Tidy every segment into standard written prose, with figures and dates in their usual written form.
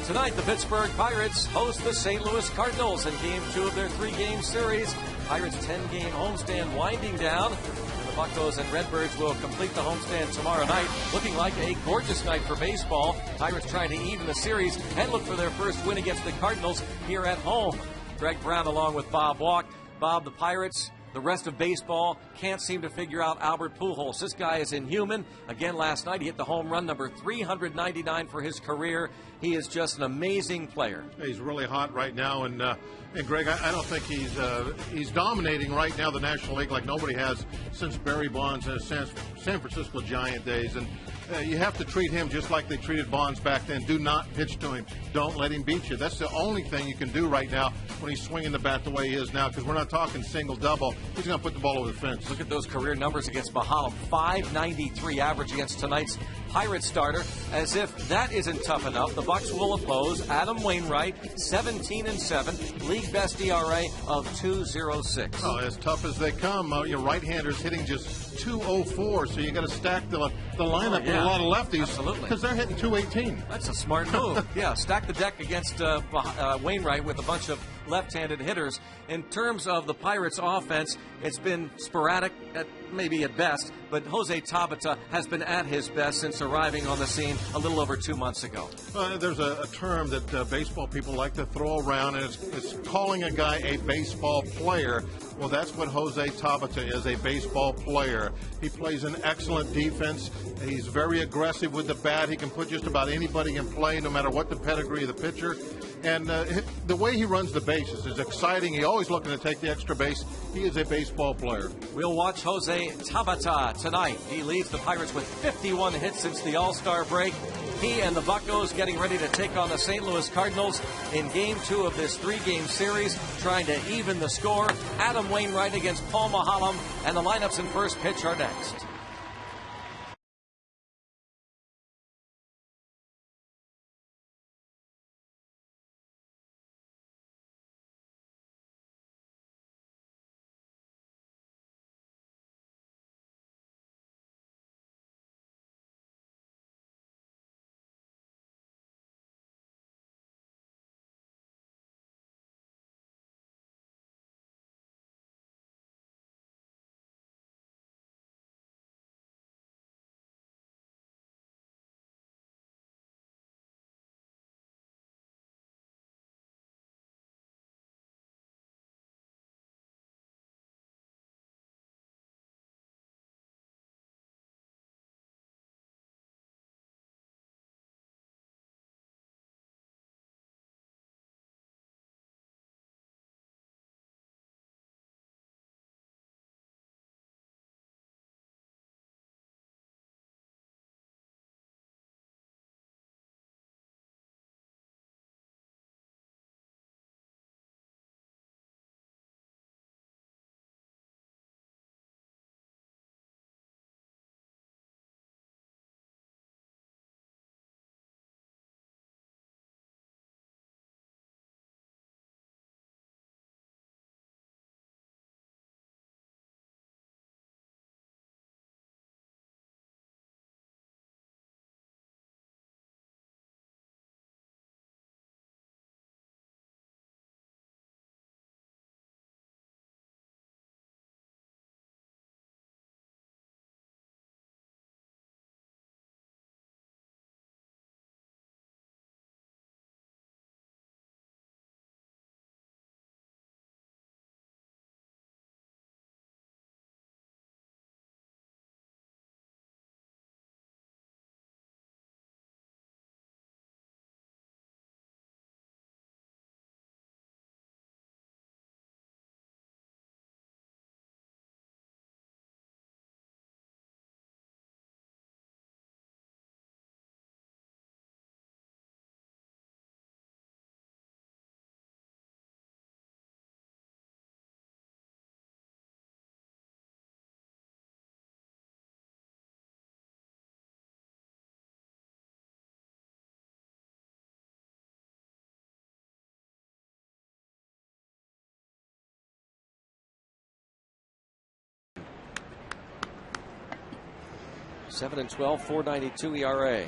Tonight, the Pittsburgh Pirates host the St. Louis Cardinals in Game 2 of their 3-game series. Pirates' 10-game homestand winding down. And the Buccos and Redbirds will complete the homestand tomorrow night. Looking like a gorgeous night for baseball. Pirates trying to even the series and look for their first win against the Cardinals here at home. Greg Brown along with Bob Walk. Bob, the Pirates, the rest of baseball can't seem to figure out Albert Pujols. This guy is inhuman. Again, last night he hit the home run number 399 for his career. He is just an amazing player. He's really hot right now, and Greg, I don't think he's dominating right now the National League like nobody has since Barry Bonds and his San Francisco Giant days. And you have to treat him just like they treated Bonds back then. Do not pitch to him. Don't let him beat you. That's the only thing you can do right now when he's swinging the bat the way he is now, because we're not talking single-double. He's going to put the ball over the fence. Look at those career numbers against Mahalam. 593 average against tonight's Pirates starter. As if that isn't tough enough, the Bucs will oppose Adam Wainwright, 17-7, league best ERA of 2.06. Oh, as tough as they come. Your right-handers hitting just 2.04, so you got to stack the lineup with a lot of lefties. Absolutely. Because they're hitting 2.18. That's a smart move. Yeah, stack the deck against Wainwright with a bunch of left-handed hitters. In terms of the Pirates' offense, it's been sporadic, maybe at best, but Jose Tabata has been at his best since arriving on the scene a little over 2 months ago. There's a term that baseball people like to throw around, and it's calling a guy a baseball player. Well, that's what Jose Tabata is, a baseball player. He plays an excellent defense. He's very aggressive with the bat. He can put just about anybody in play, no matter what the pedigree of the pitcher. And the way he runs the bases is exciting. He's always looking to take the extra base. He is a baseball player. We'll watch Jose Tabata tonight. He leads the Pirates with 51 hits since the All-Star break. He and the Buccos getting ready to take on the St. Louis Cardinals in Game 2 of this 3-game series, trying to even the score. Adam Wainwright against Paul Mahalam, and the lineups and first pitch are next. (7-12), 4.92 ERA.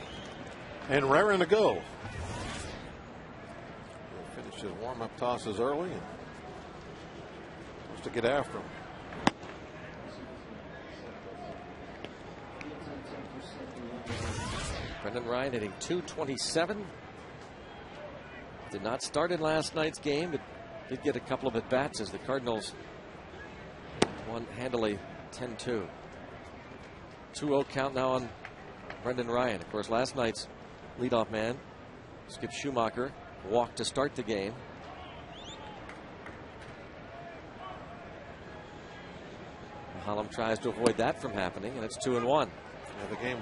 And raring to go. Finished his warm-up tosses early and wants to get after him. Brendan Ryan hitting .227. Did not start in last night's game, but did get a couple of at-bats as the Cardinals won handily 10-2. 2-0 count now on Brendan Ryan. Of course, last night's leadoff man, Skip Schumacher, walked to start the game. Mahalam tries to avoid that from happening, and it's 2-1. Yeah, the game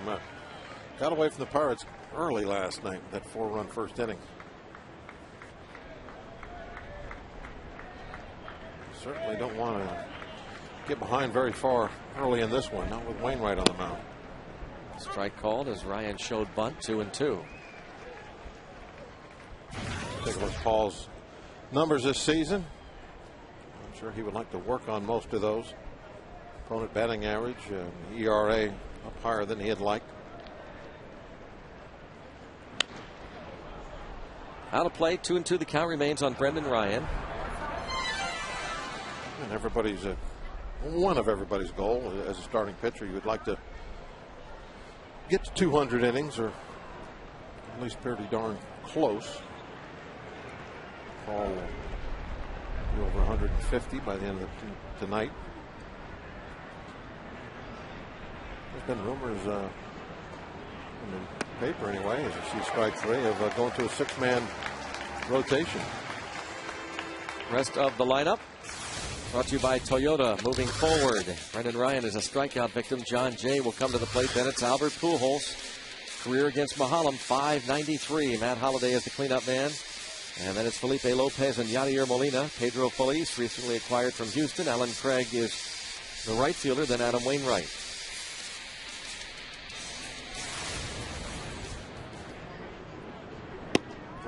got away from the Pirates early last night, that 4-run first inning. Certainly don't want to get behind very far early in this one, not with Wainwright on the mound. Strike called as Ryan showed bunt, 2-2. Take a look at Paul's numbers this season. I'm sure he would like to work on most of those. Opponent batting average, ERA up higher than he'd like. Out of play, 2-2. The count remains on Brendan Ryan. And everybody's one of everybody's goal as a starting pitcher. You would like to get to 200 innings, or at least pretty darn close. Paul will be over 150 by the end of tonight. There's been rumors in the paper anyway, as you see strike three, of going to a 6-man rotation. Rest of the lineup brought to you by Toyota. Moving forward, Brendan Ryan is a strikeout victim. John Jay will come to the plate. Then it's Albert Pujols. Career against Mahalam, .593. Matt Holliday is the cleanup man. And then it's Felipe Lopez and Yadier Molina. Pedro Feliz, recently acquired from Houston. Alan Craig is the right fielder. Then Adam Wainwright.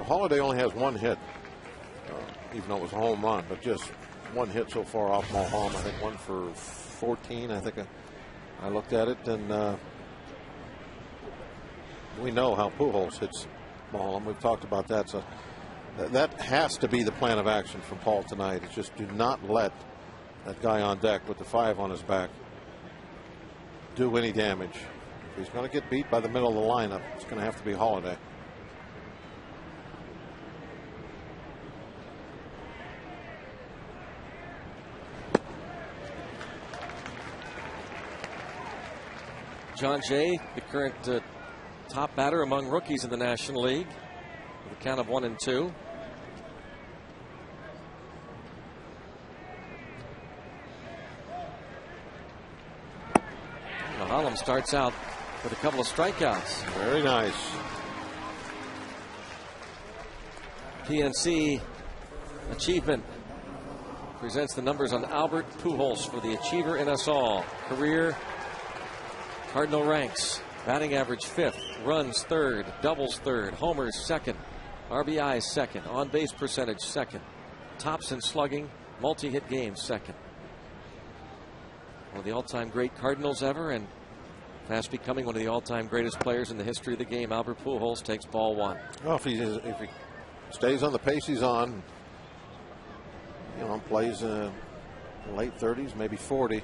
Holliday only has one hit, even though it was a home run, but just one hit so far off Mahalam. I think 1 for 14. I think I looked at it, and we know how Pujols hits Mahalam. We've talked about that. So that has to be the plan of action from Paul tonight. It's just do not let that guy on deck with the 5 on his back do any damage. If he's going to get beat by the middle of the lineup, it's going to have to be Holliday. John Jay, the current top batter among rookies in the National League, with a count of 1-2. Mahalam starts out with a couple of strikeouts. Very nice. PNC Achievement presents the numbers on Albert Pujols for the Achiever in us all. Career Cardinal ranks: batting average 5th, runs 3rd, doubles 3rd, homers 2nd, RBIs 2nd, on base percentage 2nd, tops in slugging, multi-hit games 2nd. One of the all-time great Cardinals ever, and fast becoming one of the all-time greatest players in the history of the game. Albert Pujols takes ball 1. Well, if he stays on the pace he's on, plays late 30s, maybe 40.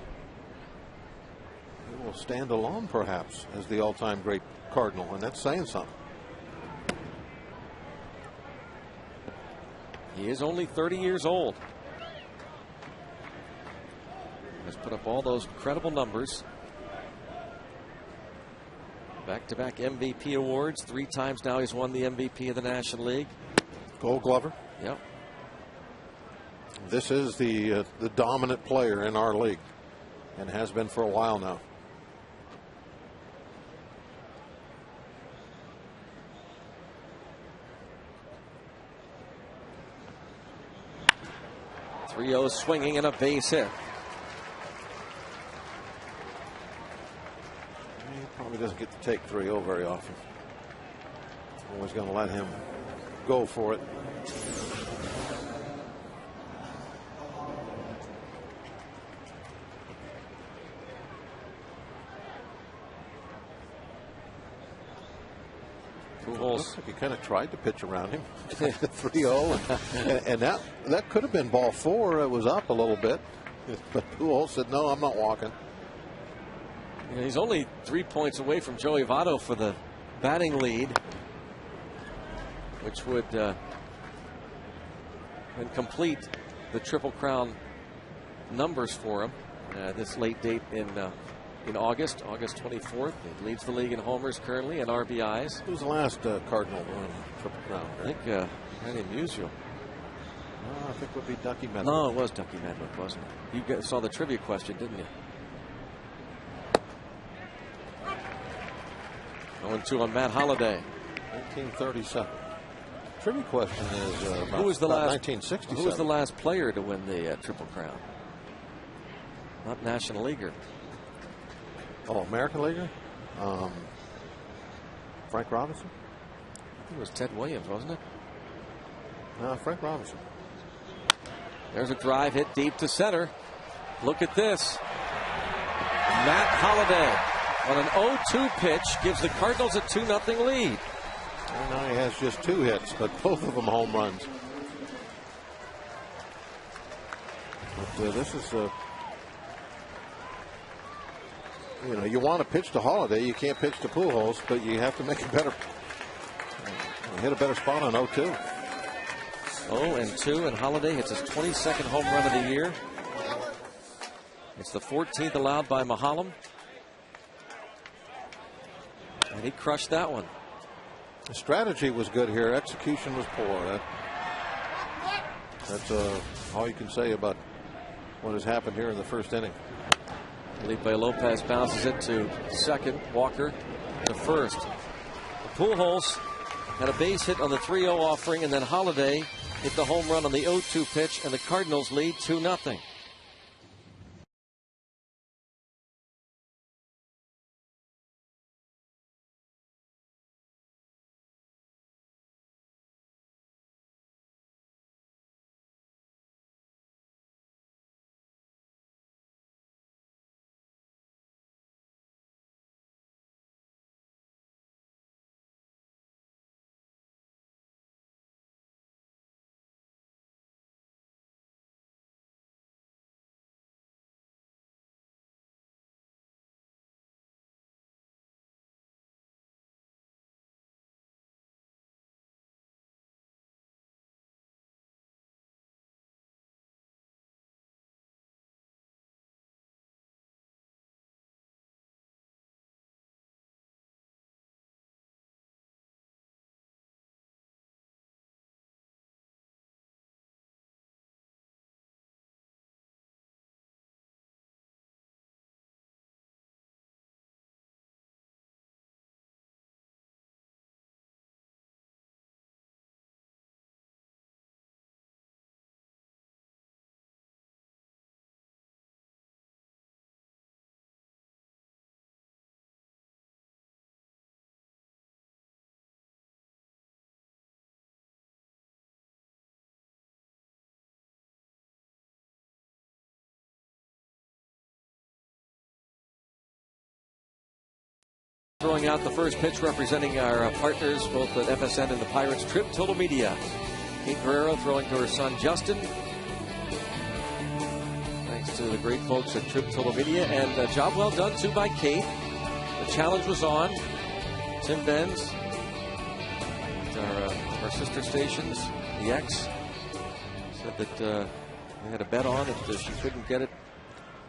He will stand alone, perhaps, as the all-time great Cardinal, and that's saying something. He is only 30 years old. Has put up all those incredible numbers. Back-to-back MVP awards. 3 times now he's won the MVP of the National League. Gold Glover. Yep. This is the dominant player in our league, and has been for a while now. .30 swinging and a base hit. He probably doesn't get to take 3-0 very often. Always going to let him go for it. Pujols. Like he kind of tried to pitch around him. 3-0, and that could have been ball 4. It was up a little bit, but Pujols said, "No, I'm not walking." Yeah, he's only 3 points away from Joey Votto for the batting lead, which would then complete the Triple Crown numbers for him. This late date in August 24th. He leads the league in homers currently and RBIs. Who was the last Cardinal to win Triple Crown? I think a guy named Musial. No, I think it would be Ducky Medwick. No, it was Ducky Medwick, wasn't it? You saw the trivia question, didn't you? 0-2 on Matt Holliday. 1937. Trivia question is about, who was the last 1967. Who was the last player to win the Triple Crown? Not National Leaguer. Oh, American Leaguer? Frank Robinson? I think it was Ted Williams, wasn't it? Frank Robinson. There's a drive hit deep to center. Look at this. Matt Holliday on an 0-2 pitch gives the Cardinals a 2-0 lead. And now he has just 2 hits, but both of them home runs. But this is you want to pitch to Holliday. You can't pitch to Pujols, but you have to make hit a better spot on 0-2. 0-2, and Holliday hits his 22nd home run of the year. It's the 14th allowed by Mahalam. And he crushed that one. The strategy was good here. Execution was poor. That's all you can say about what has happened here in the first inning. Felipe Lopez bounces it to second. Walker to first. Pujols had a base hit on the 3-0 offering, and then Holliday hit the home run on the 0-2 pitch, and the Cardinals lead 2-0. Throwing out the first pitch, representing our partners both at FSN and the Pirates, Trip Total Media. Kate Guerrero throwing to her son Justin. Thanks to the great folks at Trip Total Media, and a job well done too by Kate. The challenge was on. Tim Benz, our sister stations, the X, said that they had a bet on it that she couldn't get it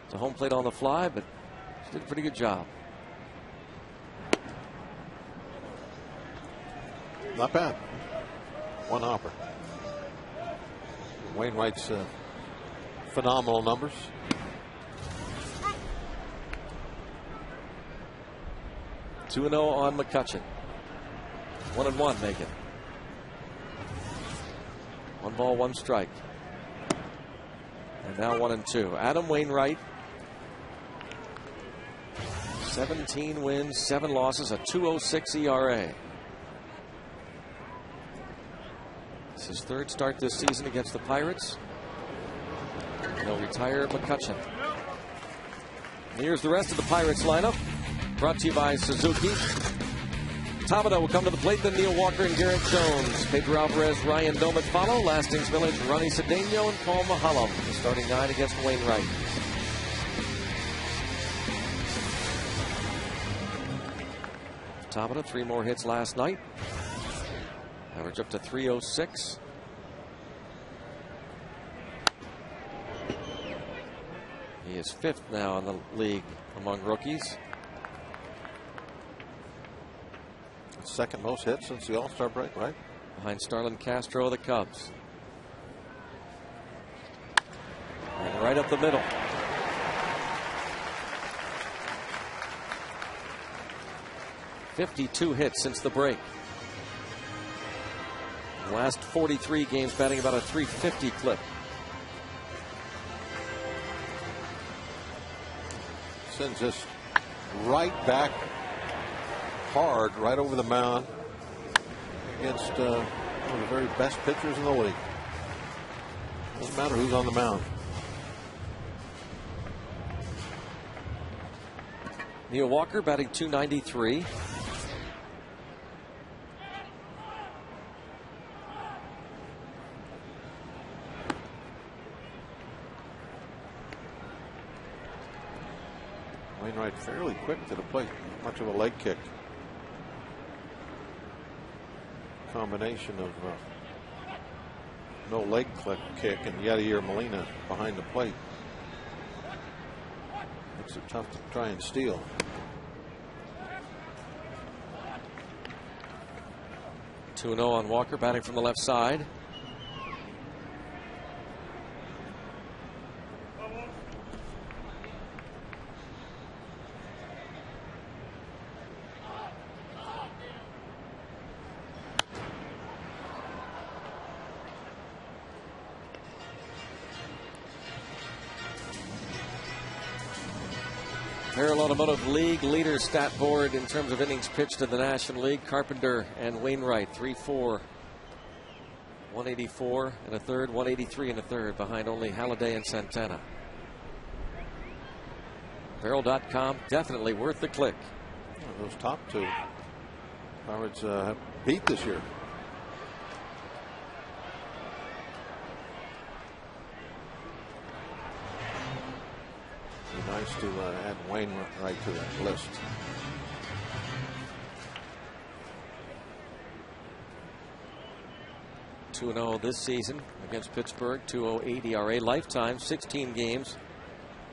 to home plate on the fly, but she did a pretty good job. Not bad. One hopper. Wainwright's phenomenal numbers. Two 2-0 on McCutchen. 1-1, make it. 1 ball, 1 strike. And now 1-2. Adam Wainwright. 17 wins, 7 losses, a 2.06 ERA. It's his 3rd start this season against the Pirates. He'll retire McCutchen. And here's the rest of the Pirates lineup, brought to you by Suzuki. Tabata will come to the plate, then Neil Walker and Garrett Jones. Pedro Alvarez, Ryan Domet follow. Lastings Village, Ronnie Cedeno and Paul Mahalam. The starting 9 against Wainwright. Tabata, 3 more hits last night. Average up to 306. He is 5th now in the league among rookies. Second most hits since the All-Star break, right? Behind Starlin Castro of the Cubs. And right up the middle. "52 hits since the break. The last 43 games batting about a .350 clip. Sends this right back hard, right over the mound against one of the very best pitchers in the league. Doesn't matter who's on the mound. Neil Walker batting .293. Wainwright fairly quick to the plate. Much of a leg kick. Combination of no leg kick and Yadier Molina behind the plate. Makes it tough to try and steal. Two 2-0 on Walker, batting from the left side. Merrill Automotive League leader stat board in terms of innings pitched in the National League. Carpenter and Wainwright 3-4, 184 and a third, 183 and a third, behind only Halladay and Santana. Merrill.com definitely worth the click. Those top two Pirates have beat this year. Nice to add Wainwright to that list. .2-0 this season against Pittsburgh. .208 ERA lifetime. 16 games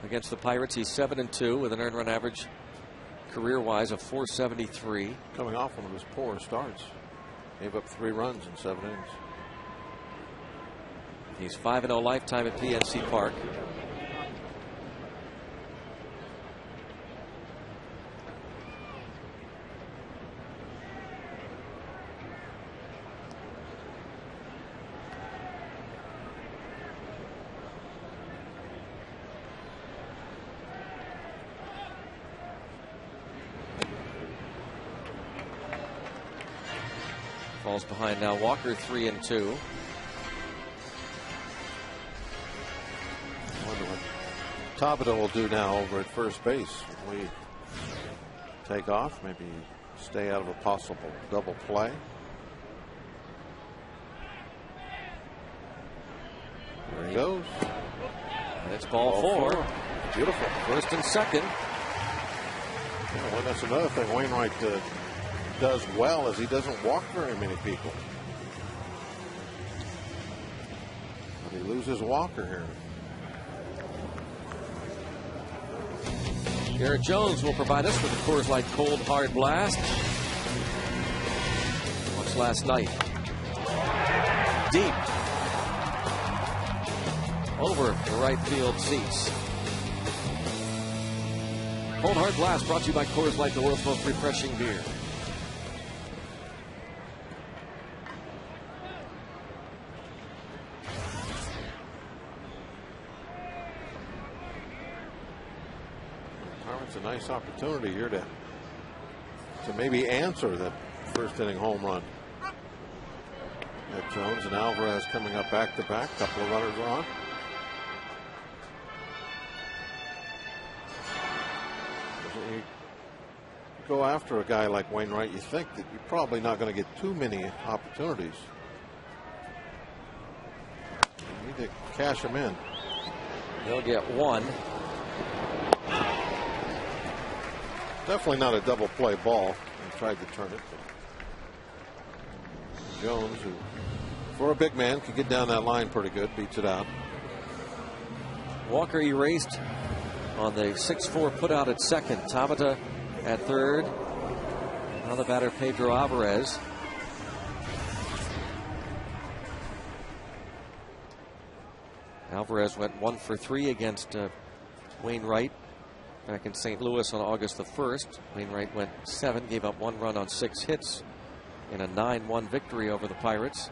against the Pirates. He's 7-2 with an earned run average career-wise of .473. Coming off one of his poor starts. Gave up 3 runs in 7 innings. He's 5-0 lifetime at PNC Park. Falls behind now. Walker 3-2. I wonder what Tabata will do now over at first base. We take off, maybe stay out of a possible double play. There he goes. And it's ball four. Beautiful. First and second. Yeah, well, that's another thing Wainwright does well, is he doesn't walk very many people. But he loses Walker here. Garrett Jones will provide us with the Coors Light Cold Hard Blast. What's last night? Deep. Over the right field seats. Cold Hard Blast brought to you by Coors Light, the world's most refreshing beer. It's a nice opportunity here to maybe answer that first inning home run. Got Jones and Alvarez coming up back to back. Couple of runners on. go after a guy like Wainwright, you think that you're probably not going to get too many opportunities. You need to cash him in. He'll get one. Definitely not a double play ball. He tried to turn it. Jones, who for a big man can get down that line pretty good, beats it out. Walker erased on the 6-4 put out at second. Tabata at third. Now the batter Pedro Alvarez. Alvarez went 1 for 3 against Wainwright back in St. Louis on August the 1st. Wainwright went 7, gave up 1 run on 6 hits in a 9-1 victory over the Pirates.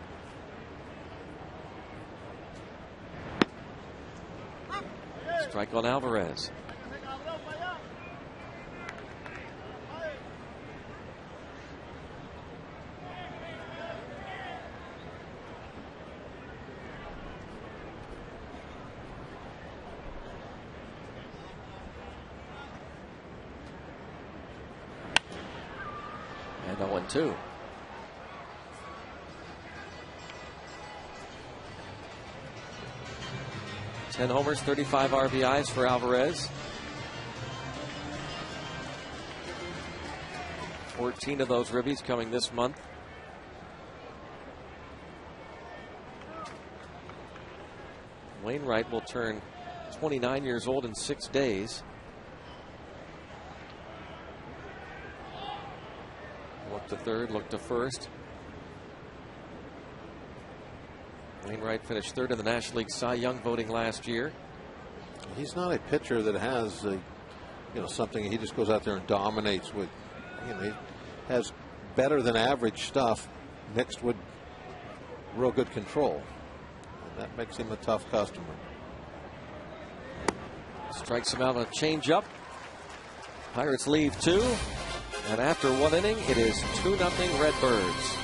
Strike on Alvarez. And 0-2. Ten homers, 35 RBIs for Alvarez. 14 of those ribbies coming this month. Wainwright will turn 29 years old in 6 days. Look to third, look to first. Wainwright finished third in the National League Cy Young voting last year. He's not a pitcher that has something he just goes out there and dominates with. He has better than average stuff mixed with real good control, and that makes him a tough customer. Strikes him out on a changeup. Pirates leave 2, and after 1 inning it is 2-0 Redbirds.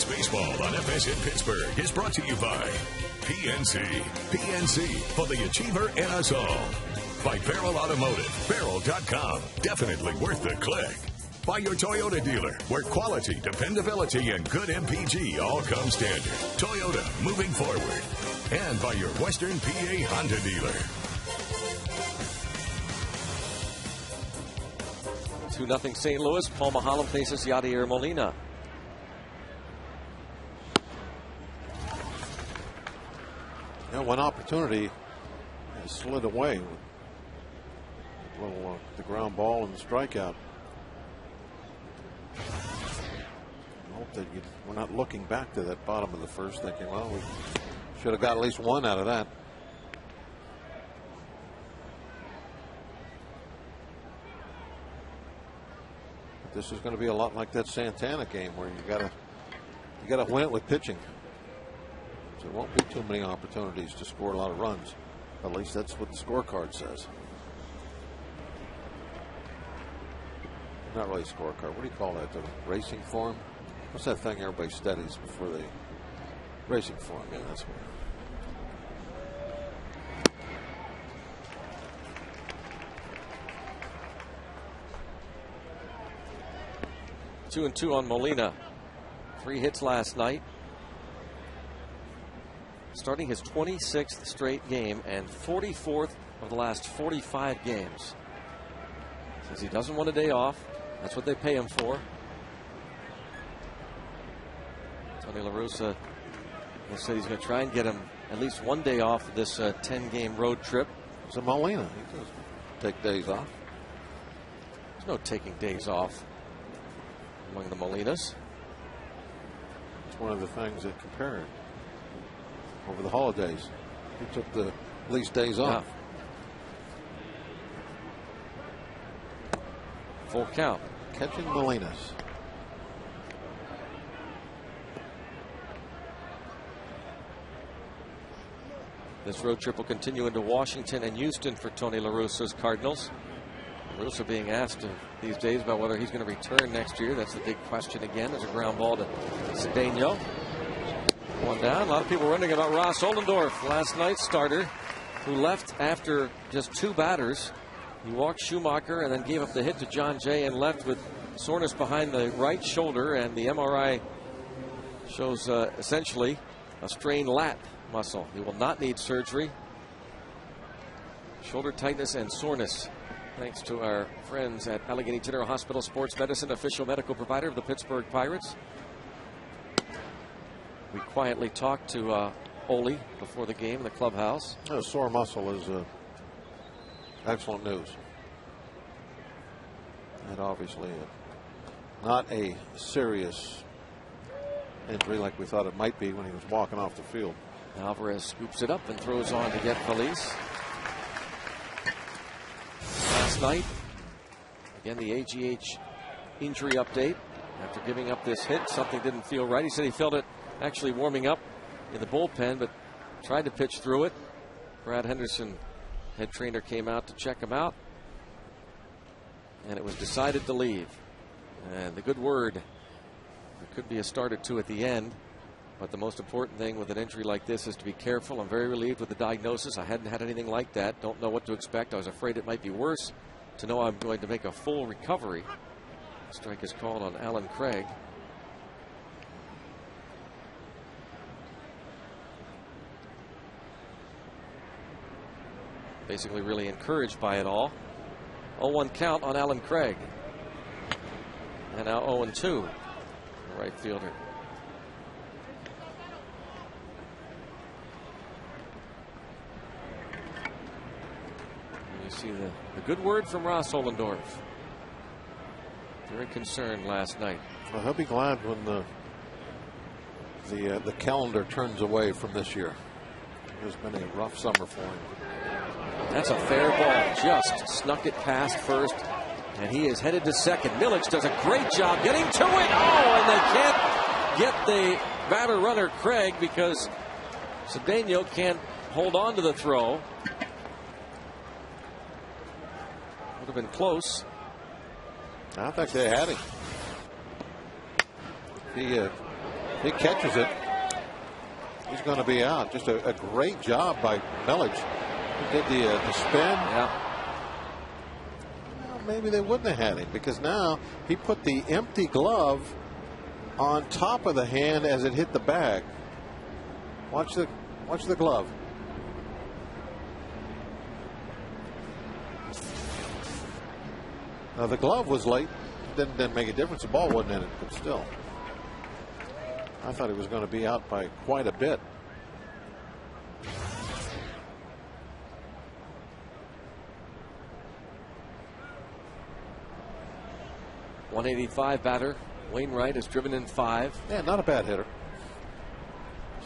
Baseball on FSN Pittsburgh is brought to you by PNC. PNC for the achiever in us all. By Barrel Automotive. Barrel.com. Definitely worth the click. By your Toyota dealer, where quality, dependability, and good MPG all come standard. Toyota, moving forward. And by your Western PA Honda dealer. 2-0 St. Louis. Paul Mahalam faces Yadier Molina. One opportunity has slid away with the ground ball and the strikeout. I hope that we're not looking back to that bottom of the first thinking, well, we should have got at least 1 out of that. But this is going to be a lot like that Santana game where you got to win it with pitching. There won't be too many opportunities to score a lot of runs. At least that's what the scorecard says. Not really a scorecard. What do you call that? The racing form? What's that thing everybody studies before they... Racing form, yeah, that's what. 2-2 on Molina. 3 hits last night. Starting his 26th straight game and 44th of the last 45 games. Says he doesn't want a day off. That's what they pay him for. Tony La Russa said he's going to try and get him at least one day off of this 10-game road trip. So Molina, he doesn't take days off. There's no taking days off among the Molinas. It's one of the things that compared over the holidays. He took the least days off. Yeah. Full count. Catching Molinas. This road trip will continue into Washington and Houston for Tony La Russa's Cardinals. La Russa being asked these days about whether he's going to return next year. That's the big question again. There's a ground ball to Cedeno. One down. A lot of people wondering about Ross Ollendorf, last night's starter, who left after just 2 batters. He walked Schumacher and then gave up the hit to John Jay and left with soreness behind the right shoulder, and the MRI shows essentially a strained lat muscle. He will not need surgery. Shoulder tightness and soreness. Thanks to our friends at Allegheny General Hospital Sports Medicine, official medical provider of the Pittsburgh Pirates. We quietly talked to Ole before the game in the clubhouse. A sore muscle is excellent news. And obviously not a serious injury like we thought it might be when he was walking off the field. Alvarez scoops it up and throws on to get Feliz. Last night, again, the AGH injury update. After giving up this hit, something didn't feel right. He said he felt it actually warming up in the bullpen, but tried to pitch through it. Brad Henderson, head trainer, came out to check him out, and it was decided to leave. And the good word, there could be a start or two at the end, but the most important thing with an injury like this is to be careful. I'm very relieved with the diagnosis. I hadn't had anything like that. Don't know what to expect. I was afraid it might be worse. To know I'm going to make a full recovery. Strike is called on Alan Craig. Basically really encouraged by it all. 0-1 count on Alan Craig. And now 0-2. The right fielder. You see the good word from Ross Ollendorf. Very concerned last night. Well, he'll be glad when the calendar turns away from this year. It's been a rough summer for him. That's a fair ball. Just snuck it past first, and he is headed to second. Milic does a great job getting to it. Oh, and they can't get the batter runner Craig because Cedeno can't hold on to the throw. Would have been close. I think they had him. He catches it. He's going to be out. Just a great job by Milic. He did the spin. Yeah. Well, maybe they wouldn't have had him because now he put the empty glove on top of the hand as it hit the bag. Watch the glove. Now the glove was late. Didn't make a difference. The ball wasn't in it, but still. I thought he was going to be out by quite a bit. .185 batter. Wainwright has driven in 5. Yeah, not a bad hitter.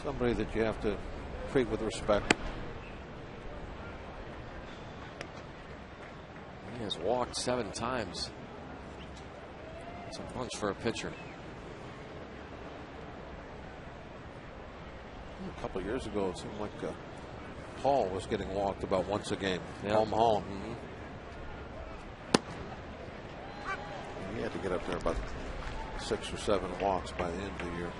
Somebody that you have to treat with respect. He has walked 7 times. It's a bunch for a pitcher. A couple of years ago, it seemed like Paul was getting walked about once a game. Yeah. Paul Mulholland. He had to get up there about 6 or 7 walks by the end of the year.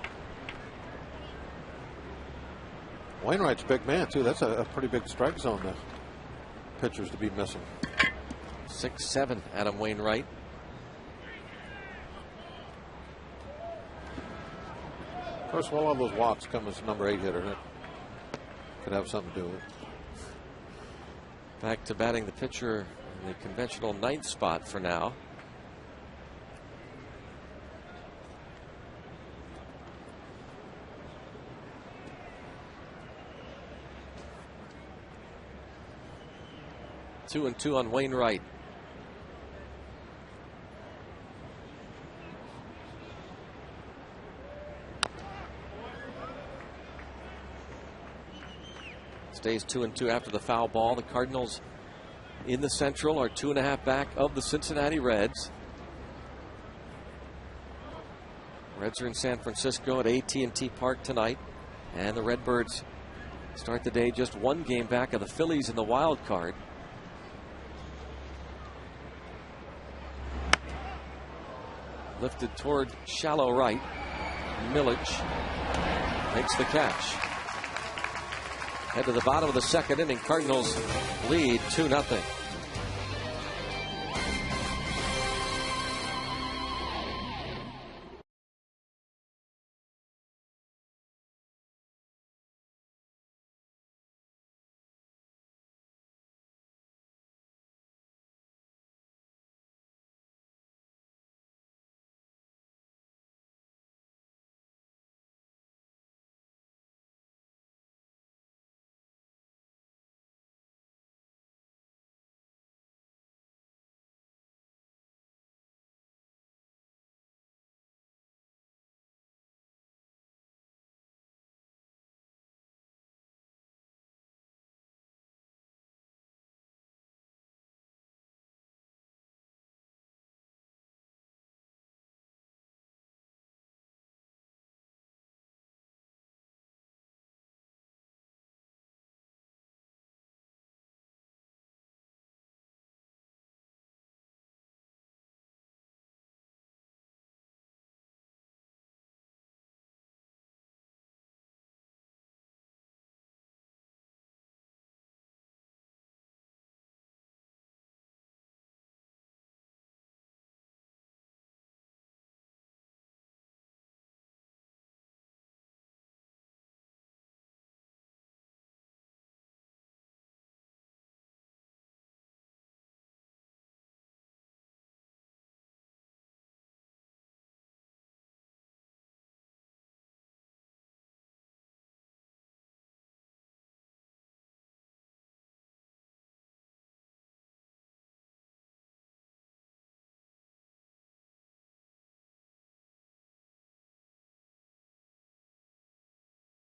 Wainwright's a big man, too. That's a pretty big strike zone to pitchers to be missing. 6'7", Adam Wainwright. Of course, all of those walks come as a number 8 hitter. That could have something to do with it. Back to batting the pitcher in the conventional 9th spot for now. Two and two on Wainwright. Stays 2-2 after the foul ball. The Cardinals in the Central are 2.5 back of the Cincinnati Reds. Reds are in San Francisco at AT&T Park tonight, and the Redbirds start the day just 1 game back of the Phillies in the wild card. Lifted toward shallow right. Millage makes the catch. Head to the bottom of the 2nd inning. Cardinals lead 2-0.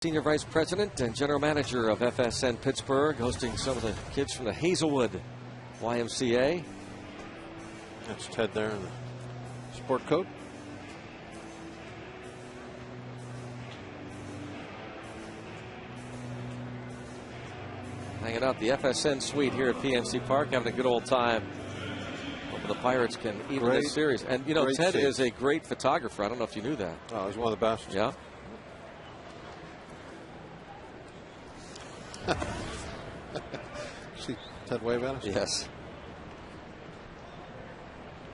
Senior Vice President and General Manager of FSN Pittsburgh, hosting some of the kids from the Hazelwood YMCA. That's Ted there in the sport coat. Hanging out the FSN suite here at PNC Park, having a good old time. Hoping the Pirates can even this series. And, you know, Ted is a great photographer. I don't know if you knew that. Oh, he's one of the best. Yeah. See Ted wave at us? Yes.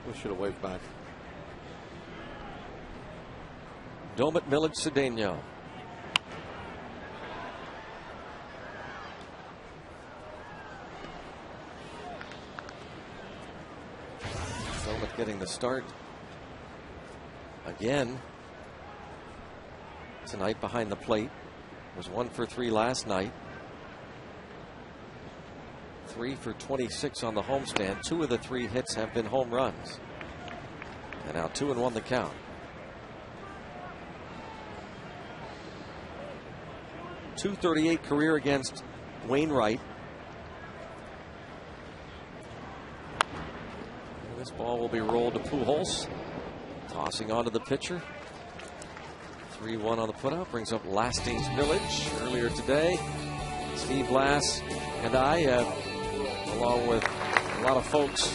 We should have waved back. Domit Millage Cedeno. Domit getting the start again tonight behind the plate. Was 1 for 3 last night. 3 for 26 on the homestand. 2 of the 3 hits have been home runs. And now 2-1 the count. .238 career against Wainwright. And this ball will be rolled to Pujols. Tossing onto the pitcher. 3-1 on the putout. Brings up Lastings Millage earlier today. Steve Lass and I, along with a lot of folks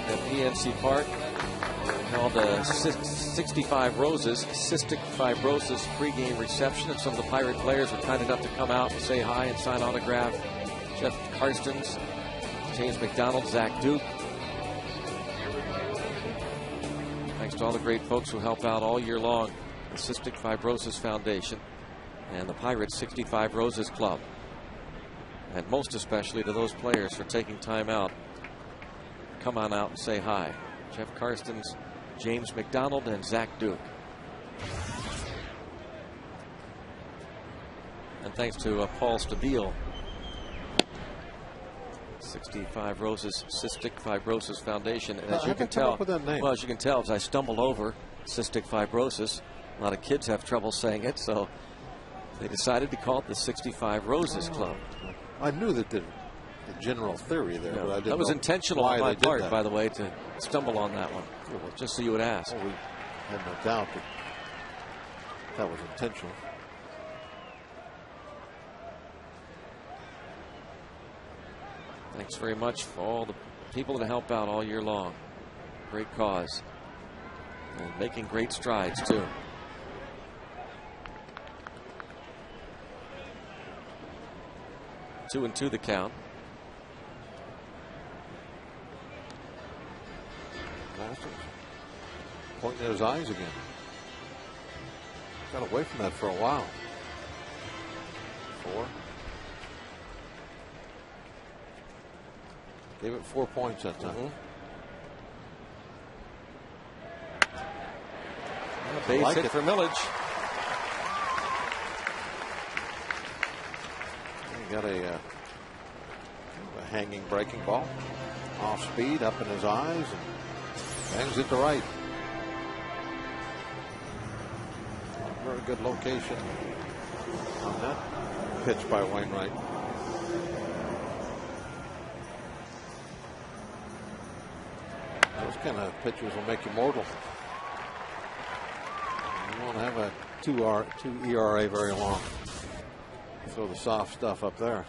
at PNC Park, held a 65 Roses cystic fibrosis pregame reception, and some of the Pirate players were kind enough to come out and say hi and sign autograph. Jeff Karstens, James McDonald, Zach Duke. Thanks to all the great folks who help out all year long, the Cystic Fibrosis Foundation and the Pirates 65 Roses Club. And most especially to those players for taking time out. Come on out and say hi. Jeff Karstens, James McDonald, and Zach Duke. And thanks to Paul Stabile, 65 Roses Cystic Fibrosis Foundation. And as you can tell, well, as you can tell, as I stumbled over cystic fibrosis, a lot of kids have trouble saying it, so they decided to call it the 65 Roses Club. I knew that the general theory there, but I didn't that was know intentional on my part, by the way, to stumble on that one, just so you would ask. Well, we had no doubt that that was intentional. Thanks very much for all the people that help out all year long. Great cause. And making great strides, too. Two and two the count. Pointing at his eyes again. Got away from that for a while. 4. Gave it 4 points that time. Base hit for Millage. He got a hanging breaking ball. Off speed, up in his eyes, and bangs it to right. Very good location on that pitch by Wainwright. Those kind of pitchers will make you mortal. You won't have a 2 ERA very long. Throw the soft stuff up there.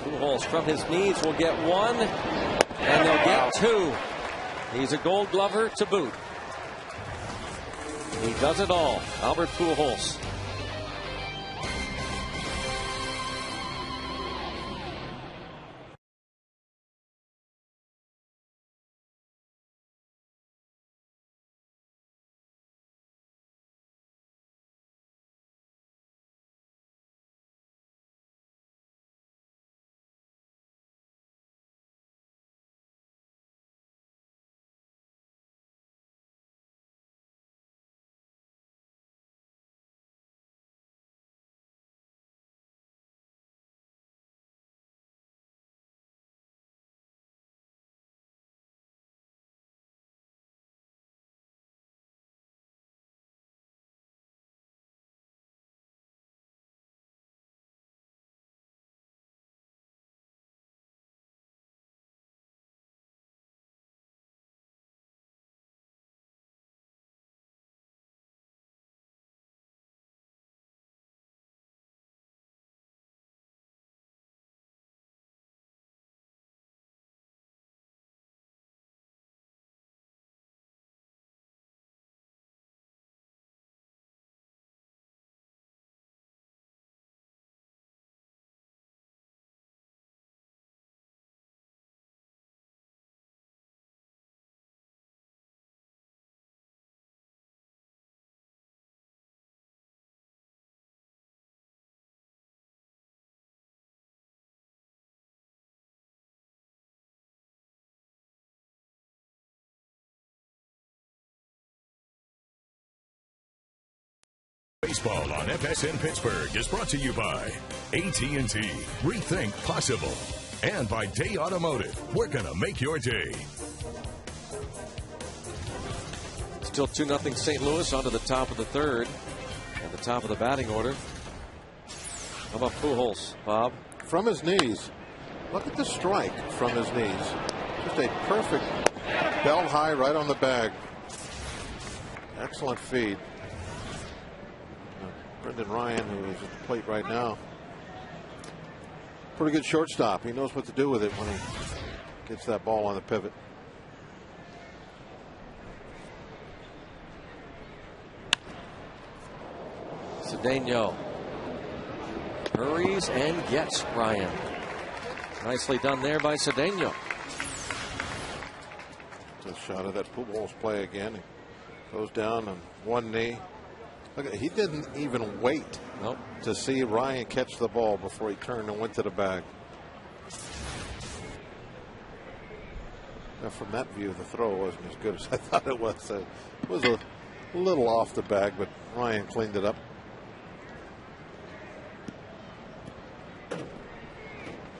Pujols from his knees will get 1, and they'll get 2. He's a Gold Glover to boot. He does it all. Albert Pujols. Baseball on FSN Pittsburgh is brought to you by AT&T. Rethink possible. And by Day Automotive. We're going to make your day. Still 2-0 St. Louis onto the top of the third. At the top of the batting order. How about Pujols, Bob? From his knees. Look at the strike from his knees. Just a perfect belt high right on the bag. Excellent feed. Brendan Ryan, who is at the plate right now, pretty good shortstop. He knows what to do with it when he gets that ball on the pivot. Cedeno hurries and gets Ryan. Nicely done there by Cedeno. A shot of that Pujols play again. He goes down on one knee. Look, he didn't even wait to see Ryan catch the ball before he turned and went to the bag. Now, from that view, the throw wasn't as good as I thought it was. It was a little off the bag, but Ryan cleaned it up.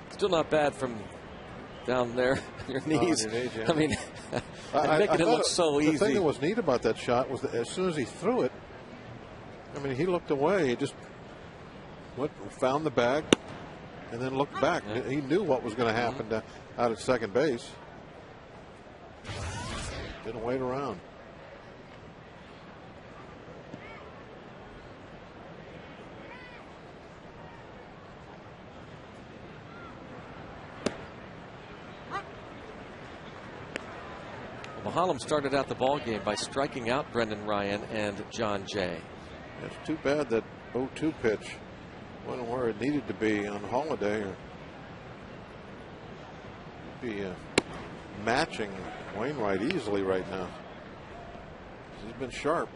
Still not bad from down there, your knees. Your knees, yeah. I mean, making it look so easy. The thing that was neat about that shot was that as soon as he threw it, I mean, he looked away. He just found the bag and then looked back. Yeah. He knew what was going to happen out at second base. Didn't wait around. Mahalem started out the ball game by striking out Brendan Ryan and John Jay. It's too bad that 0-2 pitch wasn't where it needed to be on Holiday, or be matching Wainwright easily right now. He's been sharp.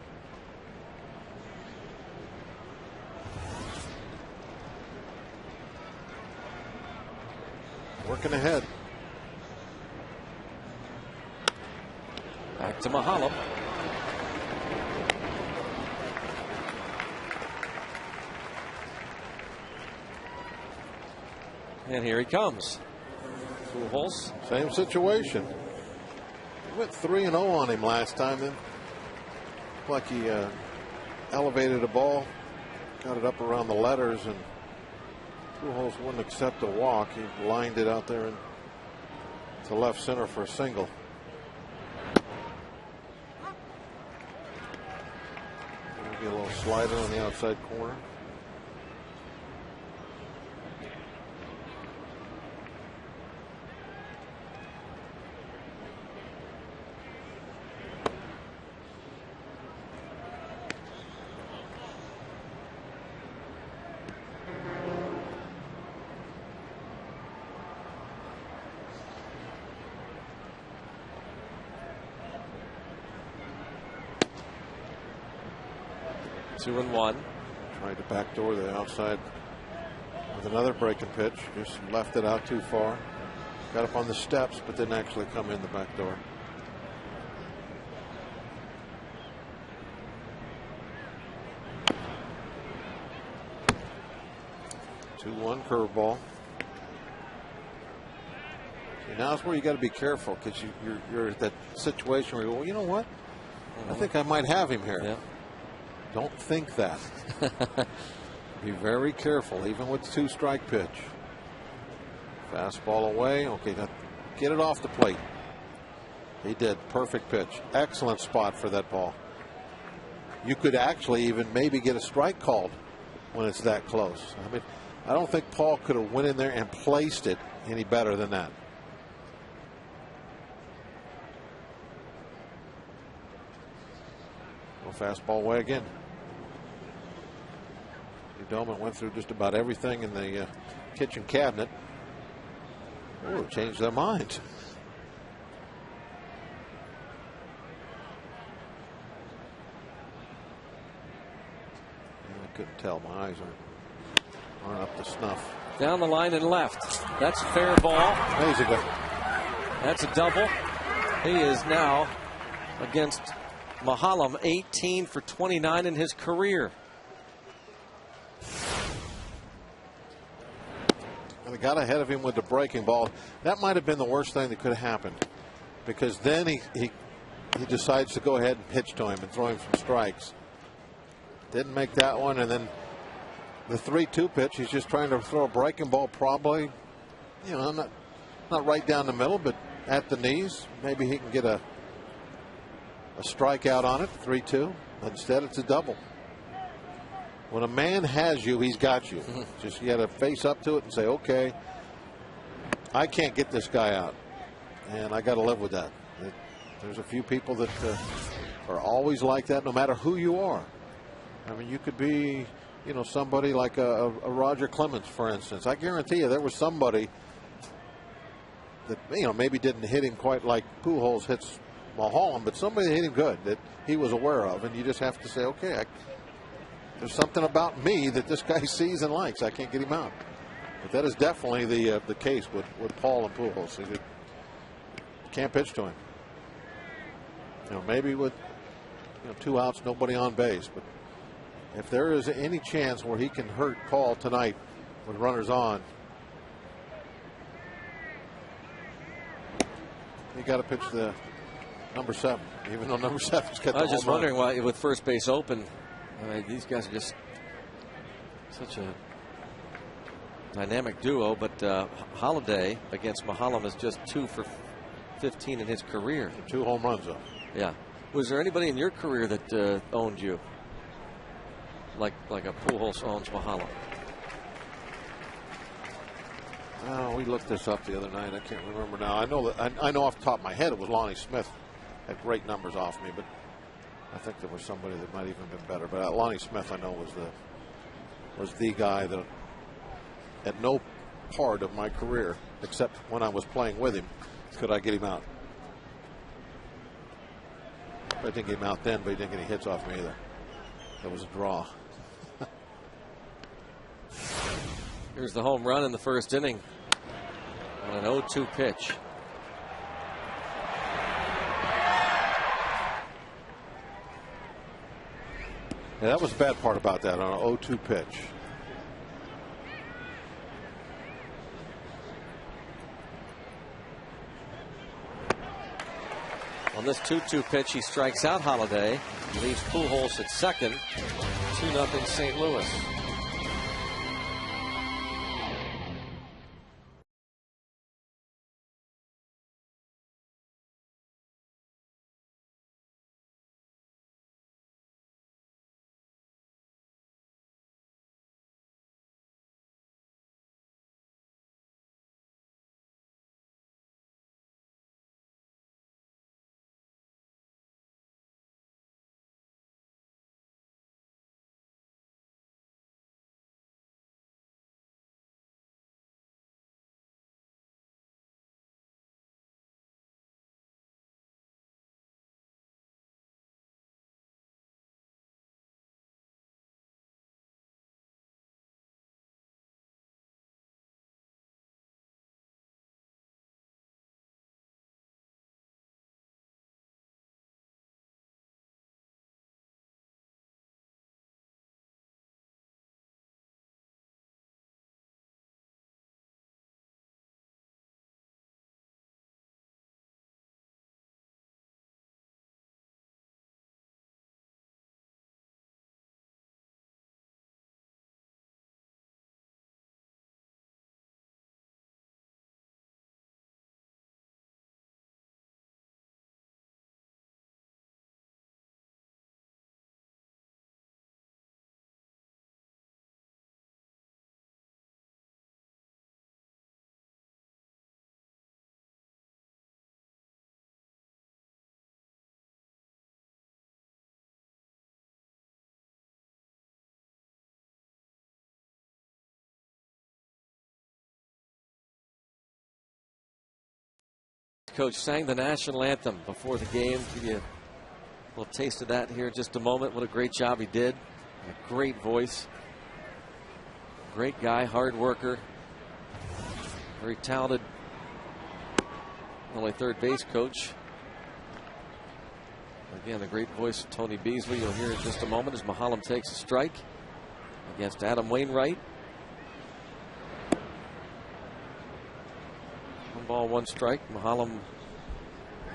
Working ahead. Back to Mahalem. And here he comes. Pujols. Same situation. He went 3-0 on him last time. Then, like he elevated a ball, got it up around the letters, and Pujols wouldn't accept a walk. He lined it out there to left center for a single. Maybe a little slider on the outside corner. Two and one. Tried to backdoor the outside with another breaking pitch. Just left it out too far. Got up on the steps, but didn't actually come in the back door. Two 2-1 curveball. Now is where you got to be careful, because you're at that situation where you go, well, you know what? I think I might have him here. Yeah. Don't think that. Be very careful, even with the 2-strike pitch. Fastball away. Okay, now get it off the plate. He did. Perfect pitch. Excellent spot for that ball. You could actually even maybe get a strike called when it's that close. I mean, I don't think Paul could have went in there and placed it any better than that. Fastball away again. Doman went through just about everything in the kitchen cabinet. Oh, changed their mind. I couldn't tell. My eyes aren't up to snuff. Down the line and left. That's a fair ball. Amazing. That's a double. He is now against Mahalem, 18 for 29 in his career. And they got ahead of him with the breaking ball. That might have been the worst thing that could have happened, because then he decides to go ahead and pitch to him and throw him some strikes. Didn't make that one, and then the 3-2 pitch. He's just trying to throw a breaking ball, probably, you know, not right down the middle, but at the knees. Maybe he can get a strikeout on it. 3-2. Instead, it's a double. When a man has you, he's got you. Just you got to face up to it and say, okay, I can't get this guy out, and I got to live with that. There's a few people that are always like that, no matter who you are. I mean, you could be, you know, somebody like a Roger Clemens, for instance. I guarantee you there was somebody that, you know, maybe didn't hit him quite like Pujols hits Mulholland, but somebody hit him good that he was aware of, and you just have to say, okay, there's something about me that this guy sees and likes. I can't get him out. But that is definitely the case with Paul and Pujols. You can't pitch to him. You know, maybe with 2 outs, nobody on base, but if there is any chance where he can hurt Paul tonight with runners on, you got to pitch the number 7, even though number 7's got the I was just home run. wondering why, with first base open, I mean, these guys are just such a dynamic duo. But Holiday against Mulholland is just 2 for 15 in his career. 2 home runs, though. Yeah. Was there anybody in your career that owned you? Like a Pujols owns Mulholland? Oh, we looked this up the other night. I can't remember now. I know off the top of my head it was Lonnie Smith. Had great numbers off me, but I think there was somebody that might even been better. But Lonnie Smith, I know, was the guy that at no part of my career, except when I was playing with him, could I get him out. I didn't get him out then, but he didn't get any hits off me either. That was a draw. Here's the home run in the first inning on an 0-2 pitch. Yeah, that was the bad part about that, on an 0-2 pitch. On this 2-2 pitch, he strikes out Holiday, leaves Pujols at second. 2-0 St. Louis. Coach sang the national anthem before the game. Give you a little taste of that here in just a moment. What a great job he did. A great voice. Great guy, hard worker. Very talented. Only third base coach. Again, the great voice of Tony Beasley. You'll hear in just a moment as Mulholland takes a strike against Adam Wainwright. 1 ball, 1 strike. Mulholland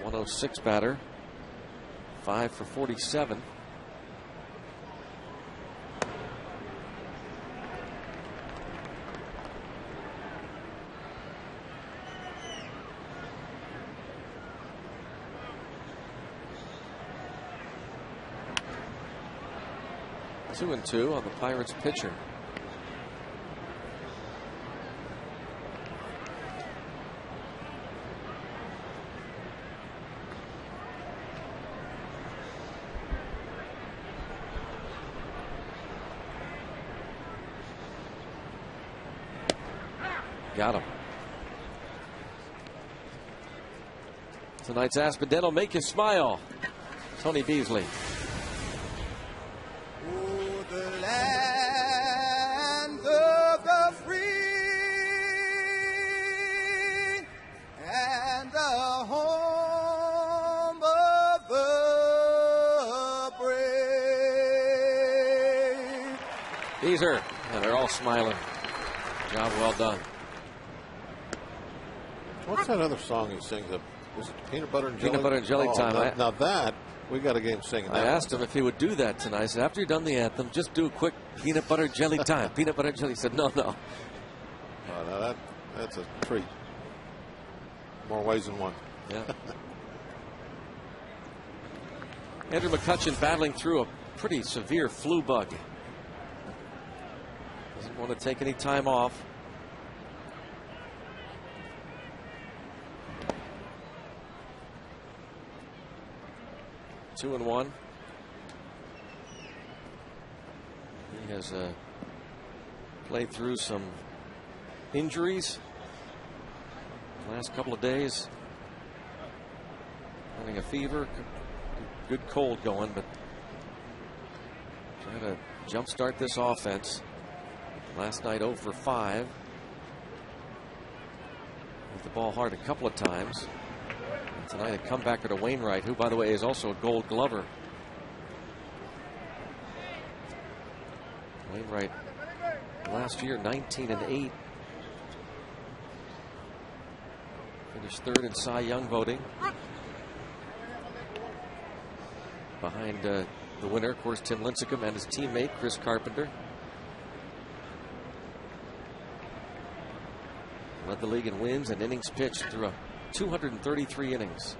106 batter. 5 for 47. 2-2 on the Pirates pitcher. Got him. Tonight's Aspendell will make you smile. Tony Beasley. Oh, the land of the free and the home of the brave. Beezer. And they're all smiling. Job well done. What's that other song he sings? Was it Peanut Butter and Jelly? Peanut Butter and Jelly Time. Now that, we got a game singing that. I asked him if he would do that tonight. I said, after you've done the anthem, just do a quick Peanut Butter Jelly Time. Peanut Butter Jelly. He said, no. Oh, now that's a treat. More ways than one. Yeah. Andrew McCutchen battling through a pretty severe flu bug. Doesn't want to take any time off. Two and one. He has played through some injuries the last couple of days. Having a fever, good cold going, but trying to jumpstart this offense. Last night 0 for 5. Hit the ball hard a couple of times. And tonight a comebacker to Wainwright, who by the way is also a Gold Glover. Wainwright last year 19 and 8. Finished third in Cy Young voting. Behind the winner, of course, Tim Lincecum and his teammate Chris Carpenter. Led the league in wins and innings pitched through 233 innings.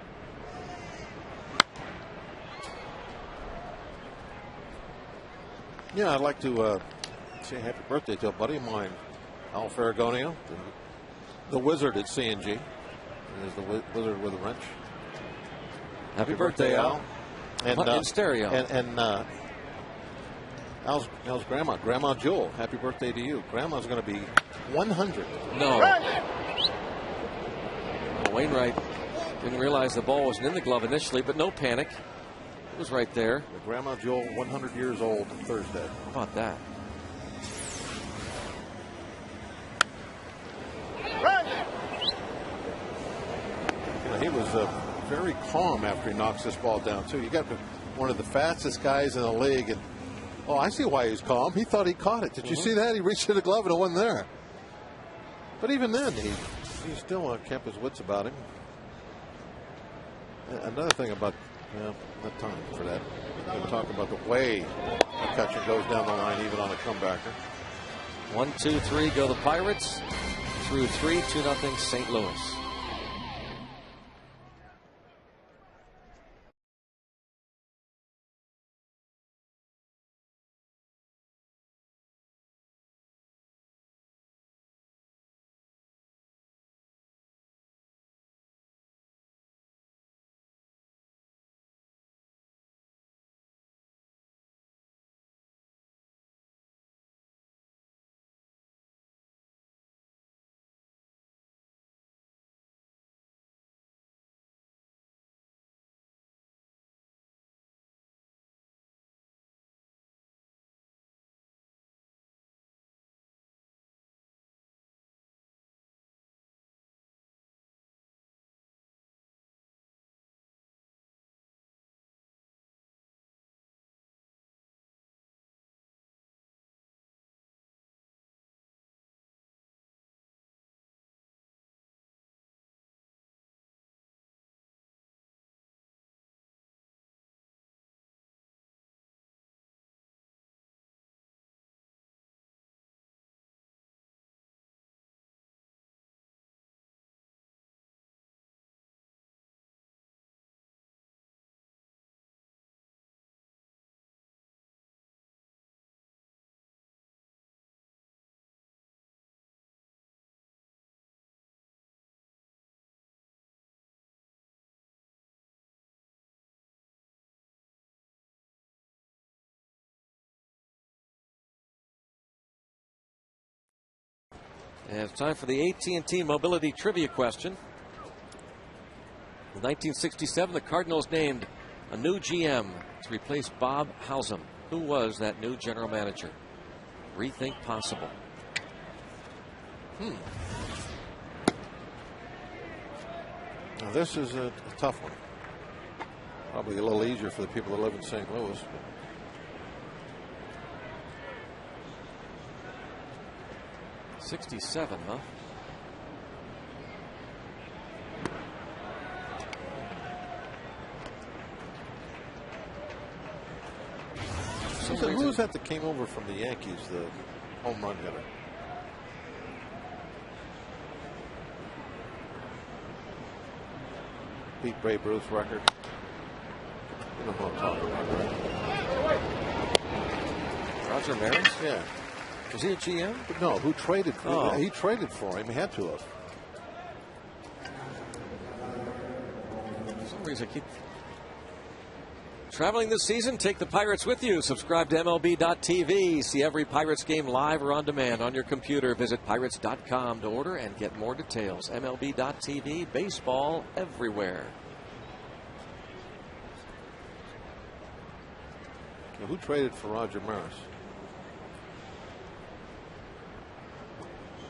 Yeah, I'd like to say happy birthday to a buddy of mine, Al Ferragonio, the wizard at CNG. He is the wizard with a wrench. Happy birthday, Al. And in stereo. And Al's grandma, Grandma Jewel. Happy birthday to you. Grandma's going to be 100. No. Well, Wainwright didn't realize the ball wasn't in the glove initially, but no panic. It was right there. The Grandma Jewel, 100 years old Thursday. How about that? You know, he was very calm after he knocks this ball down, too. You got one of the fastest guys in the league, and oh, I see why he's calm. He thought he caught it. Did you see that? He reached for the glove and it wasn't there. But even then, he still kept his wits about him. Another thing about, not time for that. We're going to talk about the way McCutchen goes down the line, even on a comebacker. 1-2-3 go the Pirates. Through 3, 2-0 St. Louis. And it's time for the AT&T Mobility Trivia question. In 1967, the Cardinals named a new GM to replace Bob Howsam. Who was that new general manager? Rethink possible. Now this is a tough one. Probably a little easier for the people that live in St. Louis. 67, huh? So who was that came over from the Yankees, the home run hitter? Beat Babe Ruth's record. You know who I'm talking about, right? Roger Maris? Yeah. Was he a GM? No, who traded for him? Oh. He traded for him. He had to have. For some reason, I keep traveling this season. Take the Pirates with you. Subscribe to MLB.tv. See every Pirates game live or on demand on your computer. Visit Pirates.com to order and get more details. MLB.tv. Baseball everywhere. Now, who traded for Roger Maris?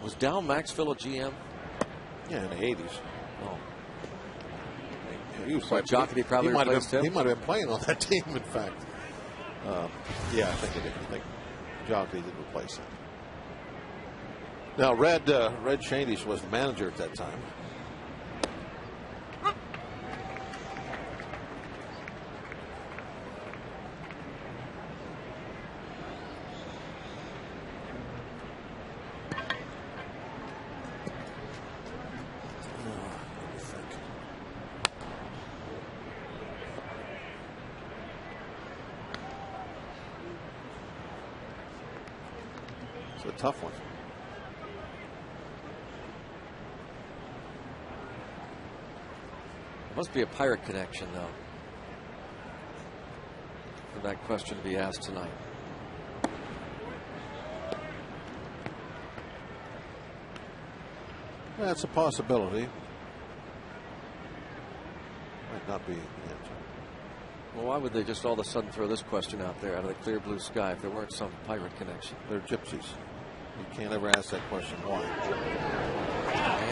Was Dal Maxfield a GM? Yeah, in the 80s. Oh. He was Like Jocketty probably replaced him. He might have been playing on that team, in fact. Yeah, I think he did. I think Jocketty did replace him. Now, Red Shandies was the manager at that time. It's a tough one. There must be a Pirate connection, though, for that question to be asked tonight. That's a possibility. Might not be the answer. Well, why would they just all of a sudden throw this question out there out of the clear blue sky if there weren't some Pirate connection? They're gypsies. You can't ever ask that question. Why?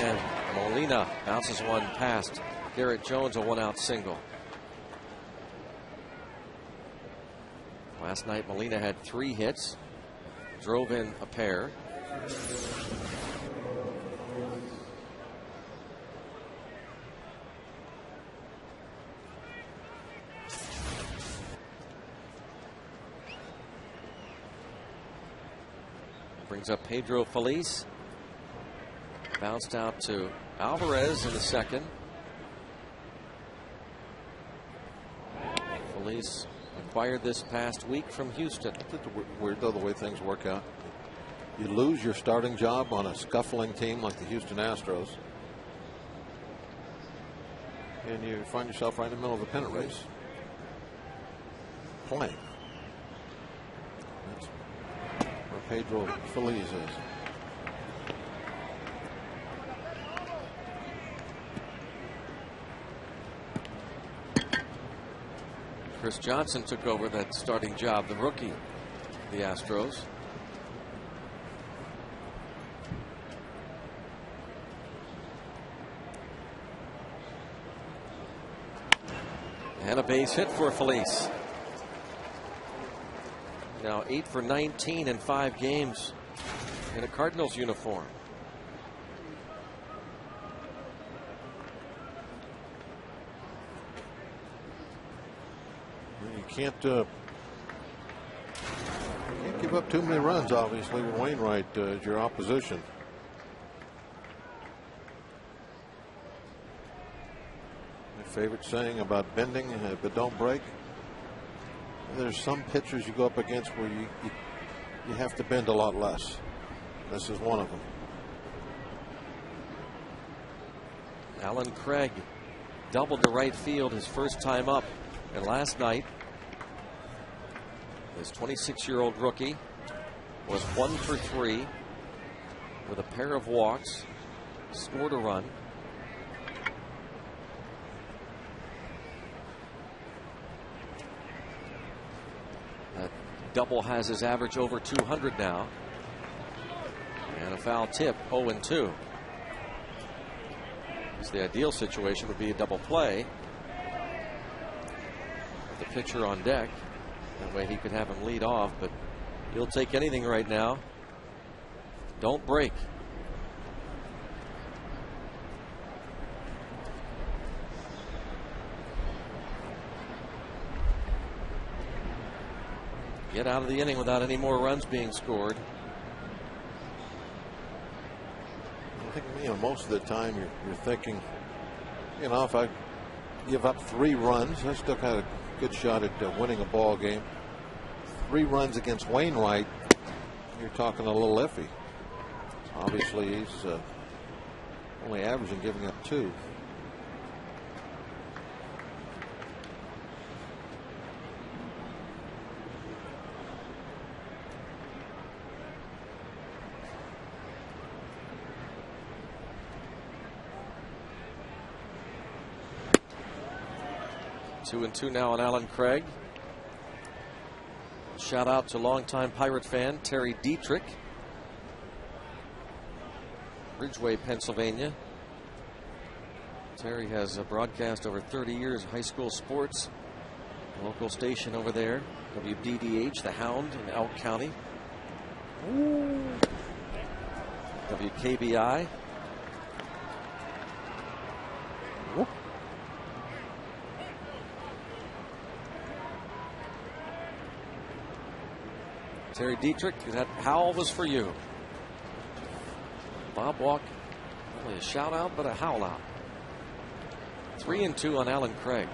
And Molina bounces one past Garrett Jones, a one-out single. Last night, Molina had 3 hits, drove in a pair. Brings up Pedro Feliz. Bounced out to Alvarez in the second. Feliz acquired this past week from Houston. It's weird, though, the way things work out. You lose your starting job on a scuffling team like the Houston Astros, and you find yourself right in the middle of a pennant race. Playing. That's where Pedro Feliz is. Chris Johnson took over that starting job, the rookie, the Astros. And a base hit for Feliz. Now 8 for 19 in 5 games in a Cardinals uniform. You can't give up too many runs, obviously, with Wainwright as your opposition. My favorite saying about bending, but don't break. There's some pitchers you go up against where you have to bend a lot less. This is one of them. Alan Craig doubled to right field his first time up. And last night, this 26-year-old rookie was 1 for 3 with a pair of walks, scored a run. That double has his average over 200 now. And a foul tip, 0-2. The ideal situation would be a double play with the pitcher on deck. That way he could have him lead off, but he'll take anything right now. Don't break. Get out of the inning without any more runs being scored. I think, most of the time you're thinking, if I give up 3 runs, I still got a good shot at winning a ball game. 3 runs against Wainwright, you're talking a little iffy. Obviously, he's only averaging giving up 2. Two and 2 now on Alan Craig. Shout out to longtime Pirate fan Terry Dietrich, Ridgeway, Pennsylvania. Terry has broadcast over 30 years of high school sports. A local station over there, WDDH, The Hound in Elk County. WKBI. Terry Dietrich, that howl was for you. Bob Walk, not only a shout out, but a howl out. 3 and 2 on Alan Craig.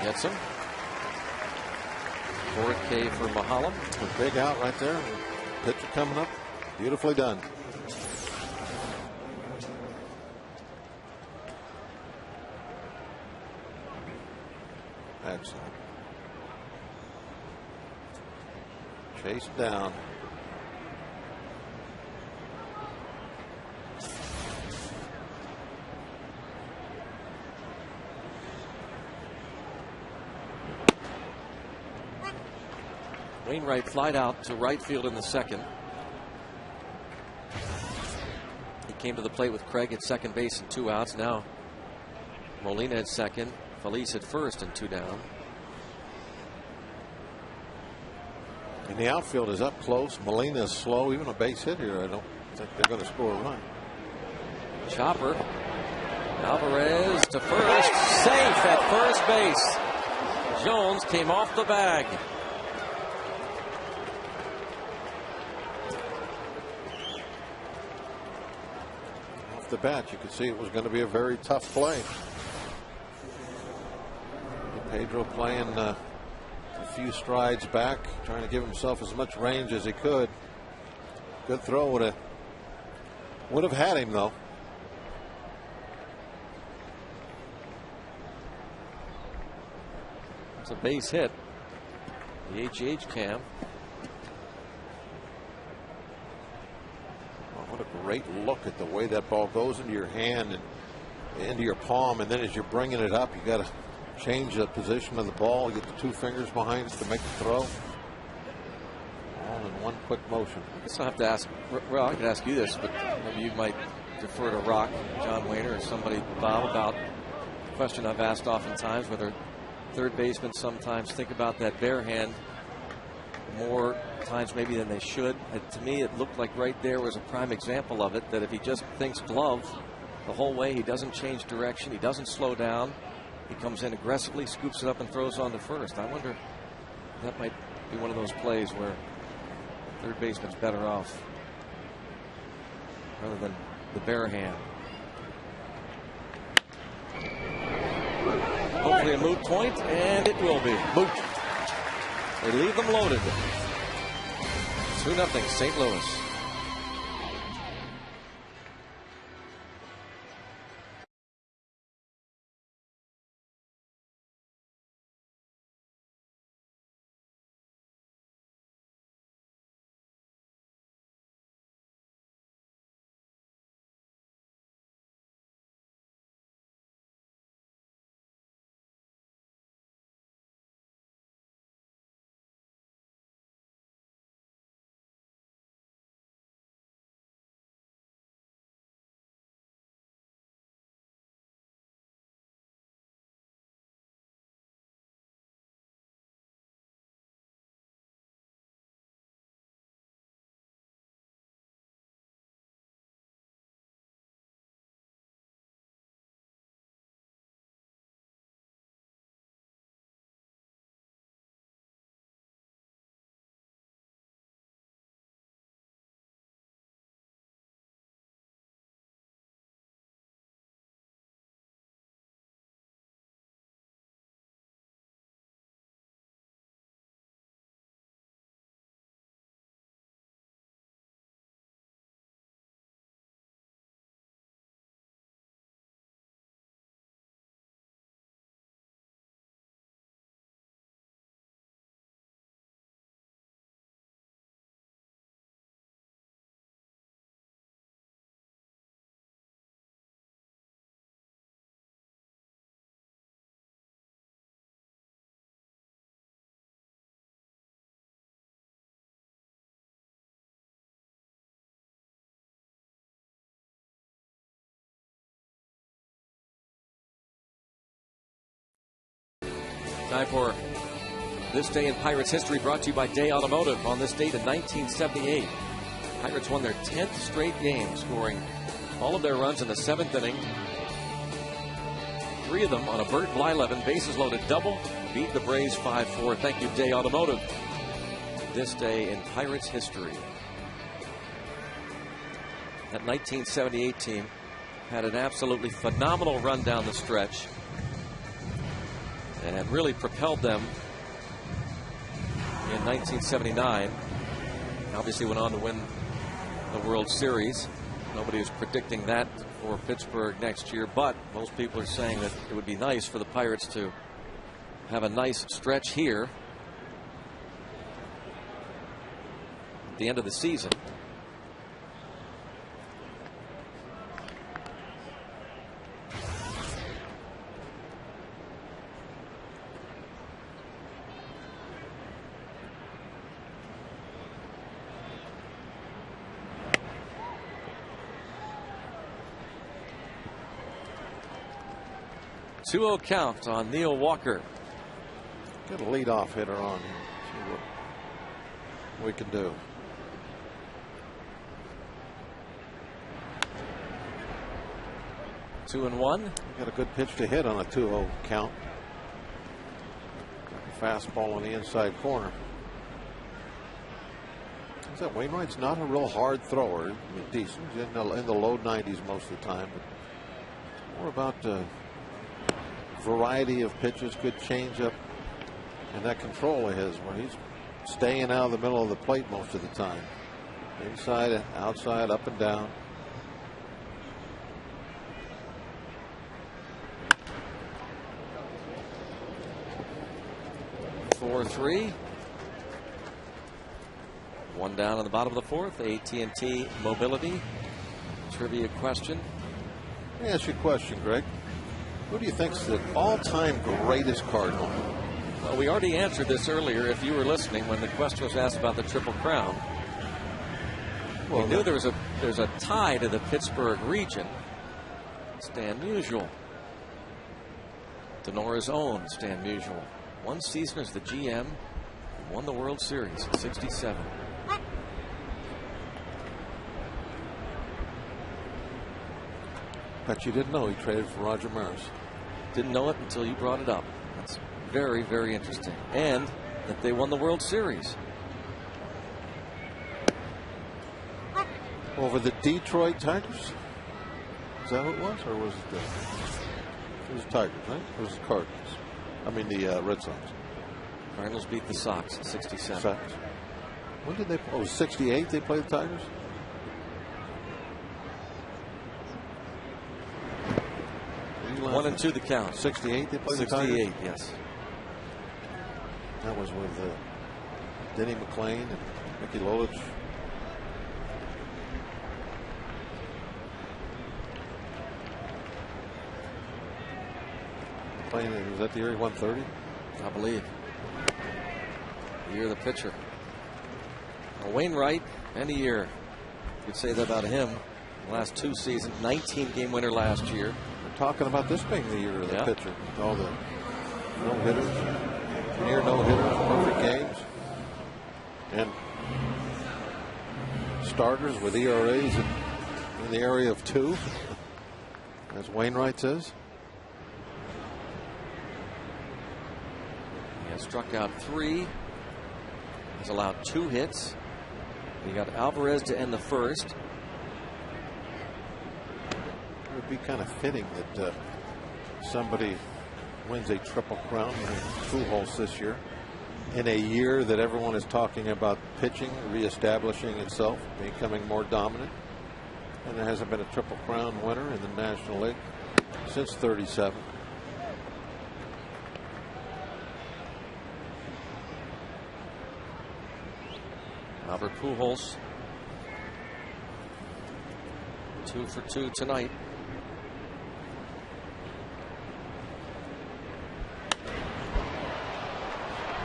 Gets him. 4K for Mahalam. A big out right there. Pitcher coming up. Beautifully done. Excellent. Chase down. Wainwright flied out to right field in the second. He came to the plate with Craig at second base and 2 outs. Now Molina at second. Felice at first and 2 down. And the outfield is up close. Molina is slow. Even a base hit here, I don't think they're going to score a run. Chopper. Alvarez to first. Safe at first base. Jones came off the bag. Off the bat, you could see it was going to be a very tough play. Pedro playing a few strides back, trying to give himself as much range as he could. Good throw, would have had him though. It's a base hit. The HH cam. Oh, what a great look at the way that ball goes into your hand and into your palm, and then as you're bringing it up, you got to change the position of the ball, get the 2 fingers behind it to make the throw. All in one quick motion. I guess I'll have to ask, well, I could ask you this, but maybe you might defer to Rock, John Wayner, or somebody, Bob, about a question I've asked oftentimes, whether third basemen sometimes think about that bare hand more times maybe than they should. To me, it looked like right there was a prime example of it, that if he just thinks glove the whole way, he doesn't change direction, he doesn't slow down. He comes in aggressively, scoops it up, and throws on to first. I wonder if that might be one of those plays where third baseman's better off rather than the bare hand. Hopefully a moot point, and it will be. Moot. They leave them loaded. 2-0 St. Louis. Time for This Day in Pirates History, brought to you by Day Automotive. On this date in 1978, Pirates won their 10th straight game, scoring all of their runs in the 7th inning. 3 of them on a Bert Blyleven bases loaded double, beat the Braves 5-4. Thank you, Day Automotive. This day in Pirates history. That 1978 team had an absolutely phenomenal run down the stretch and really propelled them in 1979. Obviously went on to win the World Series. Nobody is predicting that for Pittsburgh next year, but most people are saying that it would be nice for the Pirates to have a nice stretch here at the end of the season. Two-0 count on Neil Walker. Get a leadoff hitter on him. See what we can do. Two and one. Got a good pitch to hit on a 2-0 count. Fastball on the inside corner. Is that Wainwright's not a real hard thrower? I mean, decent. He's in the low 90s most of the time, but more about variety of pitches, good changeup, and that control of his, where he's staying out of the middle of the plate most of the time. Inside, outside, up and down. Four, 3. One down in the bottom of the 4th. AT&T Mobility trivia question. Let me ask you a question, Greg. Who do you think's the all-time greatest Cardinal? Well, we already answered this earlier if you were listening when the question was asked about the Triple Crown. Well, we knew there's a tie to the Pittsburgh region. Stan Musial. Denora's own Stan Musial. One season as the GM and won the World Series in '67. Bet you didn't know he traded for Roger Maris. Didn't know it until you brought it up. That's very, very interesting. And that they won the World Series. Over the Detroit Tigers? Is that what it was? Or was it the Tigers, right? Or was it the Cardinals? I mean the Red Sox. Cardinals beat the Sox in '67. Sox. When did they play? Oh, it was '68 they played the Tigers? One and two the count. '68 they played the Tigers? '68, yes. That was with Denny McClain and Mickey Lolich. Was that the year he won 30? I believe. The year of the pitcher. Well, Wainwright, any year. You could say that about him. The last 2 seasons, 19-game winner last year. We're talking about this being the year of the pitcher. All the no-hitters, near no-hitters, perfect games, and starters with ERAs in the area of 2, as Wainwright says. He has struck out 3. He's allowed 2 hits. We got Alvarez to end the first. It would be kind of fitting that somebody wins a Triple Crown in Pujols this year, in a year that everyone is talking about pitching reestablishing itself, becoming more dominant, and there hasn't been a Triple Crown winner in the National League since '37. Albert Pujols, 2 for 2 tonight.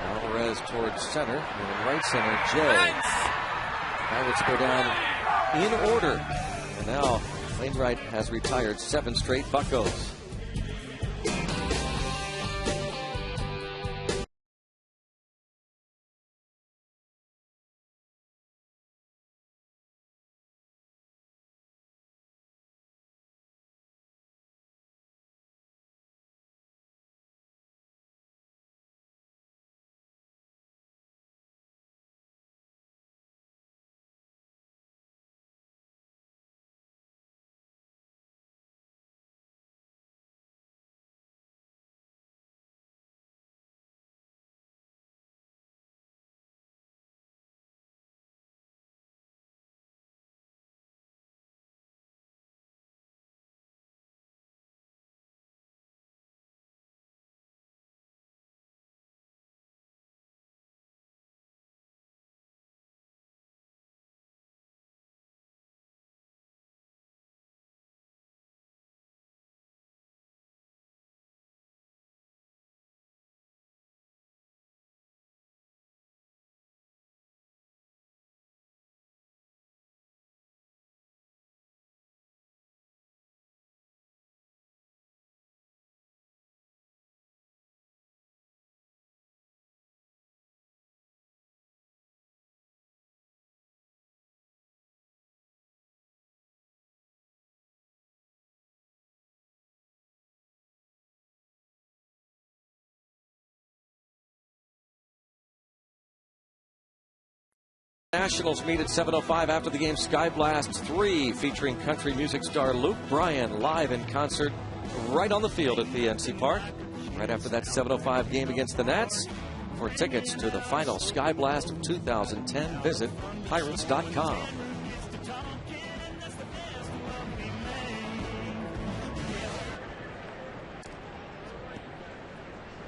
Alvarez towards center, and in right center, Jay. Pirates go down in order, and now Wainwright has retired 7 straight Buccos. Nationals meet at 7:05 after the game. Sky Blast 3 featuring country music star Luke Bryan live in concert right on the field at PNC Park. Right after that 7:05 game against the Nats. For tickets to the final Sky Blast of 2010, visit Pirates.com.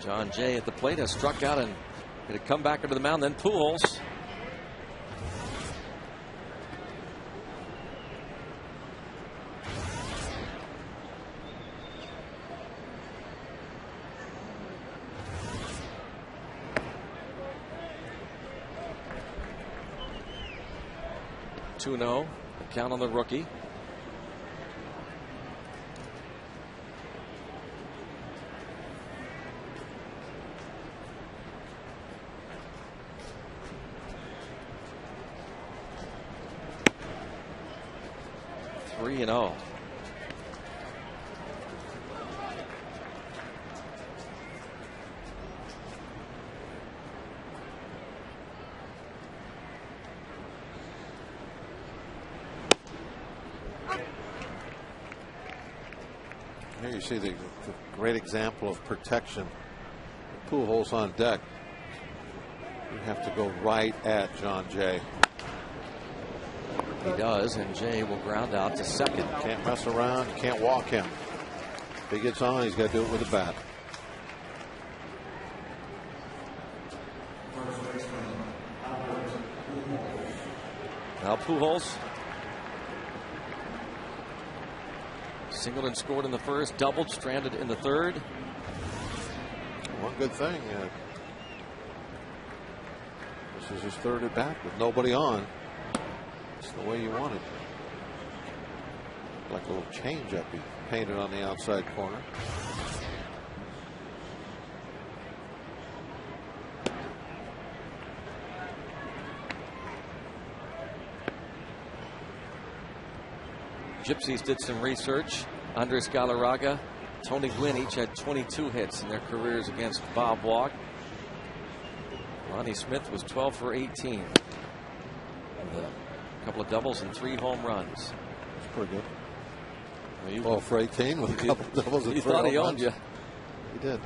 John Jay at the plate has struck out and going to come back into the mound. Then Pujols. The count on the rookie. Three and 0. Here you see the great example of protection. Pujols on deck. You have to go right at John Jay. He does, and Jay will ground out to second. Can't mess around, can't walk him. If he gets on, he's got to do it with a bat. Now Pujols. Singled and scored in the first, doubled, stranded in the third. One good thing. This is his third at bat with nobody on. It's the way you want it. Like a little change-up he painted on the outside corner. Gypsies did some research. Andres Galarraga, Tony Gwynn each had 22 hits in their careers against Bob Walk. Ronnie Smith was 12 for 18. With a couple of doubles and 3 home runs. That's pretty good. Well, 12 for 18 with a couple of doubles and 3 home runs. You thought he owned you. He did.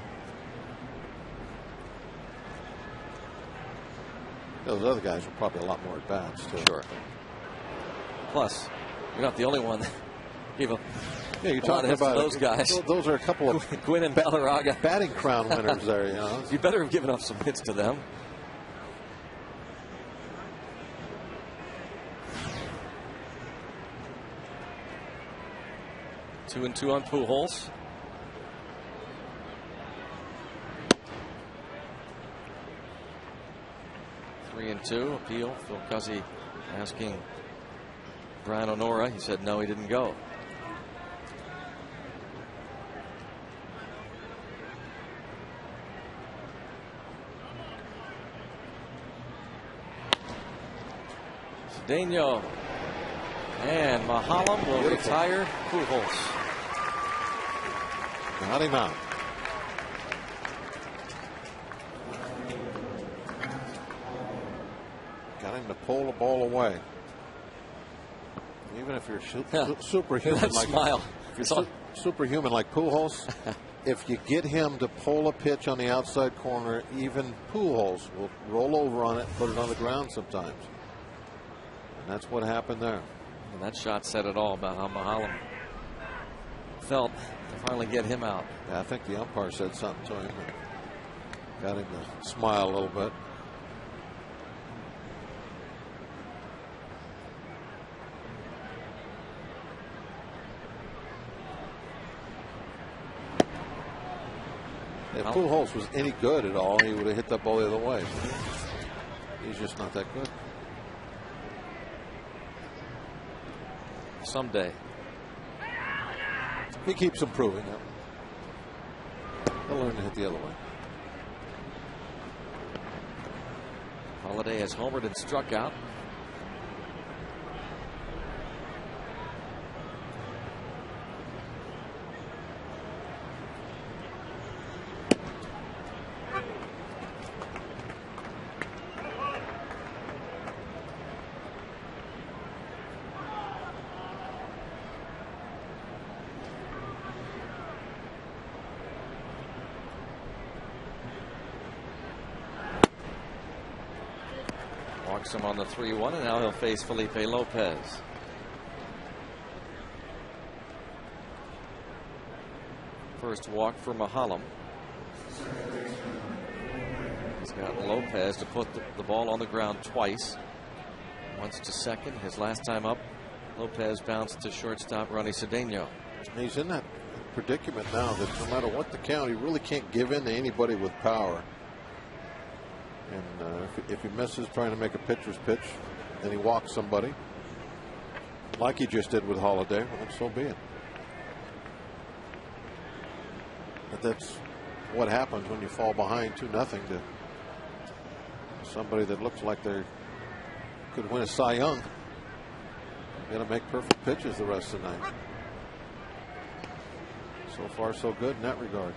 Those other guys were probably a lot more at bats too. Sure. Plus, you're not the only one that gave up. Yeah, you're talking about those guys. Those are a couple of Gwynn and Galarraga batting crown winners there. You know, you better have given up some hits to them. Two and 2 on Pujols. Three and 2 appeal. Phil Cuzzy asking Brian Onora. He said no, he didn't go. Cedeno and Mahalam will retire Pujols. Got him out. Got him to pull the ball away. Even if you're superhuman, that like smile. Superhuman like Pujols, if you get him to pull a pitch on the outside corner, even Pujols will roll over on it, put it on the ground sometimes. And that's what happened there. And that shot said it all about how Mahalam felt to finally get him out. Yeah, I think the umpire said something to him and got him to smile a little bit. If Pujols was any good at all, he would have hit that ball the other way. He's just not that good. Someday. He keeps improving. He'll learn to hit the other way. Holiday has homered and struck out. Walks him on the 3-1, and now he'll face Felipe Lopez. First walk for Mahalam. He's got Lopez to put the ball on the ground twice. Once to second. His last time up, Lopez bounced to shortstop Ronnie Cedeno. He's in that predicament now that no matter what the count, he really can't give in to anybody with power. And if he misses trying to make a pitcher's pitch, then he walks somebody, like he just did with Holiday. Well, so be it. But that's what happens when you fall behind 2-0 to somebody that looks like they could win a Cy Young. Got to make perfect pitches the rest of the night. So far, so good in that regard.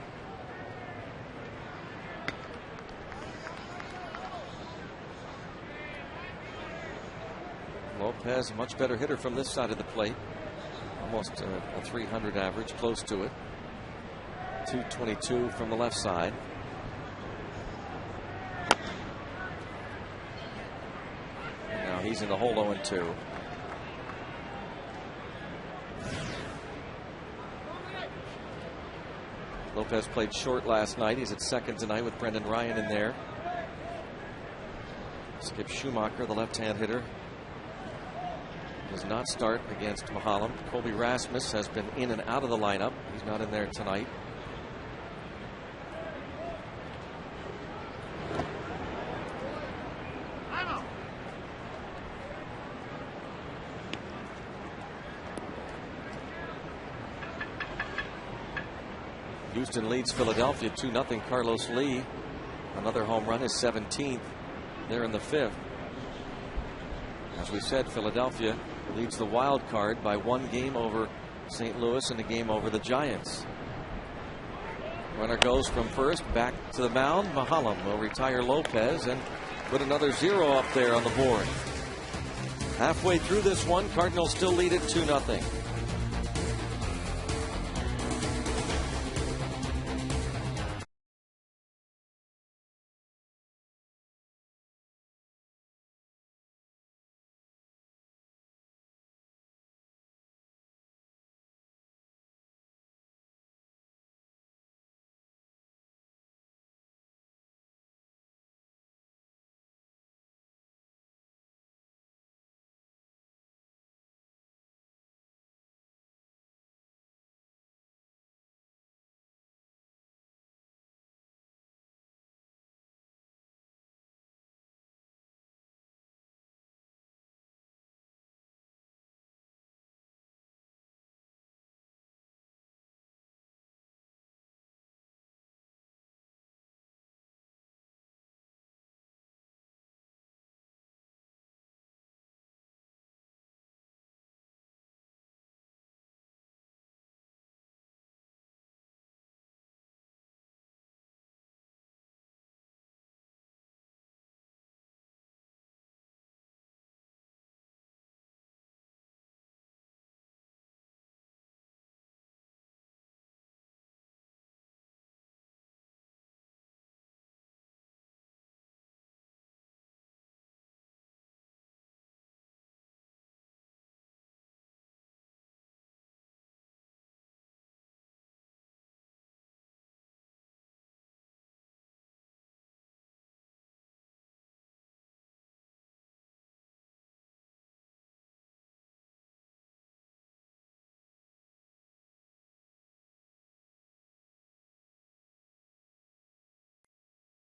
Lopez, a much better hitter from this side of the plate. Almost a 300 average, close to it. 222 from the left side. And now he's in the hole 0-2. Lopez played short last night. He's at second tonight with Brendan Ryan in there. Skip Schumacher, the left-hand hitter, does not start against Mahalam. Colby Rasmus has been in and out of the lineup. He's not in there tonight. Houston leads Philadelphia 2-0. Carlos Lee, another home run, his 17th. There in the 5th. As we said, Philadelphia leads the wild card by 1 game over St. Louis and a game over the Giants. Runner goes from first back to the mound. Mahalam will retire Lopez and put another 0 up there on the board. Halfway through this one, Cardinals still lead it 2-0.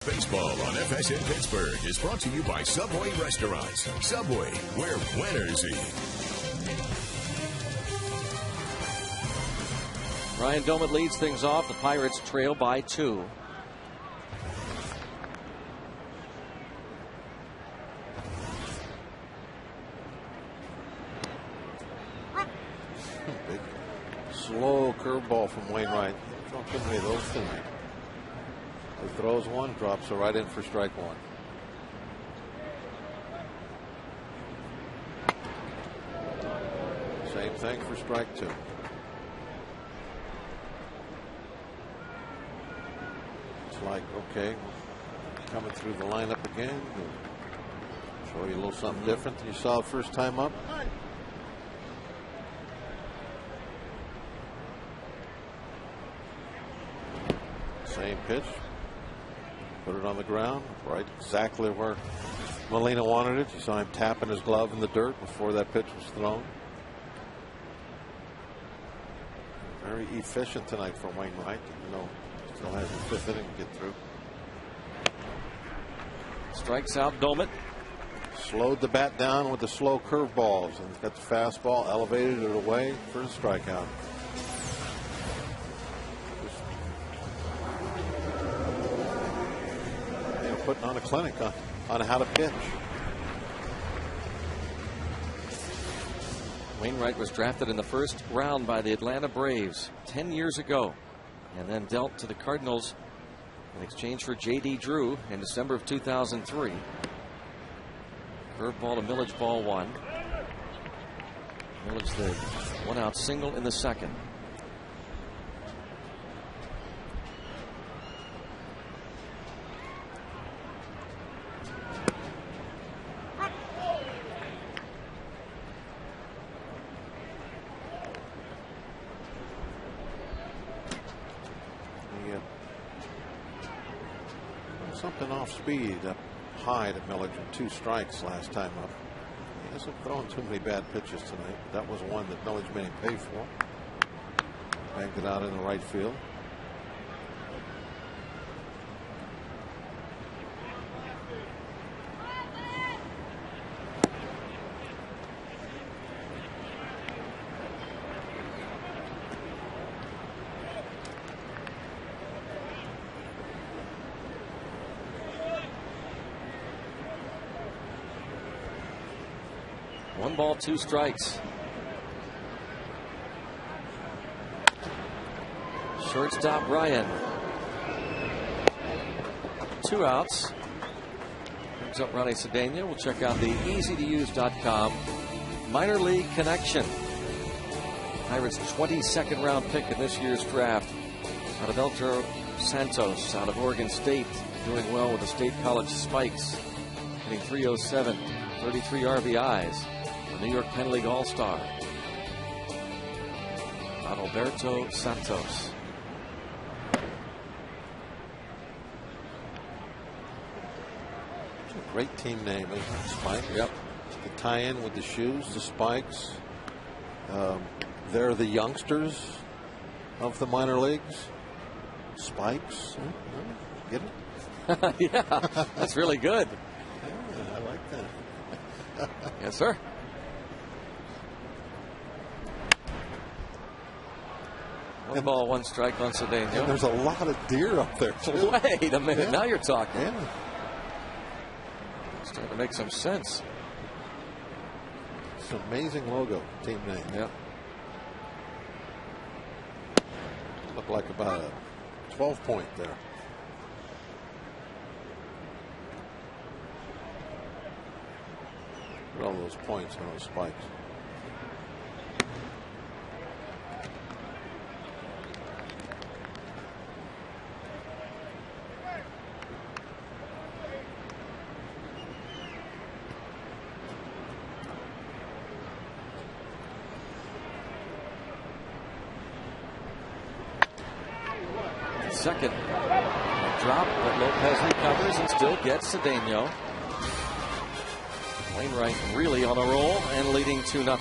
Baseball on FSN Pittsburgh is brought to you by Subway Restaurants. Subway, where winners eat. Ryan Doumit leads things off. The Pirates trail by 2. Big, slow curveball from Wainwright. Don't too many of those tonight. He throws one, drops it right in for strike 1. Same thing for strike 2. It's like, okay, coming through the lineup again. Show you a little something different than you saw the first time up. Same pitch. Put it on the ground, right exactly where Molina wanted it. You saw him tapping his glove in the dirt before that pitch was thrown. Very efficient tonight for Wainwright. You know, still has the fifth inning to get through. Strikes out Dolman. Slowed the bat down with the slow curveballs and got the fastball, elevated it away for the strikeout. Putting on a clinic on how to pitch. Wainwright was drafted in the first round by the Atlanta Braves 10 years ago and then dealt to the Cardinals in exchange for J.D. Drew in December of 2003. Curveball to Millage, ball one. Millage the one-out single in the second. Something off speed up high to Millage with 2 strikes last time up. He hasn't thrown too many bad pitches tonight. That was one that Millage made him pay for. Banked it out in the right field. One ball, 2 strikes. Shortstop Ryan. 2 outs. Brings up Ronnie Cedeno. We'll check out the easy-to-use.com minor league connection. Pirates' 22nd round pick in this year's draft out of El Toro Santos out of Oregon State, doing well with the State College Spikes, hitting .307, 33 RBIs. New York Penn League All-Star Adalberto Santos. It's a great team name, isn't it? Spikes. Yep. The tie-in with the shoes, the Spikes. They're the youngsters of the minor leagues. Spikes. Get it? Yeah, that's really good. Yeah, I like that. Yes, sir. One ball, 1 strike on Cedeno. And there's a lot of deer up there, too. Wait a minute. Yeah. Now you're talking. Yeah. It's starting to make some sense. It's an amazing logo, team name. Yeah. Looked like about a 12-point there. Look at all those points on those spikes. Second drop, but Lopez recovers and still gets Cedeno. Wainwright really on a roll and leading 2-0.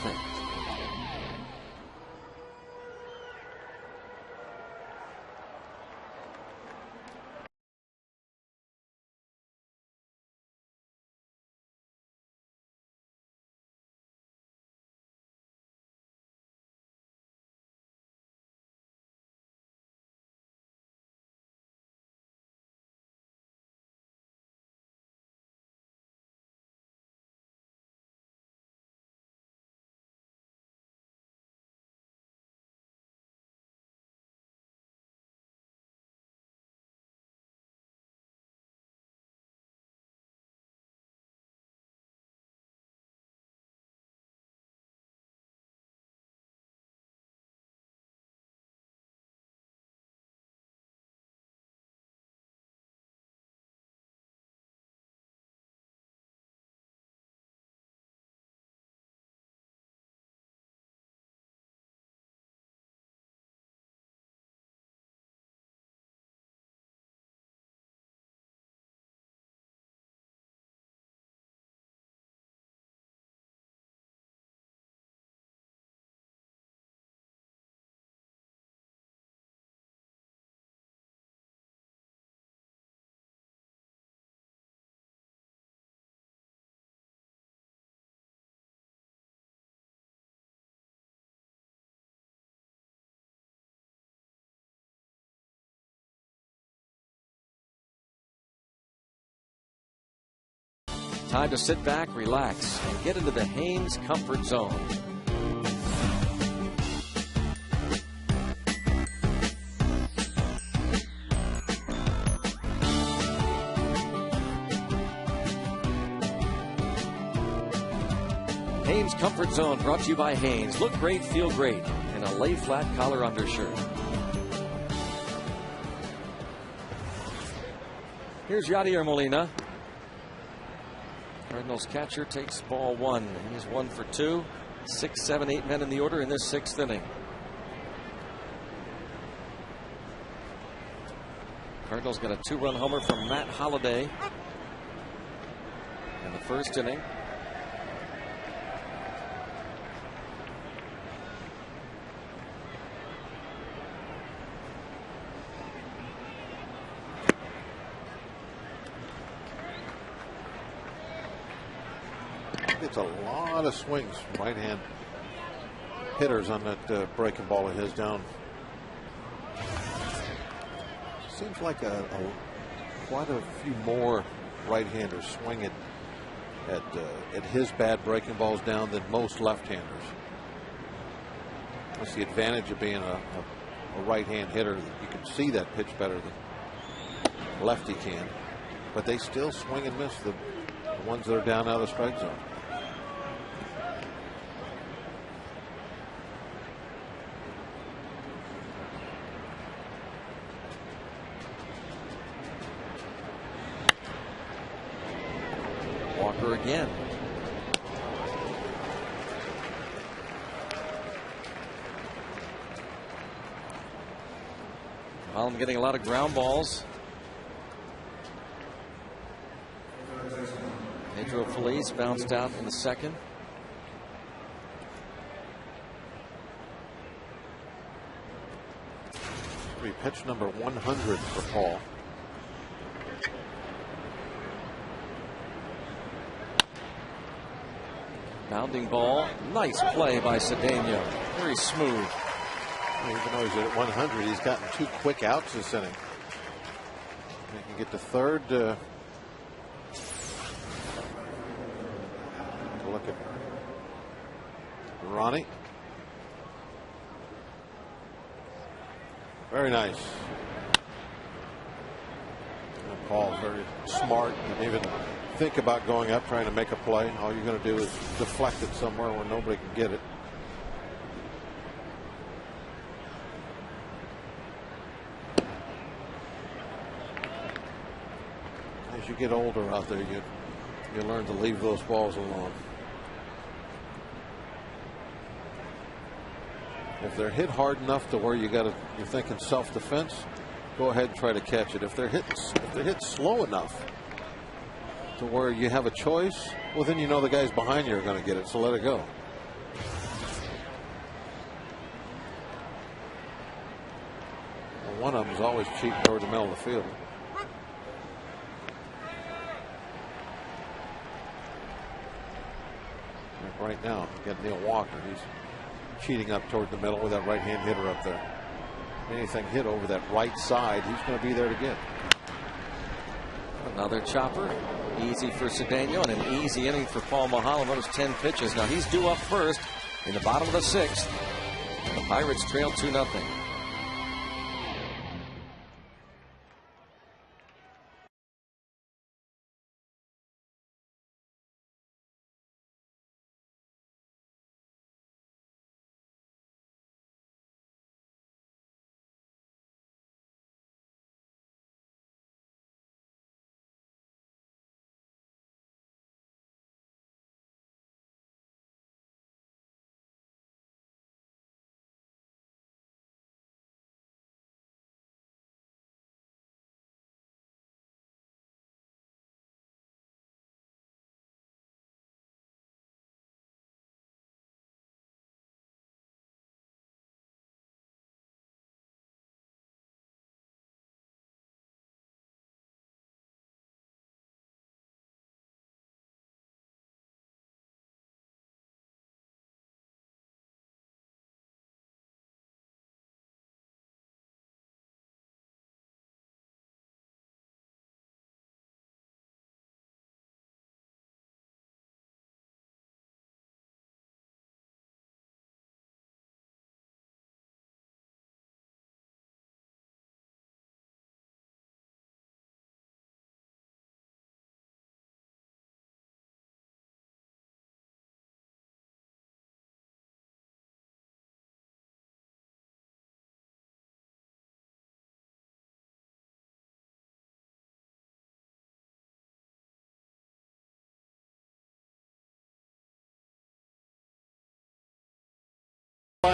time to sit back, relax, and get into the Haynes comfort zone. Haynes Comfort Zone brought to you by Haynes. Look great, feel great in a lay flat collar undershirt. Here's Yadier Molina. Cardinals catcher takes ball one. He's 1 for 2. 6, 7, 8 men in the order in this 6th inning. Cardinals got a 2-run homer from Matt Holliday in the 1st inning. It's a lot of swings from right-hand hitters on that breaking ball of his down. Seems like quite a few more right-handers swinging at his bad breaking balls down than most left-handers. That's the advantage of being a right-hand hitter. You can see that pitch better than lefty can, but they still swing and miss the ones that are down out of the strike zone. Walker again. Holland getting a lot of ground balls. Pedro Feliz bounced out in the 2nd. Pitch number 100 for Paul. Bounding ball. Nice play by Cedeno. Very smooth. Even though he's at 100, he's gotten 2 quick outs this inning. He can get to 3rd. Look at Ronnie. Very nice. And Paul's very smart. He didn't even think about going up trying to make a play. All you're going to do is deflect it somewhere where nobody can get it. As you get older out there, you learn to leave those balls alone. If they're hit hard enough to where you're thinking self-defense, go ahead and try to catch it. If they're hit slow enough to where you have a choice, well, then you know the guys behind you are going to get it, so let it go. Well, one of them is always cheating toward the middle of the field. Like right now, you got Neil Walker. He's cheating up toward the middle with that right-hand hitter up there. Anything hit over that right side, he's going to be there to get. Another chopper. Easy for Cedeno and an easy inning for Paul Mulholland. Those 10 pitches. Now he's due up first in the bottom of the 6th. The Pirates trail 2-0.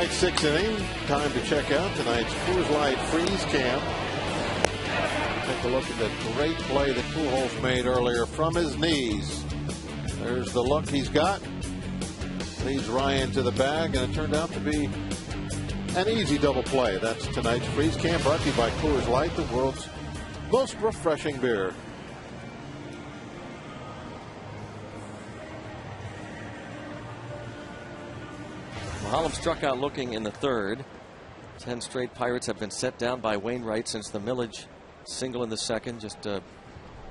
6th inning. Time to check out tonight's Coors Light Freeze Camp. Take a look at the great play that Pujols made earlier from his knees. There's the look he's got. Leads Ryan to the bag, and it turned out to be an easy double play. That's tonight's Freeze Camp, brought to you by Coors Light, the world's most refreshing beer. Mahalam struck out looking in the third. 10 straight Pirates have been set down by Wainwright since the Millage single in the second, just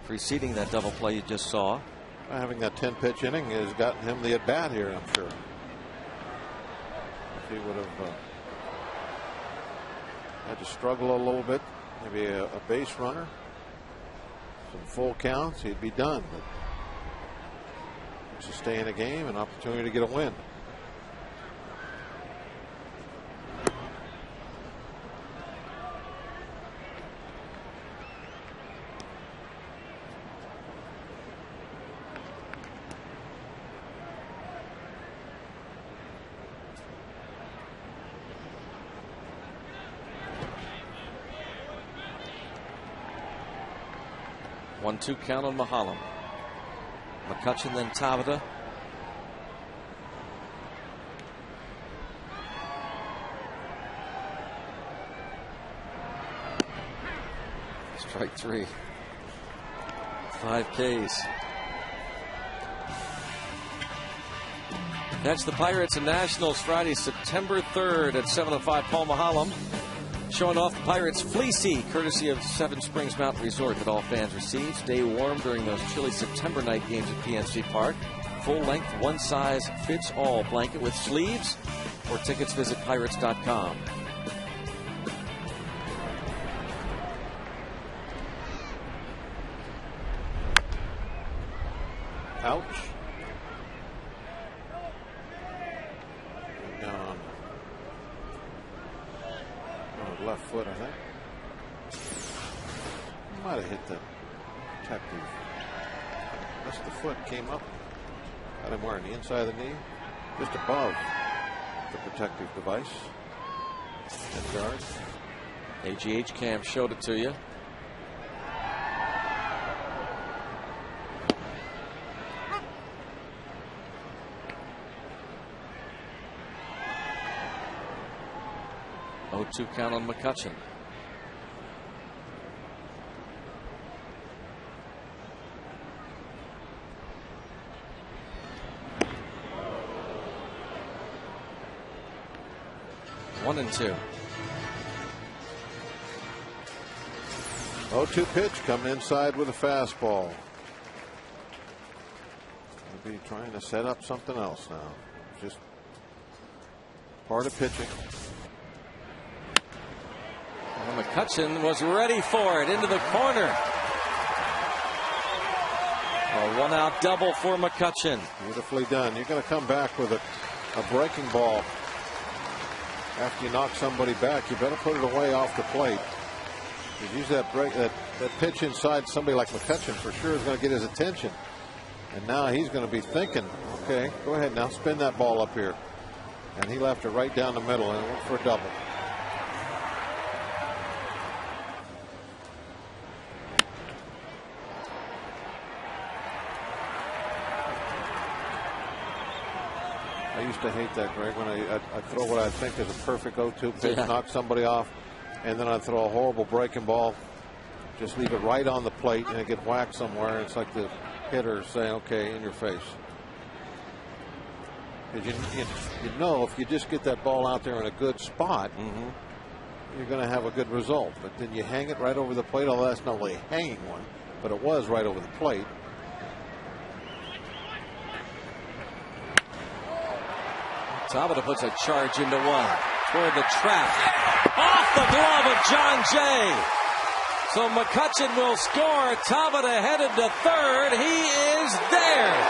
preceding that double play you just saw. Having that 10-pitch inning has gotten him the at-bat here, I'm sure. If he would have had to struggle a little bit, maybe a base runner, some full counts, he'd be done. But to stay in a game, an opportunity to get a win. One-two count on Mahalam. McCutchen, then Tabata. Strike three. 5 Ks. That's the Pirates and Nationals Friday, September 3rd at 7:05. Paul Mahalam showing off the Pirates' fleecy, courtesy of Seven Springs Mountain Resort, that all fans receive. Stay warm during those chilly September night games at PNC Park. Full length, one size fits all blanket with sleeves. For tickets, visit pirates.com. Ouch. Down. Oh, left foot, I think. Might have hit the protective. Unless the foot came up. Got him where, on the inside of the knee? Just above the protective device. 10 yards. AGH cam showed it to you. Oh, 2 count on McCutchen. One and 2. 0-2 pitch coming inside with a fastball. Maybe trying to set up something else now. Just part of pitching. Well, McCutchen was ready for it, into the corner. A 1-out double for McCutchen. Beautifully done. You're going to come back with a breaking ball. After you knock somebody back, you better put it away off the plate. You use that pitch inside somebody like McCutchen for sure is going to get his attention. And now he's going to be thinking, okay, go ahead now, spin that ball up here. And he left it right down the middle and went for a double. I used to hate that, Greg, when I throw what I think is a perfect 0-2 pitch, knock somebody off, and then I throw a horrible breaking ball, just leave it right on the plate, and it get whacked somewhere. And it's like the hitter saying, okay, in your face. Because you know if you just get that ball out there in a good spot, you're going to have a good result. But then you hang it right over the plate, although that's not really hanging one, but it was right over the plate. Tabata puts a charge into one toward the trap. Off the glove of John Jay. So McCutchen will score. Tabata headed to third. He is there.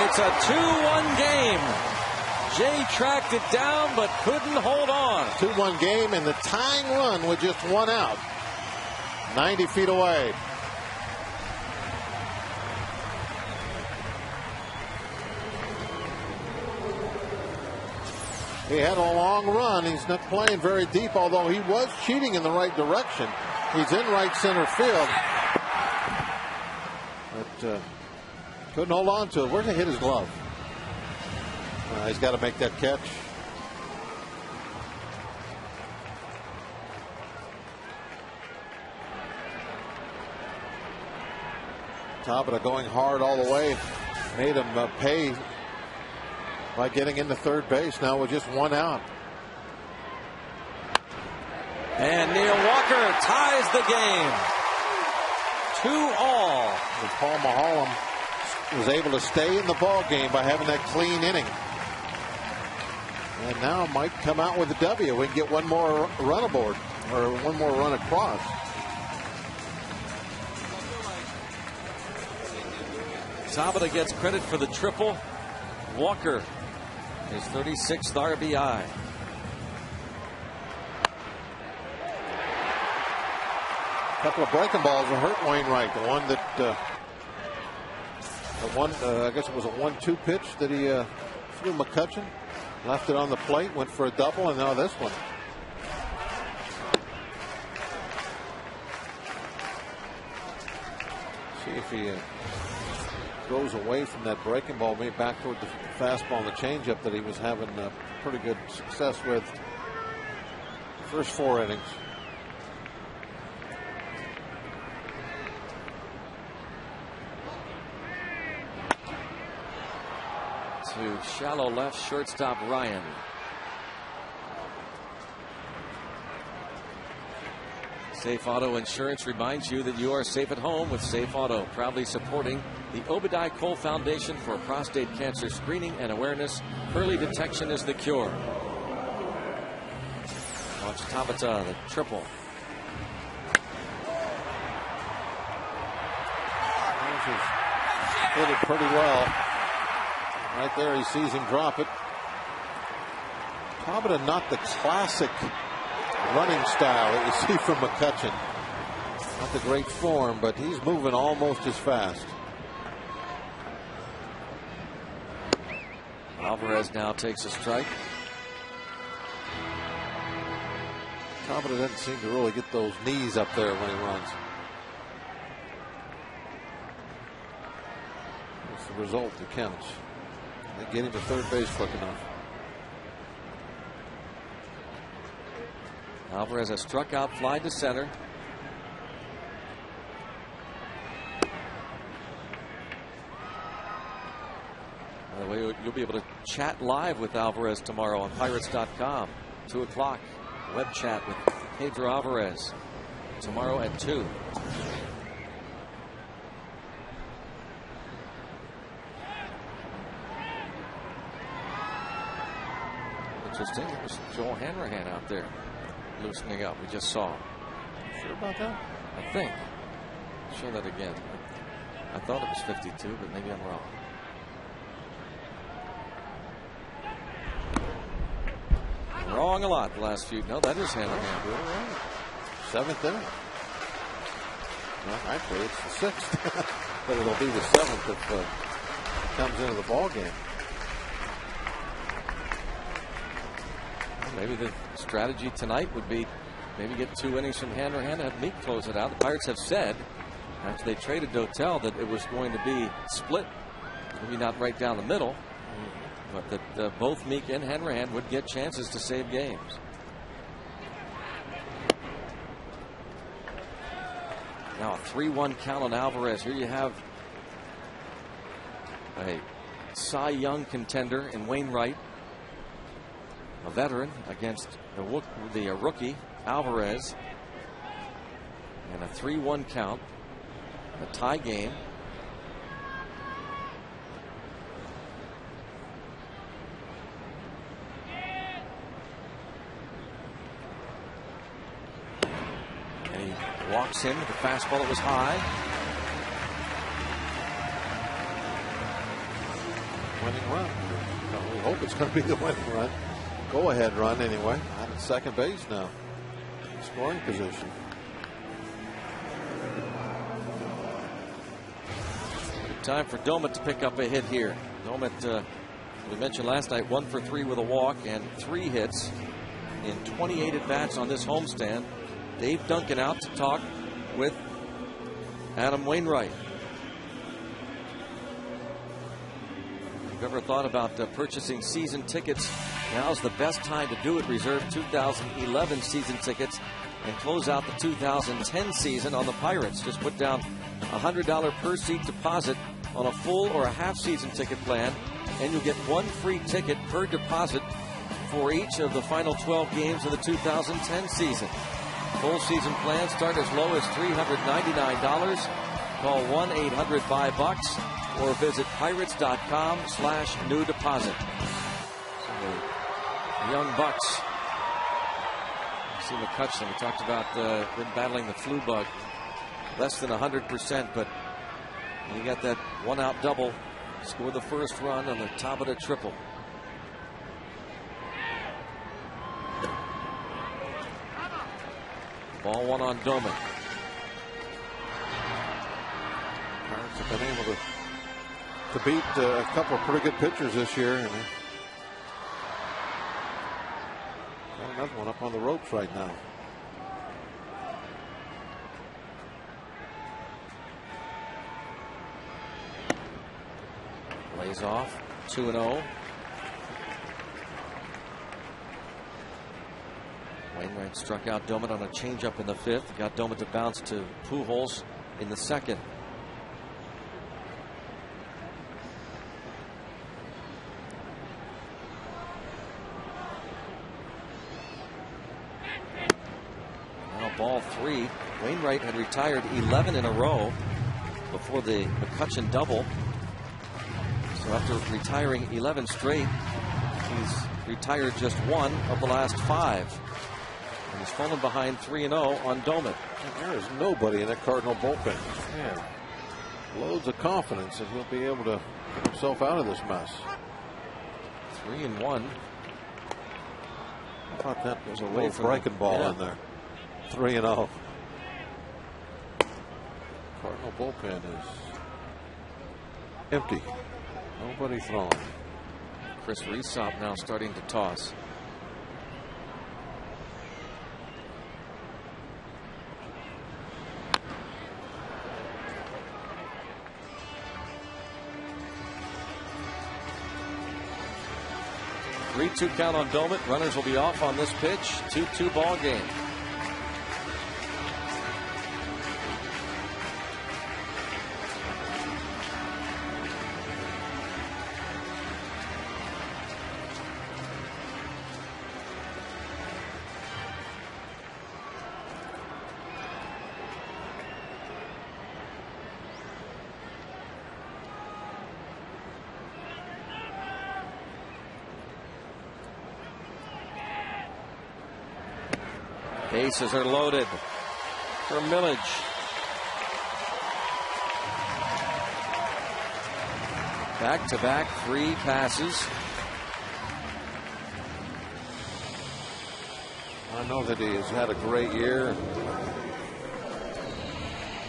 It's a 2-1 game. Jay tracked it down but couldn't hold on. 2-1 game and the tying run with just 1 out. 90 feet away. He had a long run. He's not playing very deep, although he was cheating in the right direction. He's in right center field. But couldn't hold on to it. Where'd he hit his glove? He's got to make that catch. Tabata going hard all the way. Made him pay by getting into third base. Now with just one out. And Neil Walker ties the game. 2-all. And Paul Maholm was able to stay in the ball game by having that clean inning. And now might come out with a W. We can get one more run aboard, or one more run across. Tabata gets credit for the triple. Walker, his 36th RBI. A couple of breaking balls will hurt Wainwright. The one that, I guess it was a 1-2 pitch that he threw McCutcheon. Left it on the plate, went for a double, and now this one. See if he goes away from that breaking ball, maybe back toward the fastball and the changeup that he was having pretty good success with the first 4 innings. To shallow left shortstop Ryan. Safe Auto Insurance reminds you that you are safe at home with Safe Auto, proudly supporting the Obadiah Cole Foundation for prostate cancer screening and awareness. Early detection is the cure. Watch Tabata, the triple. Hit it pretty well. Right there, he sees him drop it. Tabata, not the classic running style that you see from McCutcheon. Not the great form, but he's moving almost as fast. Alvarez now takes a strike. Tabata doesn't seem to really get those knees up there when he runs. It's the result that counts. They get him to third base quick enough. Alvarez has struck out, fly to center. By the way, you'll be able to chat live with Alvarez tomorrow on Pirates.com. 2 o'clock. Web chat with Pedro Alvarez tomorrow at 2. Interesting. It was Joel Hanrahan out there loosening up. We just saw. Sure about that? I think. Show that again. I thought it was 52, but maybe I'm wrong. Wrong a lot the last few. No, that is Hanrahan. You're right. 7th inning. Well, actually, it's the 6th, but it'll be the 7th if it comes into the ball game. Maybe the strategy tonight would be maybe get 2 innings from Hanrahan and have Meek close it out. The Pirates have said after they traded Dotel that it was going to be split, maybe not right down the middle, but that both Meek and Hanrahan would get chances to save games. Now a 3-1 count on Alvarez. Here you have a Cy Young contender in Wainwright, a veteran against the rookie Alvarez, and a 3-1 count, a tie game. And he walks him with a fastball that was high. Winning run. Well, we hope it's going to be the winning run. Go ahead run anyway. Out at second base now. Scoring position. Good time for Domet to pick up a hit here. Domet We mentioned last night 1 for 3 with a walk and 3 hits in 28 at-bats on this homestand. Dave Duncan out to talk with Adam Wainwright. If you've ever thought about purchasing season tickets, now's the best time to do it. Reserve 2011 season tickets and close out the 2010 season on the Pirates. Just put down a $100 per seat deposit on a full or a half season ticket plan, and you'll get 1 free ticket per deposit for each of the final 12 games of the 2010 season. Full season plans start as low as $399. Call 1-800-BUY-BUCKS or visit pirates.com/new deposit. So the young Bucks. See McCutcheon, we talked about him battling the flu bug. Less than 100%, but you got that 1-out double. Scored the first run on the top of the triple. Ball 1 on Doman. Pirates have been able to beat a couple of pretty good pitchers this year. And got another one up on the ropes right now. Lays off, 2-0. Wainwright struck out Doman on a changeup in the 5th. Got Doman to bounce to Pujols in the 2nd. Now ball 3. Wainwright had retired 11 in a row before the McCutcheon double. So after retiring 11 straight, he's retired just 1 of the last 5. And he's fallen behind 3-0 on Doman. There is nobody in that Cardinal bullpen. Man, loads of confidence that he'll be able to get himself out of this mess. 3-1. I thought that was a Away little from breaking the- ball yeah. in there. 3-0. Cardinal bullpen is empty. Nobody throwing. Chris Resop now starting to toss. Three-two count on Doman. Runners will be off on this pitch. 2-2 ball game. Bases are loaded for Millage. Back-to-back 3 passes. I know that he has had a great year.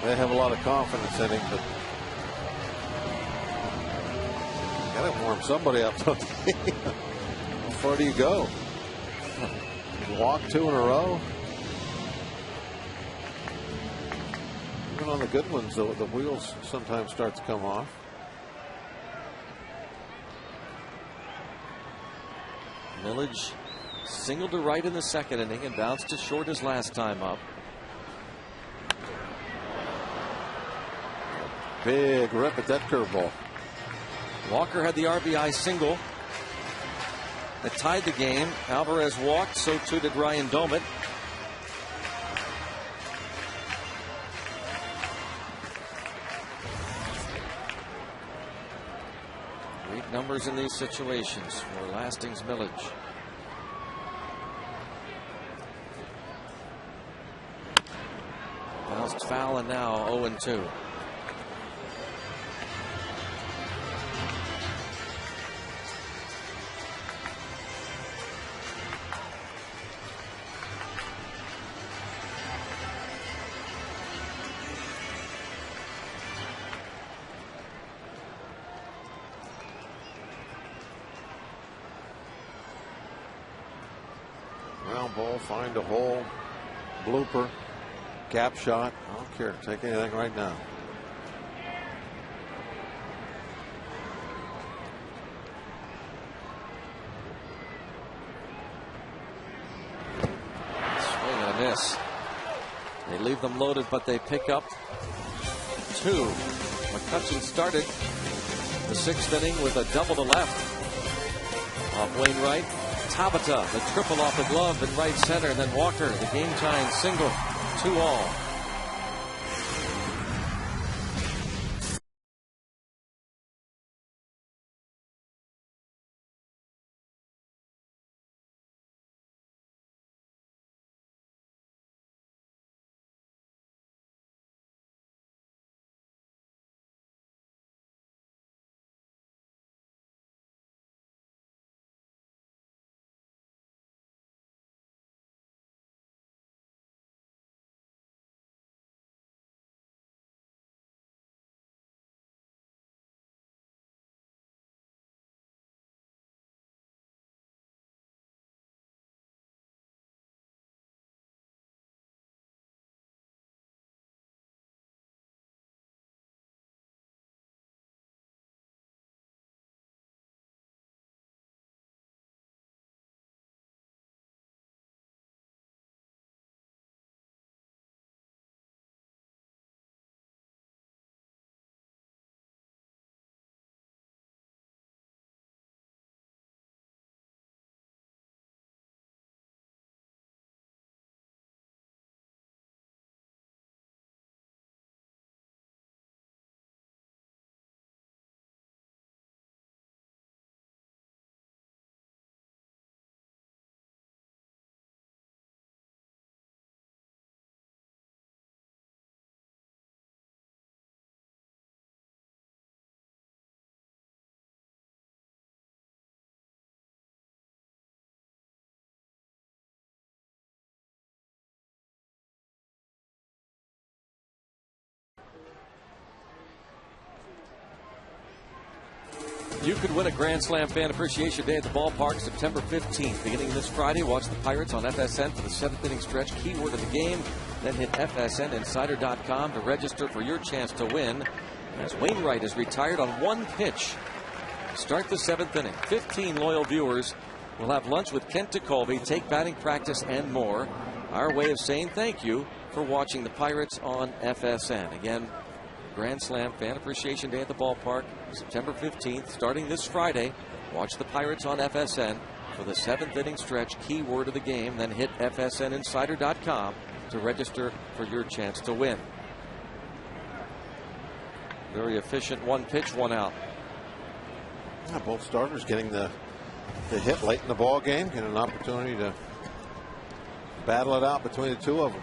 They have a lot of confidence in him, but got to warm somebody up. How far do you go? You walk 2 in a row. Even on the good ones, the wheels sometimes start to come off. Millage singled to right in the 2nd inning and bounced to short his last time up. Big rip at that curveball. Walker had the RBI single that tied the game. Alvarez walked, so too did Ryan Doman. Great numbers in these situations for Lasting's Millage. Bounced foul and now 0-2. Ground ball, find a hole, blooper, gap shot. I don't care. Take anything right now. Swing and a miss. They leave them loaded, but they pick up 2. McCutcheon started the 6th inning with a double to left off Wainwright. Tabata, the triple off the glove in right center, and then Walker, the game-tying single, 2-all. You could win a Grand Slam Fan Appreciation Day at the ballpark September 15th. Beginning this Friday, watch the Pirates on FSN for the 7th inning stretch. Keyword of the game. Then hit FSNinsider.com to register for your chance to win. As Wainwright is retired on 1 pitch. Start the 7th inning. 15 loyal viewers will have lunch with Kent DeColby, take batting practice, and more. Our way of saying thank you for watching the Pirates on FSN. Again, Grand Slam Fan Appreciation Day at the ballpark, September 15th, starting this Friday. Watch the Pirates on FSN for the 7th inning stretch. Keyword of the game. Then hit FSNinsider.com to register for your chance to win. Very efficient 1 pitch, 1 out. Yeah, both starters getting the hit late in the ball game, getting an opportunity to battle it out between the 2 of them.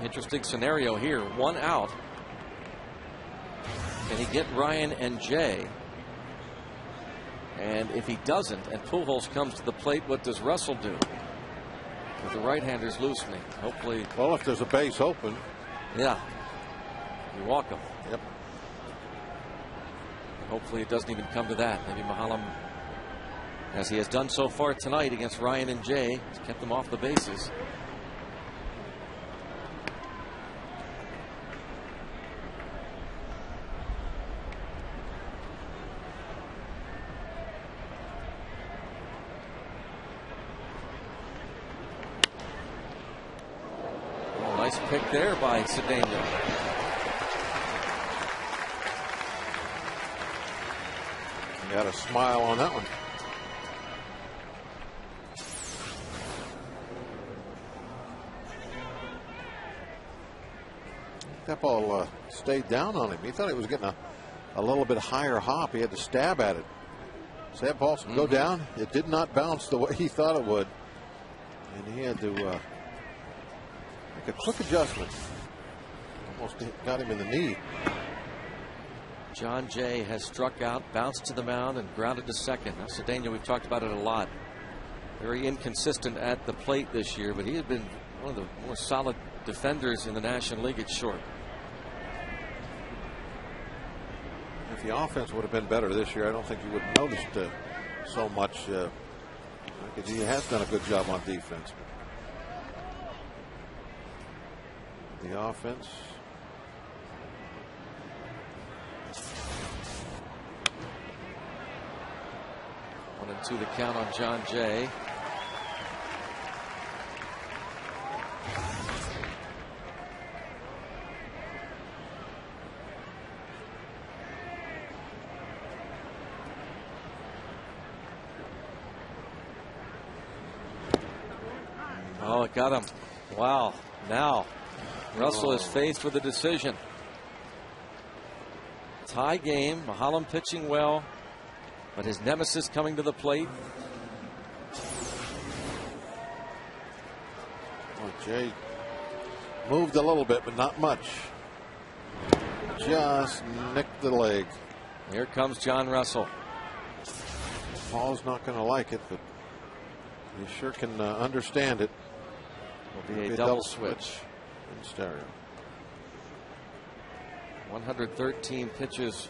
Interesting scenario here. 1 out. Can he get Ryan and Jay? And if he doesn't, and Pujols comes to the plate, what does Russell do? With the right-handers loosening. Hopefully. Well, if there's a base open. Yeah. You walk him. Yep. Hopefully it doesn't even come to that. Maybe Mahalam, as he has done so far tonight against Ryan and Jay, has kept them off the bases. Nice pick there by Cedeno. Got a smile on that one. That ball stayed down on him. He thought he was getting a little bit higher hop. He had to stab at it. So that ball go down. It did not bounce the way he thought it would. And he had to make a quick adjustment. Almost got him in the knee. John Jay has struck out, bounced to the mound, and grounded to second. Now, Cedeno, we've talked about it a lot. Very inconsistent at the plate this year, but he has been one of the more solid defenders in the National League at short. If the offense would have been better this year, I don't think you would have noticed so much. He has done a good job on defense. The offense. One and two the count on John Jay. Oh, it got him. Wow. Now Russell is faced with a decision. Tie game. Mahalam pitching well, but his nemesis coming to the plate. Well, Jay moved a little bit, but not much. Just nicked the leg. Here comes John Russell. Paul's not going to like it, but he sure can understand it. Will be a double switch in stereo. 113 pitches.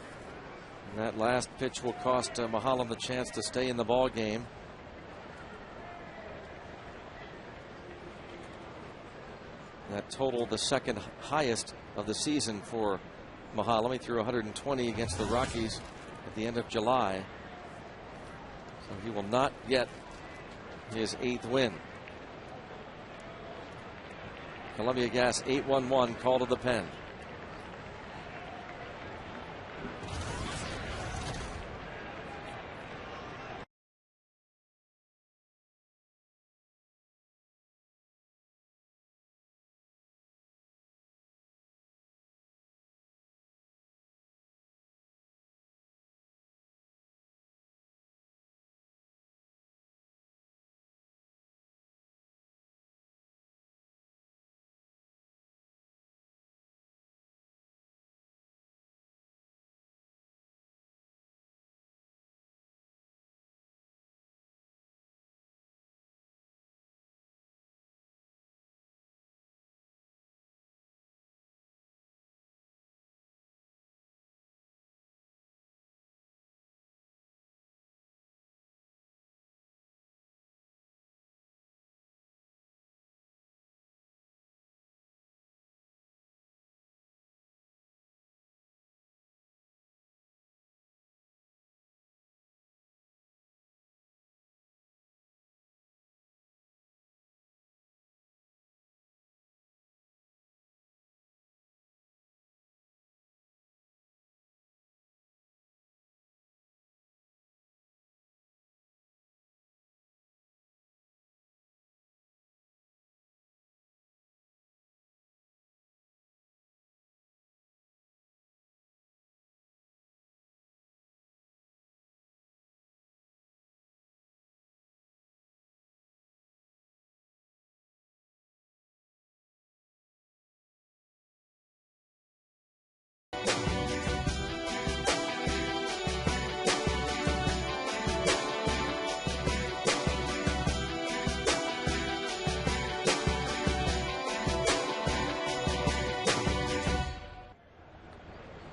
And that last pitch will cost Mahalam the chance to stay in the ball game. That total the second highest of the season for Mahalam. He threw 120 against the Rockies at the end of July. So he will not get his 8th win. Columbia Gas 8-1-1 call to the pen.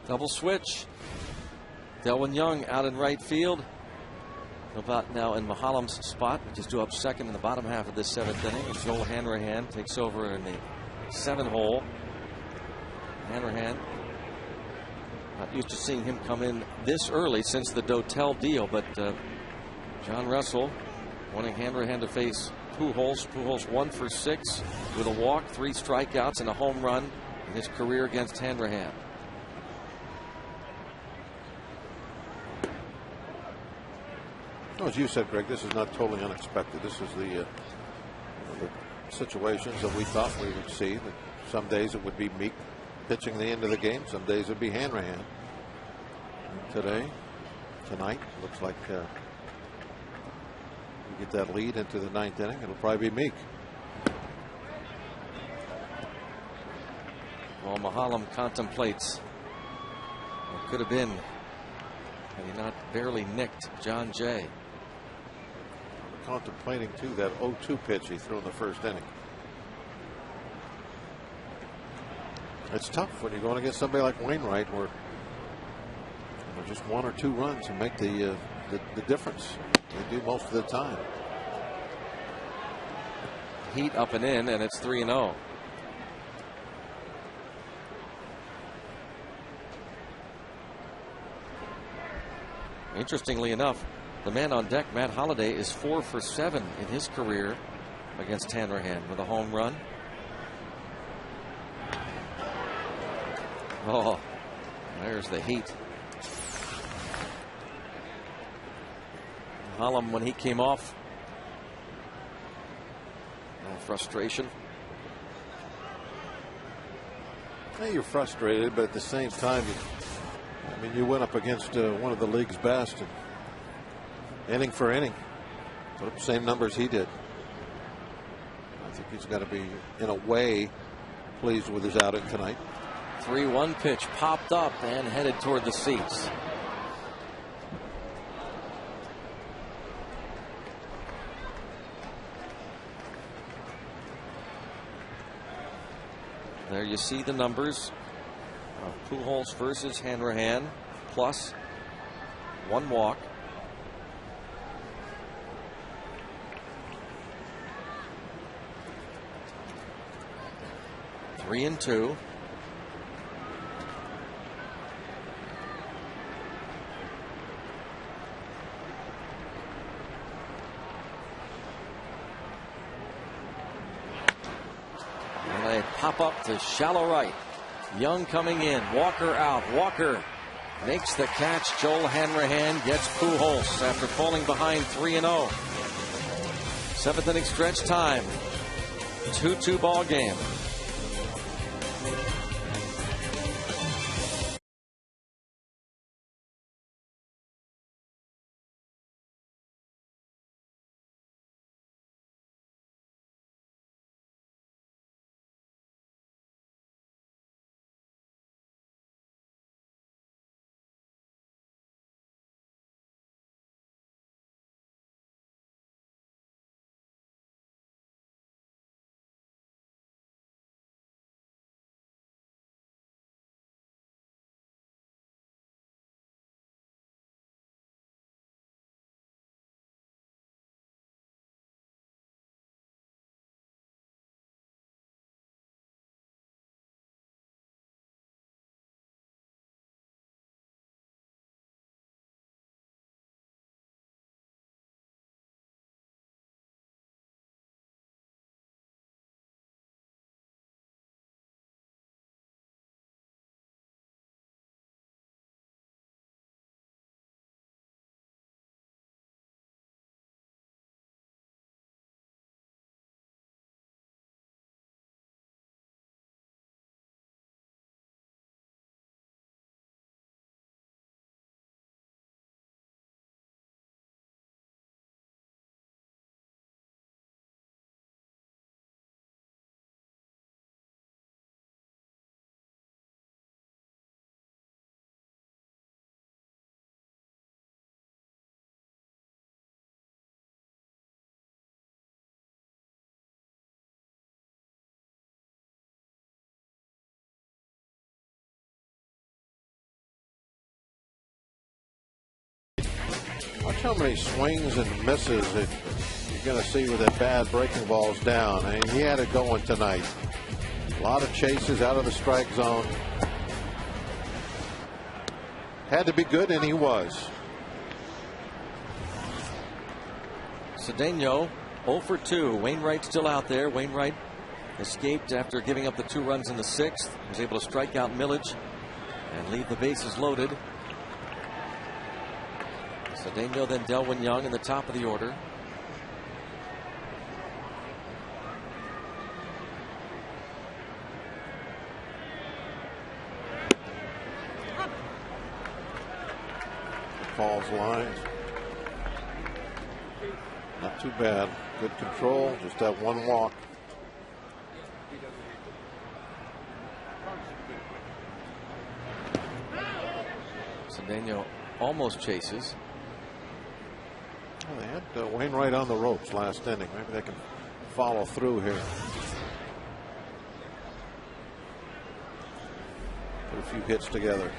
Double switch. Delwyn Young out in right field. About now in Mahalam's spot, which is due up second in the bottom half of this 7th inning. And Joel Hanrahan takes over in the 7 hole. Hanrahan, not used to seeing him come in this early since the Dotel deal, but John Russell wanting Hanrahan to face Pujols. Pujols 1 for 6 with a walk, 3 strikeouts, and a home run in his career against Hanrahan. As you said, Greg, this is not totally unexpected. This is the situations that we thought we would see. That some days it would be Meek pitching the end of the game. Some days it would be Hanrahan. Tonight, looks like we get that lead into the 9th inning. It'll probably be Meek. Well, Mahalam contemplates what could have been had he not barely nicked John Jay. Contemplating too that 0-2 pitch he threw in the 1st inning. It's tough when you're going against somebody like Wainwright, where just 1 or 2 runs and make the difference. They do most of the time. Heat up and in, and it's 3-0. Interestingly enough, the man on deck, Matt Holliday, is 4 for 7 in his career against Hanrahan with a home run. Oh, there's the heat. Hallam, when he came off, frustration. Hey, you're frustrated, but at the same time, you went up against one of the league's best, and inning for inning, put up the same numbers he did. I think he's got to be, in a way, pleased with his outing tonight. 3-1 pitch popped up and headed toward the seats. There you see the numbers of Pujols versus Hanrahan, plus 1 walk. Three and 2. Pop up to shallow right. Young coming in. Walker out. Walker makes the catch. Joel Hanrahan gets Pujols after falling behind 3-0. 7th inning stretch time. 2-2 ball game. Watch how many swings and misses that you're going to see with that bad breaking balls down. I mean, he had it going tonight. A lot of chases out of the strike zone. Had to be good, and he was. Cedeno 0 for 2. Wainwright still out there. Wainwright escaped after giving up the 2 runs in the 6th. Was able to strike out Millage and leave the bases loaded. Cedeno, then Delwyn Young in the top of the order. Falls lines. Not too bad. Good control. Just that 1 walk. Cedeno almost chases. Well, they had Wainwright on the ropes last inning. Maybe they can follow through here. Put a few hits together.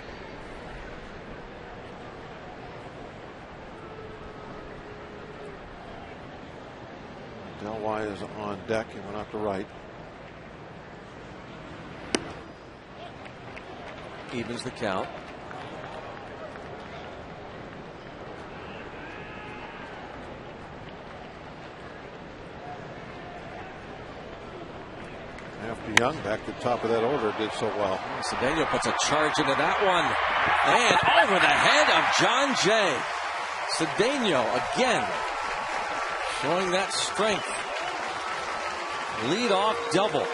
Delwy is on deck. He went out to right. Evens the count. After Young back to the top of that order did so well. Cedeno puts a charge into that one. And over the head of John Jay. Cedeno again showing that strength. Lead off double.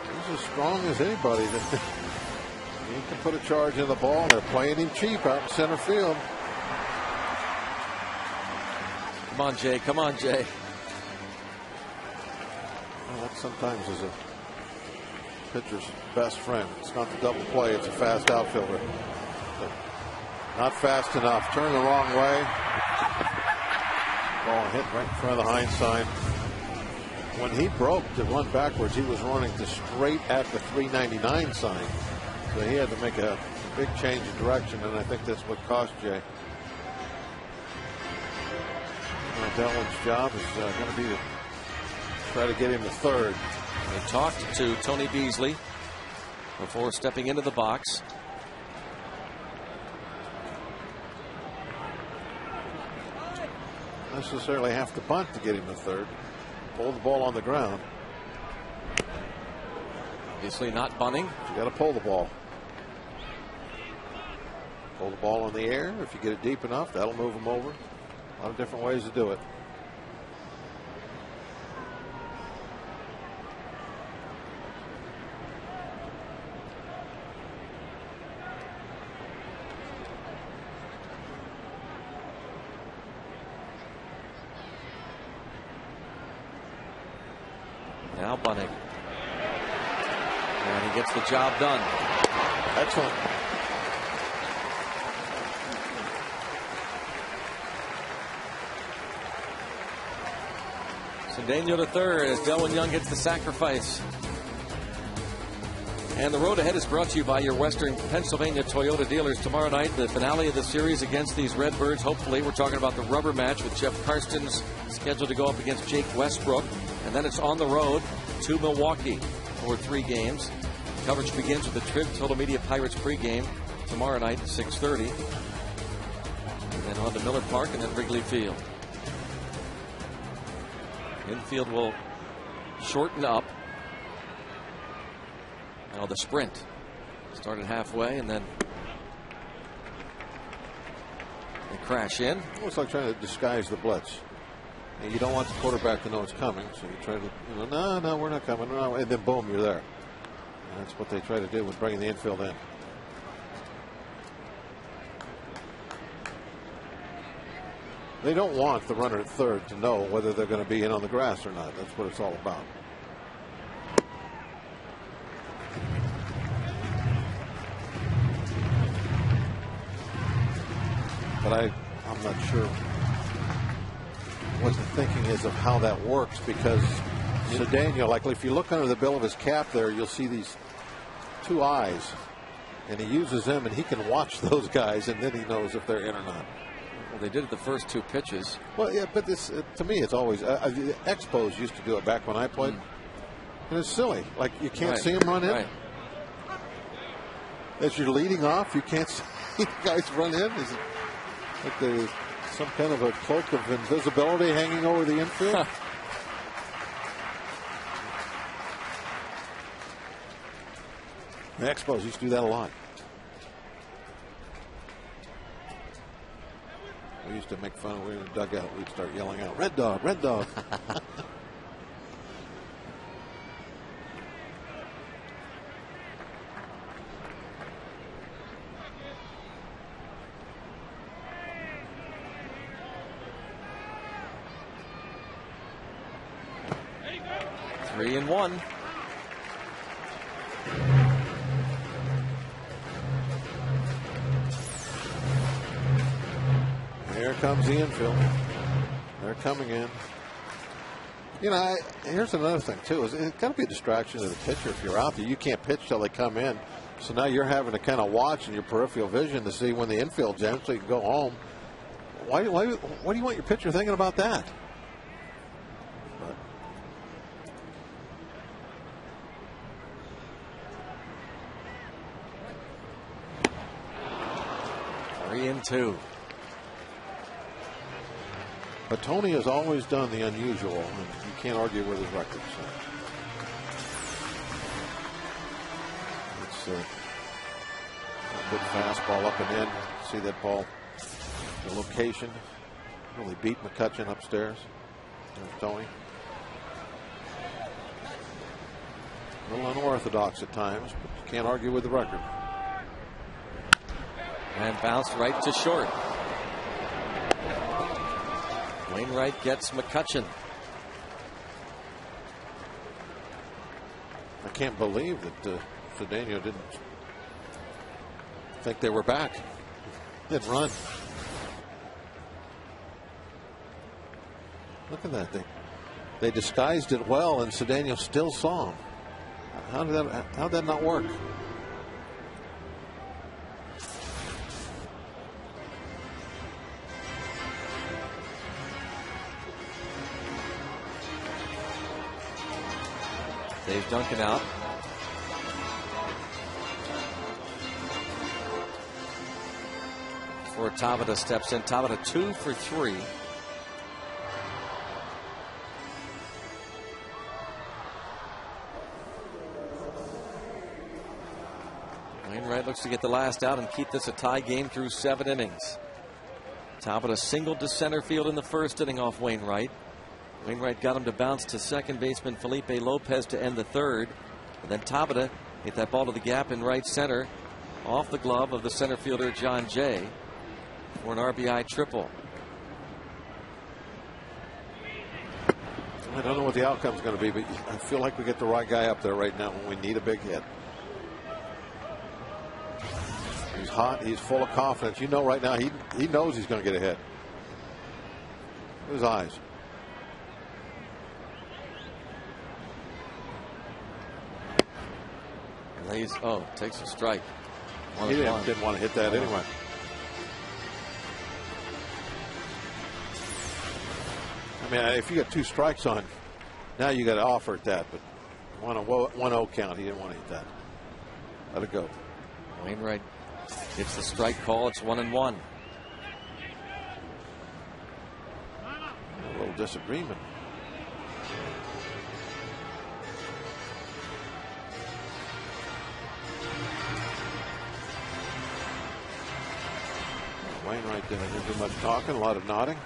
He's as strong as anybody. He can put a charge in the ball. They're playing him cheap out in center field. Come on, Jay. Come on, Jay. Well, that sometimes is a pitcher's best friend. It's not the double play. It's a fast outfielder. But not fast enough. Turn the wrong way. Ball hit right in front of the Heinz sign. When he broke to run backwards, he was running to straight at the 399 sign. So he had to make a big change of direction, and I think that's what cost Jay. Delwyn's job is going to be to try to get him to third. They talked to Tony Beasley before stepping into the box. Necessarily have to bunt to get him to third. Pull the ball on the ground. Obviously not bunting. You got to pull the ball. Pull the ball in the air. If you get it deep enough, that'll move him over. A lot of different ways to do it. Now bunting. And he gets the job done. Excellent. Cedeno to third as Delwyn Young gets the sacrifice. And the road ahead is brought to you by your Western Pennsylvania Toyota dealers. Tomorrow night, the finale of the series against these Redbirds. Hopefully, we're talking about the rubber match with Jeff Karstens scheduled to go up against Jake Westbrook. And then it's on the road to Milwaukee for 3 games. Coverage begins with the Trib Total Media Pirates pregame tomorrow night at 6:30. And then on to Miller Park and then Wrigley Field. Infield will shorten up. Now the sprint started halfway and then they crash in. It's like trying to disguise the blitz. And you don't want the quarterback to know it's coming, so you try to, no, we're not coming, no, and then boom, you're there. And that's what they try to do with bringing the infield in. They don't want the runner at third to know whether they're going to be in on the grass or not. That's what it's all about. But I'm not sure what the thinking is of how that works, because Cedeno, like if you look under the bill of his cap there, you'll see these 2 eyes, and he uses them and he can watch those guys and then he knows if they're in or not. Well, they did it the first 2 pitches. Well, yeah, but this to me it's always the Expos used to do it back when I played, and it's silly. Like you can't see them run in. Right. As you're leading off, you can't see the guys run in. Is it like there's some kind of a cloak of invisibility hanging over the infield? The Expos used to do that a lot. We used to make fun of, we were in the dugout, we'd start yelling out, "Red dog, red dog." Three and one. Here comes the infield. They're coming in. You know, here's another thing, too. It's got to be a distraction to the pitcher if you're out there. You can't pitch till they come in. So now you're having to kind of watch in your peripheral vision to see when the infield's in so you can go home. Why do you want your pitcher thinking about that? But 3-2. But Tony has always done the unusual, and you can't argue with his record. So. It's a good fastball up and in. See that ball, the location. Really beat McCutcheon upstairs. There's Tony. A little unorthodox at times, but you can't argue with the record. And bounced right to short. Wainwright gets McCutcheon. I can't believe that Cedeno didn't think they were back. Didn't run. Look at that thing. They disguised it well, and Cedeno still saw him. How did that not work? Dave Duncan out. Before Tabata steps in. Tabata 2 for 3. Wainwright looks to get the last out and keep this a tie game through 7 innings. Tabata singled to center field in the first inning off Wainwright. Wainwright got him to bounce to second baseman Felipe Lopez to end the third. And then Tabata hit that ball to the gap in right center off the glove of the center fielder John Jay for an RBI triple. I don't know what the outcome's going to be, but I feel like we get the right guy up there right now when we need a big hit. He's hot. He's full of confidence. You know right now he knows he's going to get a hit. His eyes. Takes a strike. He didn't want to hit that anyway. I mean, if you got 2 strikes on, now you got to offer at that. But 1-0 count, he didn't want to hit that. Let it go. Wainwright gets the strike call. It's 1-1. A little disagreement. Wainwright didn't do much talking, a lot of nodding.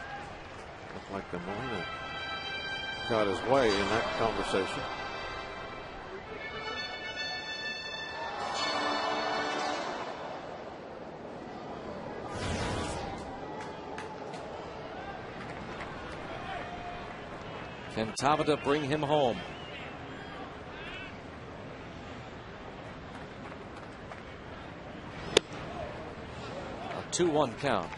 Looked like the Molina got his way in that conversation. Can Tabata bring him home? A 2-1 count.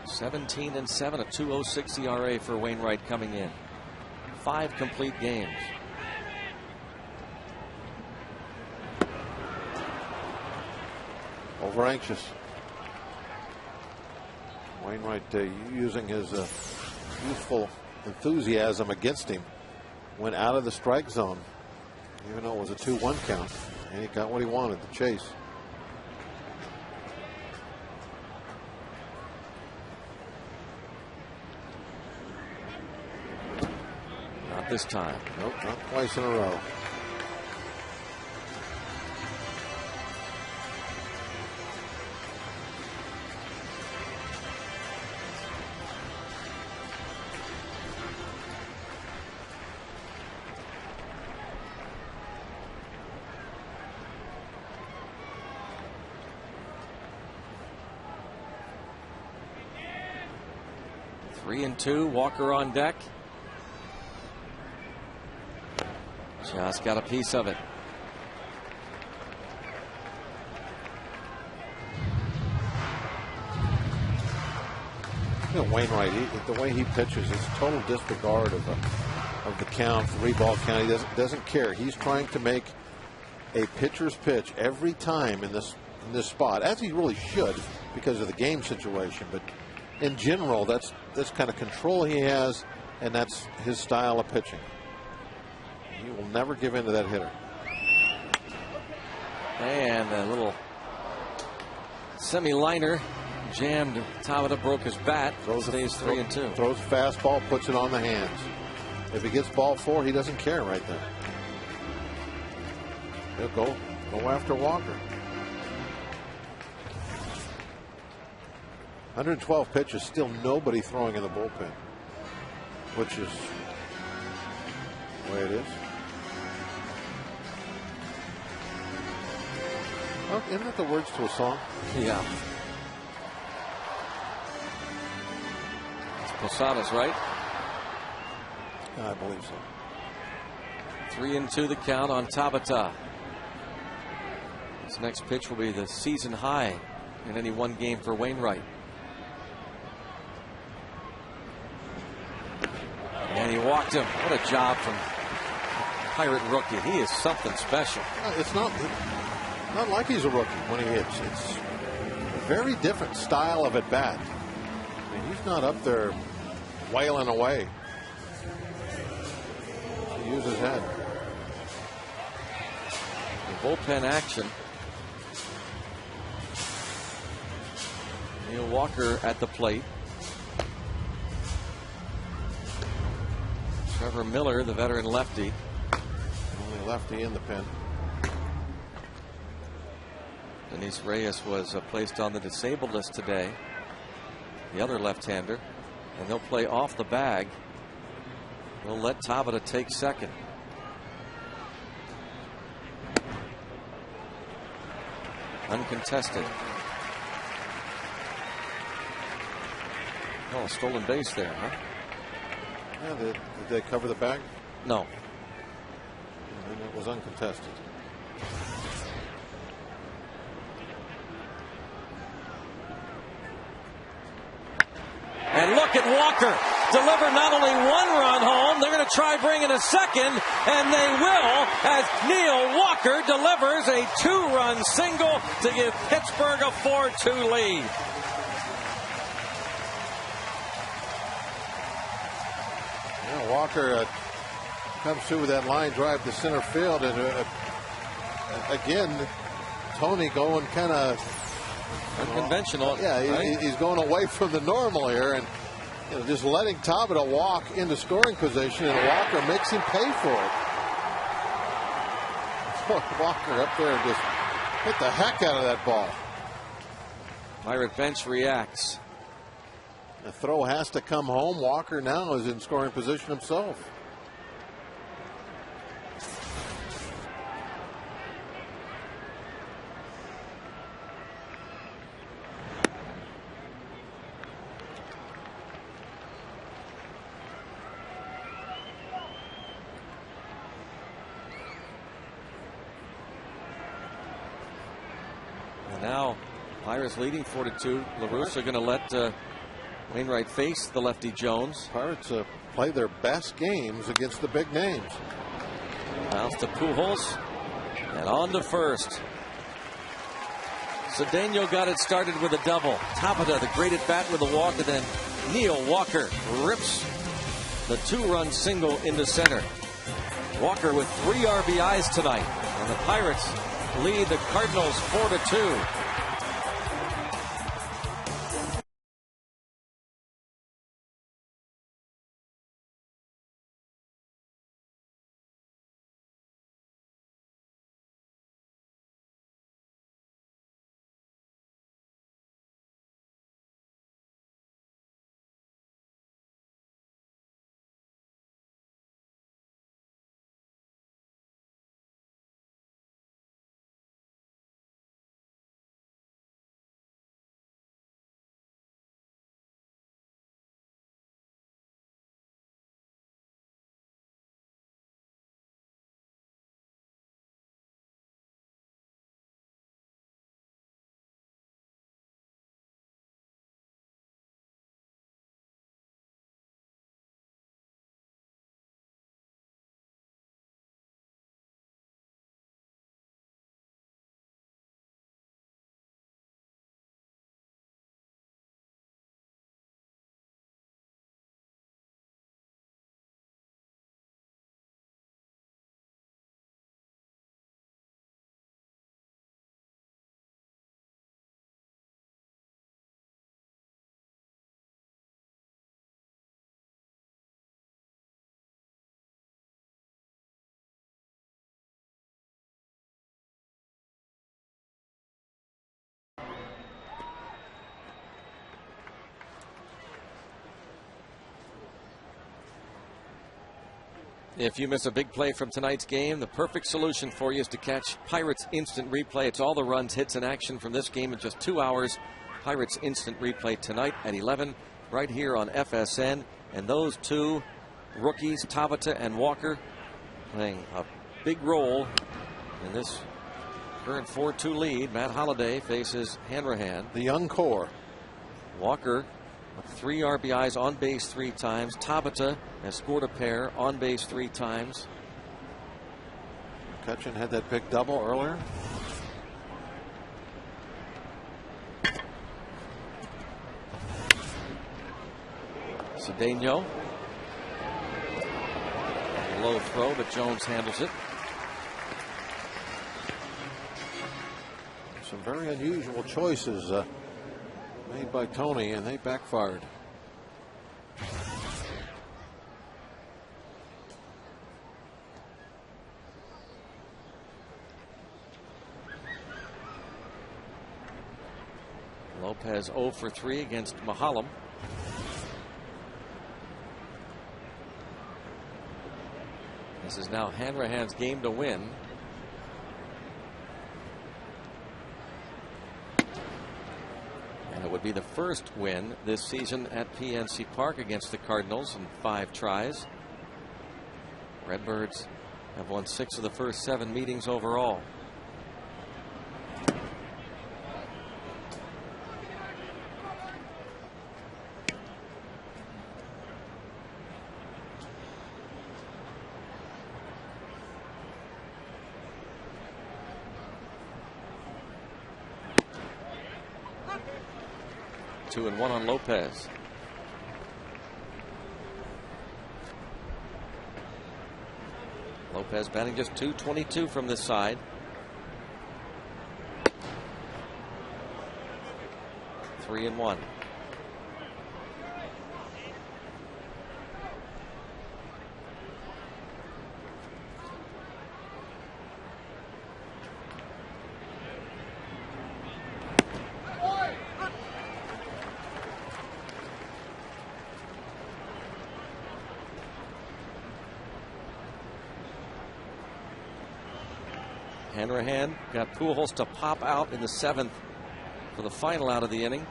(17-7), a 2.06 ERA for Wainwright coming in. 5 complete games. Over anxious. Wainwright using his youthful enthusiasm against him. Went out of the strike zone, even though it was a 2-1 count, and he got what he wanted, the chase. Not this time. Nope, not twice in a row. Three and two. Walker on deck. Just got a piece of it. You know, Wainwright, the way he pitches, is total disregard of the count, 3-ball count. He doesn't care. He's trying to make a pitcher's pitch every time in this spot, as he really should because of the game situation. But in general, that's kind of control he has, and that's his style of pitching. He will never give in to that hitter. And a little semi-liner jammed. Tabata broke his bat. Stays 3-2. Throws fastball, puts it on the hands. If he gets ball 4, he doesn't care right then. He'll go after Walker. 112 pitches, still nobody throwing in the bullpen, which is the way it is. Oh, isn't that the words to a song? Yeah. It's Posadas, right? I believe so. 3-2 the count on Tabata. His next pitch will be the season high in any one game for Wainwright. And he walked him. What a job from Pirate rookie. He is something special. It's not like he's a rookie when he hits. It's a very different style of at bat. I mean, he's not up there wailing away. He uses his head. The bullpen action. Neil Walker at the plate. Trevor Miller, the veteran lefty. Only lefty in the pen. Denise Reyes was placed on the disabled list today. The other left-hander. And they'll play off the bag. They'll let Tabata take second. Uncontested. Oh, stolen base there, huh? Yeah, did they cover the bag? No. And it was uncontested. And look at Walker deliver not only one run home, they're going to try bringing a second, and they will, as Neil Walker delivers a 2-run single to give Pittsburgh a 4-2 lead. Yeah, Walker comes through with that line drive to center field, and again, Tony going kind of unconventional. Yeah, right? He's going away from the normal here, and just letting Tabata walk into scoring position, and Walker makes him pay for it. Walker up there and just hit the heck out of that ball. Pirate bench reacts. The throw has to come home. Walker now is in scoring position himself. And now Pirates leading 4-2. LaRusse are going to let Wainwright face the lefty Jones. Pirates play their best games against the big names. Bounce to Pujols and on to first. Cedeno got it started with a double. Tabata, the great at bat with a walk, and then Neil Walker rips the 2-run single into center. Walker with 3 RBIs tonight, and the Pirates lead the Cardinals 4-2. If you miss a big play from tonight's game, the perfect solution for you is to catch Pirates Instant Replay. It's all the runs, hits, and action from this game in just 2 hours. Pirates Instant Replay tonight at 11, right here on FSN. And those two rookies, Tabata and Walker, playing a big role in this current 4-2 lead. Matt Holliday faces Hanrahan. The young core. Walker, 3 RBIs, on base 3 times. Tabata has scored a pair, on base 3 times. McCutcheon had that big double earlier. Cedeno. Low throw, but Jones handles it. Some very unusual choices made by Tony, and they backfired. Lopez 0 for 3 against Mahalam. This is now Hanrahan's game to win. And it would be the first win this season at PNC Park against the Cardinals in 5 tries. Redbirds have won 6 of the first 7 meetings overall. Two and one on Lopez. Lopez batting just .222 from this side. 3 and 1. Hanrahan got Pujols to pop out in the 7th for the final out of the inning.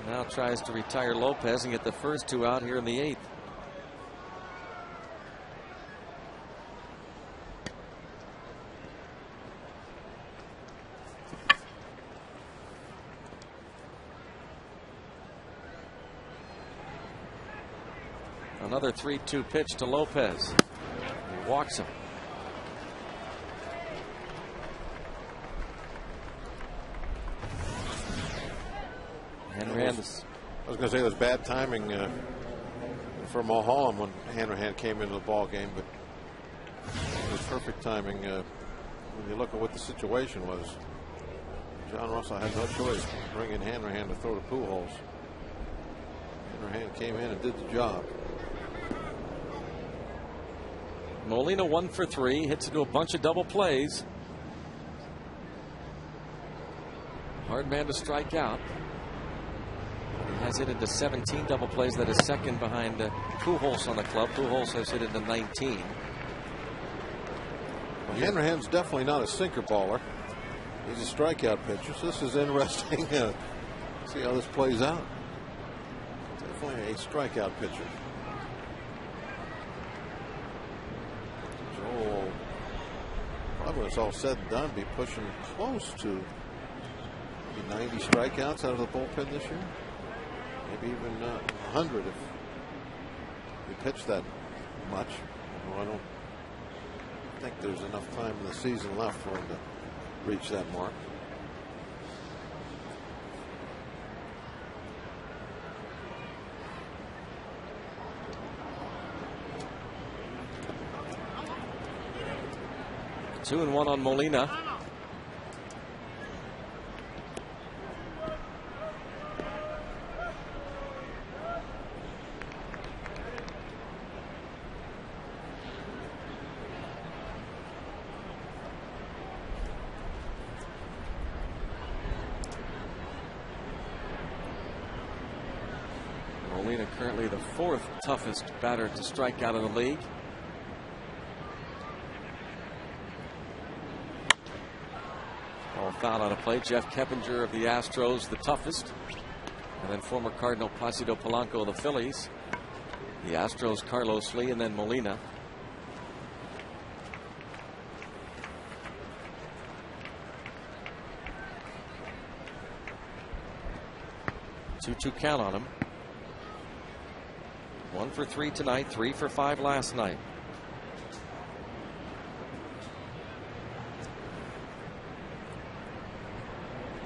Now tries to retire Lopez and get the first 2 out here in the 8th. Another 3-2 pitch to Lopez. He walks him. I was going to say it was bad timing for Mulholland when Hanrahan came into the ball game, but it was perfect timing when you look at what the situation was. John Russell had no choice but bringing Hanrahan to throw to Pujols. Hanrahan came in and did the job. Molina 1 for 3, hits into a bunch of double plays. Hard man to strike out. He has hit into 17 double plays. That is second behind Pujols on the club. Pujols has hit into 19. Well, Hanrahan's definitely not a sinker baller. He's a strikeout pitcher. So this is interesting. See how this plays out. Definitely a strikeout pitcher. Joel, probably when it's all said and done, be pushing close to maybe 90 strikeouts out of the bullpen this year. Maybe even 100 if he pitched that much. Well, I don't think there's enough time in the season left for him to reach that mark. Two and one on Molina. Molina currently the 4th toughest batter to strike out in the league. foul on a play. Jeff Keppinger of the Astros, the toughest. And then former Cardinal Placido Polanco of the Phillies. The Astros, Carlos Lee, and then Molina. Two count on him. 1 for 3 tonight, 3 for 5 last night.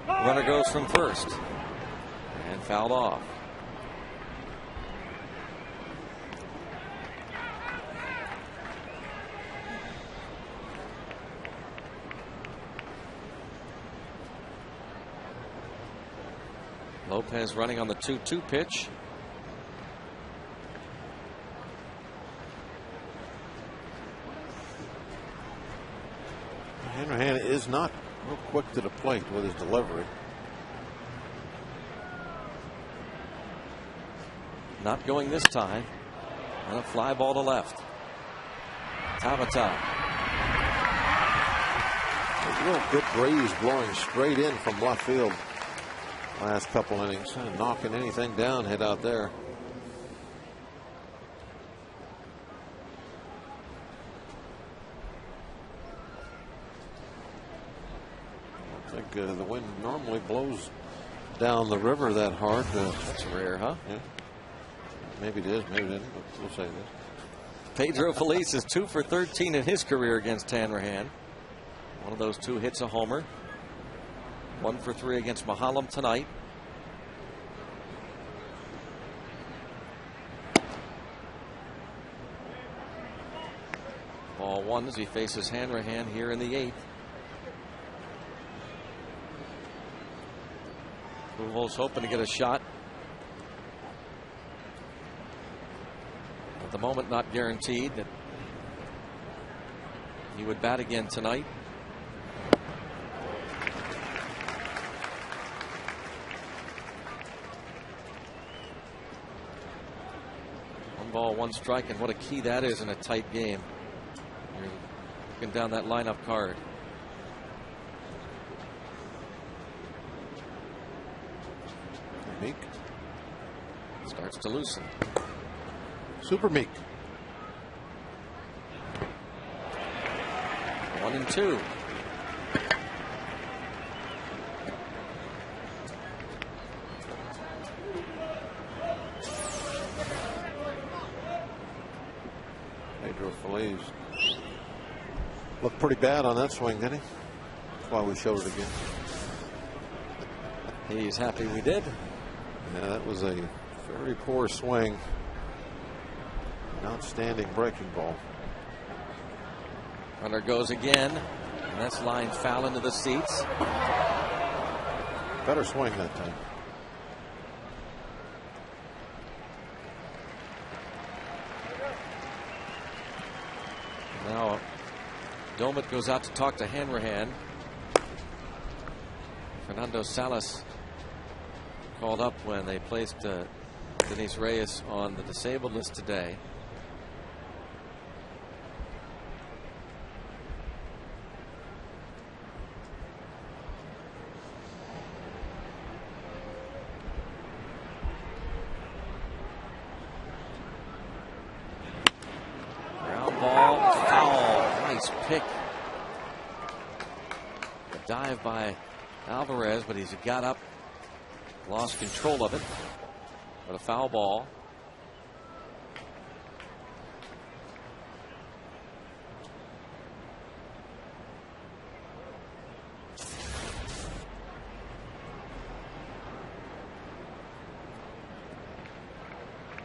Runner goes from first and fouled off. Lopez running on the 2-2 pitch. Hanrahan is not real quick to the plate with his delivery. Not going this time. And a fly ball to left. Tabata. A real good breeze blowing straight in from left field last couple innings. Knocking anything down, head out there. I think the wind normally blows down the river that hard. That's rare, huh? Yeah. Maybe it is, maybe it isn't, but we'll say this. Pedro Feliz is 2 for 13 in his career against Hanrahan. One of those 2 hits a homer. 1 for 3 against Mahalam tonight. Ball 1 as he faces Hanrahan here in the 8th. Pujols hoping to get a shot. At the moment, not guaranteed that he would bat again tonight. One ball, 1 strike, and what a key that is in a tight game. You're looking down that lineup card. Meek starts to loosen. Super Meek. 1-2. Pedro Feliz looked pretty bad on that swing, didn't he? That's why we showed it again. He's happy we did. Yeah, that was a very poor swing. An outstanding breaking ball. Runner goes again, and that's lined foul into the seats. Better swing that time. Now, Domit goes out to talk to Hanrahan. Fernando Salas called up when they placed Denise Reyes on the disabled list today. Ground ball, foul. Nice pick. A dive by Alvarez, but he's got up, lost control of it. But a foul ball.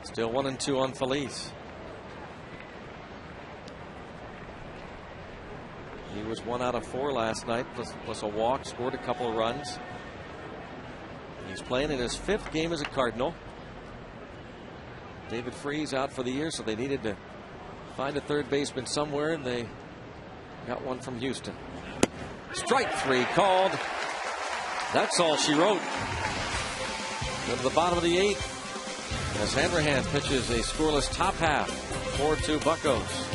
Still 1-2 on Feliz. He was 1 out of 4 last night, plus a walk, scored a couple of runs. He's playing in his 5th game as a Cardinal. David Freese out for the year, so they needed to find a third baseman somewhere, and they got one from Houston. Strike 3 called. That's all she wrote. Go to the bottom of the 8th as Hanrahan pitches a scoreless top half. 4-2 Buccos.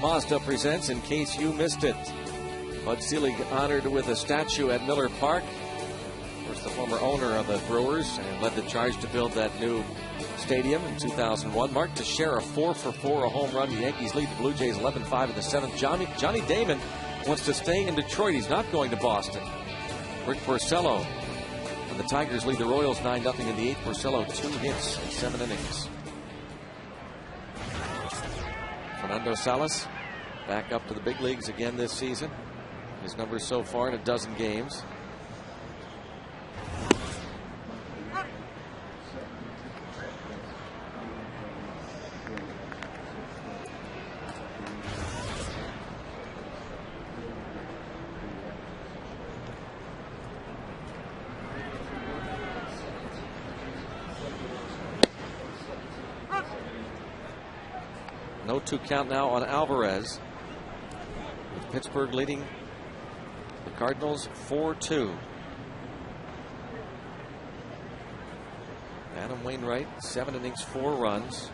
Mazda presents In Case You Missed It. Bud Selig honored with a statue at Miller Park. Of course, the former owner of the Brewers and led the charge to build that new stadium in 2001. Mark Teixeira, 4 for 4, a home run. The Yankees lead the Blue Jays 11-5 in the 7th. Johnny Damon wants to stay in Detroit. He's not going to Boston. Rick Porcello and the Tigers lead the Royals 9-0 in the 8th. Porcello 2 hits in 7 innings. Fernando Salas back up to the big leagues again this season. His numbers so far in a dozen games. No 2 count now on Alvarez. With Pittsburgh leading the Cardinals 4-2. Adam Wainwright, 7 innings, 4 runs.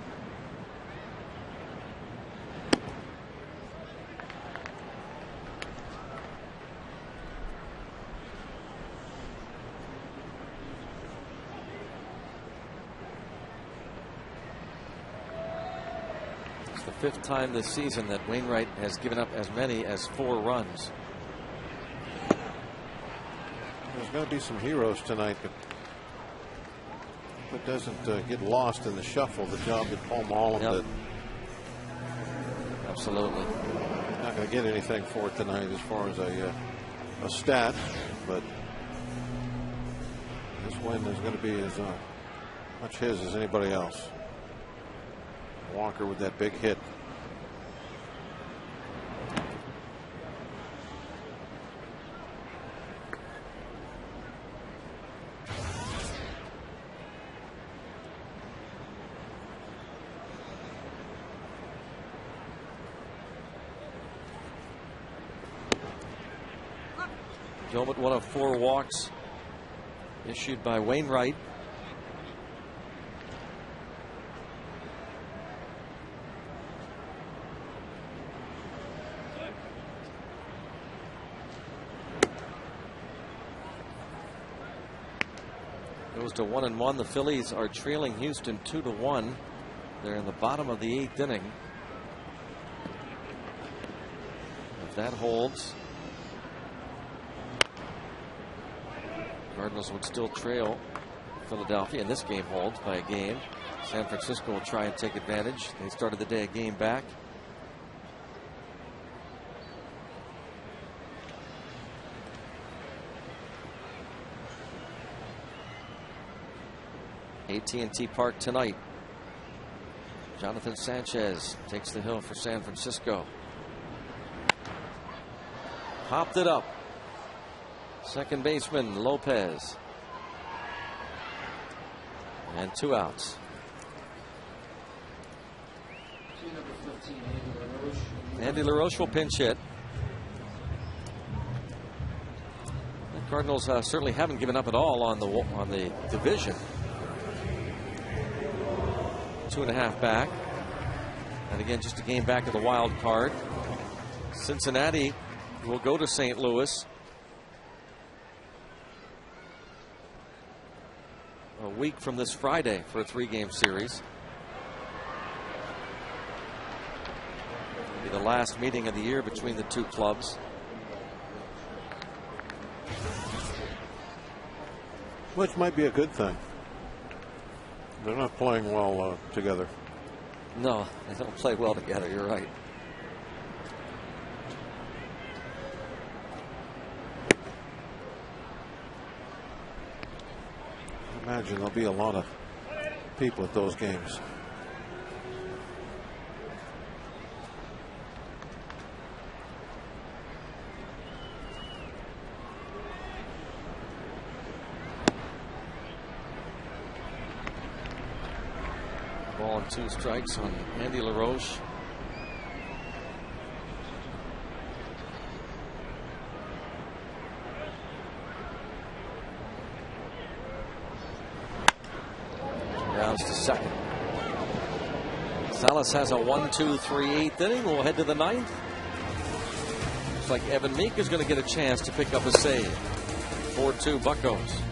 The 5th time this season that Wainwright has given up as many as 4 runs. There's going to be some heroes tonight, but it doesn't get lost in the shuffle. The job that Paul Mullen did. Absolutely. Not going to get anything for it tonight as far as a stat, but this win is going to be as much his as anybody else. Walker with that big hit. Gilbert, one of 4 walks issued by Wainwright. Goes to 1-1. The Phillies are trailing Houston 2-1. They're in the bottom of the 8th inning. If that holds, Cardinals would still trail Philadelphia, and this game holds by a game. San Francisco will try and take advantage. They started the day a game back. AT&T Park tonight. Jonathan Sanchez takes the hill for San Francisco. Popped it up. Second baseman Lopez. And 2 outs. Andy LaRoche will pinch hit. The Cardinals certainly haven't given up at all on the division. 2.5 back. And again, just a game back of the wild card. Cincinnati will go to St. Louis a week from this Friday for a 3-game series. It'll be the last meeting of the year between the 2 clubs. Which might be a good thing. They're not playing well together. No, they don't play well together. You're right. I imagine there'll be a lot of people at those games. Ball and 2 strikes on Andy LaRoche. Rounds to second. Salas has a 1-2-3-8 inning. We'll head to the 9th. Looks like Evan Meek is going to get a chance to pick up a save. 4-2 Buccos.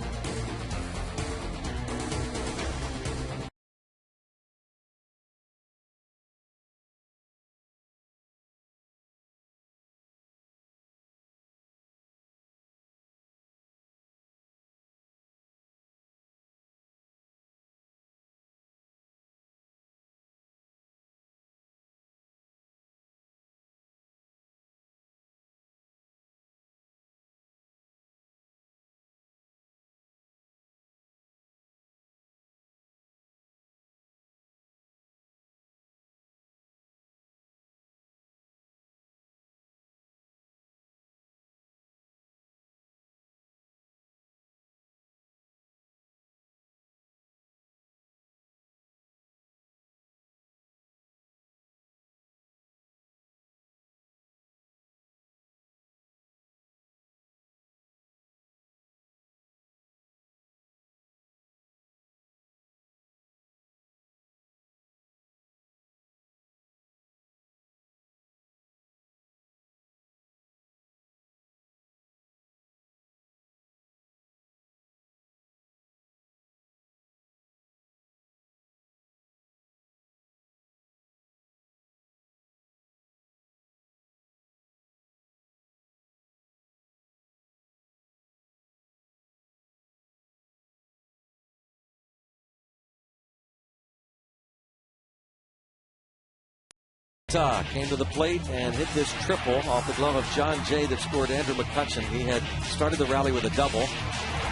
Came to the plate and hit this triple off the glove of John Jay that scored Andrew McCutcheon. He had started the rally with a double.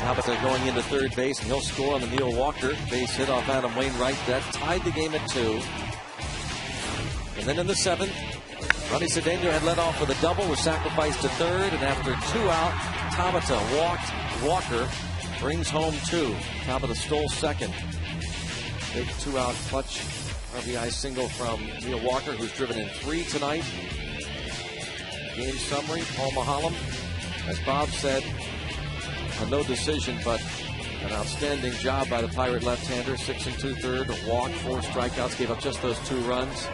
Tabitha going into third base, and he'll score on the Neil Walker base hit off Adam Wainwright. That tied the game at 2. And then in the 7th, Ronnie Cedeno had led off with a double, was sacrificed to third, and after 2 out, Tabitha walked Walker, brings home 2. Tabitha stole second. Big 2-out clutch RBI single from Neil Walker, who's driven in 3 tonight. Game summary, Paul Mahalam, as Bob said, a no decision, but an outstanding job by the Pirate left-hander. 6 2/3, a walk, 4 strikeouts, gave up just those 2 runs.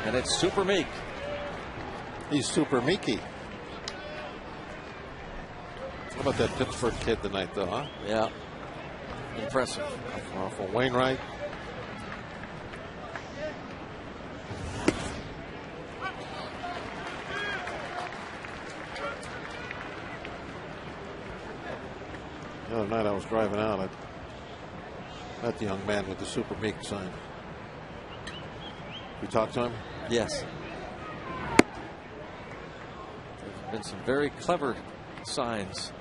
And it's Super Meek. He's Super Meeky. How about that Pittsburgh kid tonight, though, huh? Yeah. Impressive. Awful. Wainwright. The other night I was driving out. I met the young man with the Super Meek sign. You talked to him? Yes. There's been some very clever signs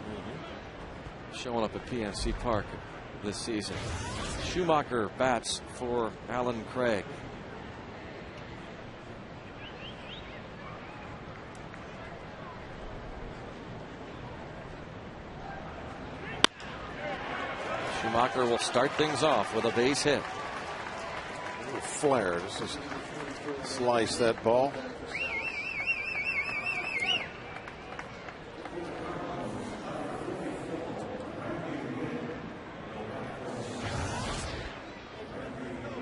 showing up at PNC Park this season. Schumacher bats for Alan Craig. Schumacher will start things off with a base hit. A little flare. Just slice that ball.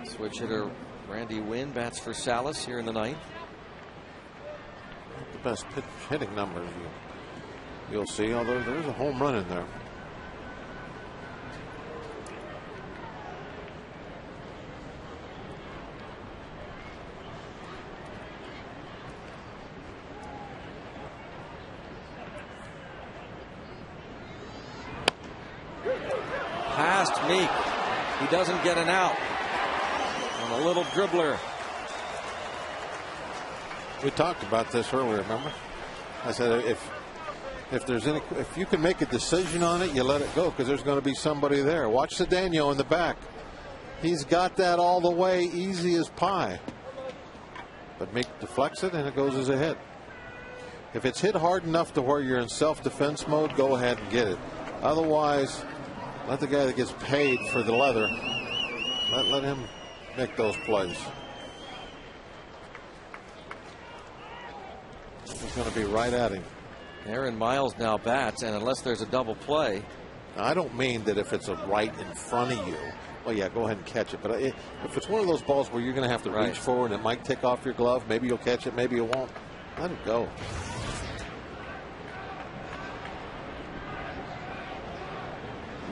Switch hitter Randy Wynn bats for Salas here in the 9th. The best pitch hitting numbers you'll see, although there's a home run in there. Past Meek. He doesn't get an out. And a little dribbler. We talked about this earlier, remember? I said if you can make a decision on it, you let it go, because there's going to be somebody there. Watch Cedeno in the back. He's got that all the way, easy as pie. But Meek deflects it, and it goes as a hit. If it's hit hard enough to where you're in self-defense mode, go ahead and get it. Otherwise, let the guy that gets paid for the leather, let him make those plays. He's going to be right at him. Aaron Miles now bats, and unless there's a double play. Now, I don't mean that if it's a right in front of you, well, yeah, go ahead and catch it. But if it's one of those balls where you're going to have to reach forward and it might take off your glove, maybe you'll catch it, maybe you won't. Let it go.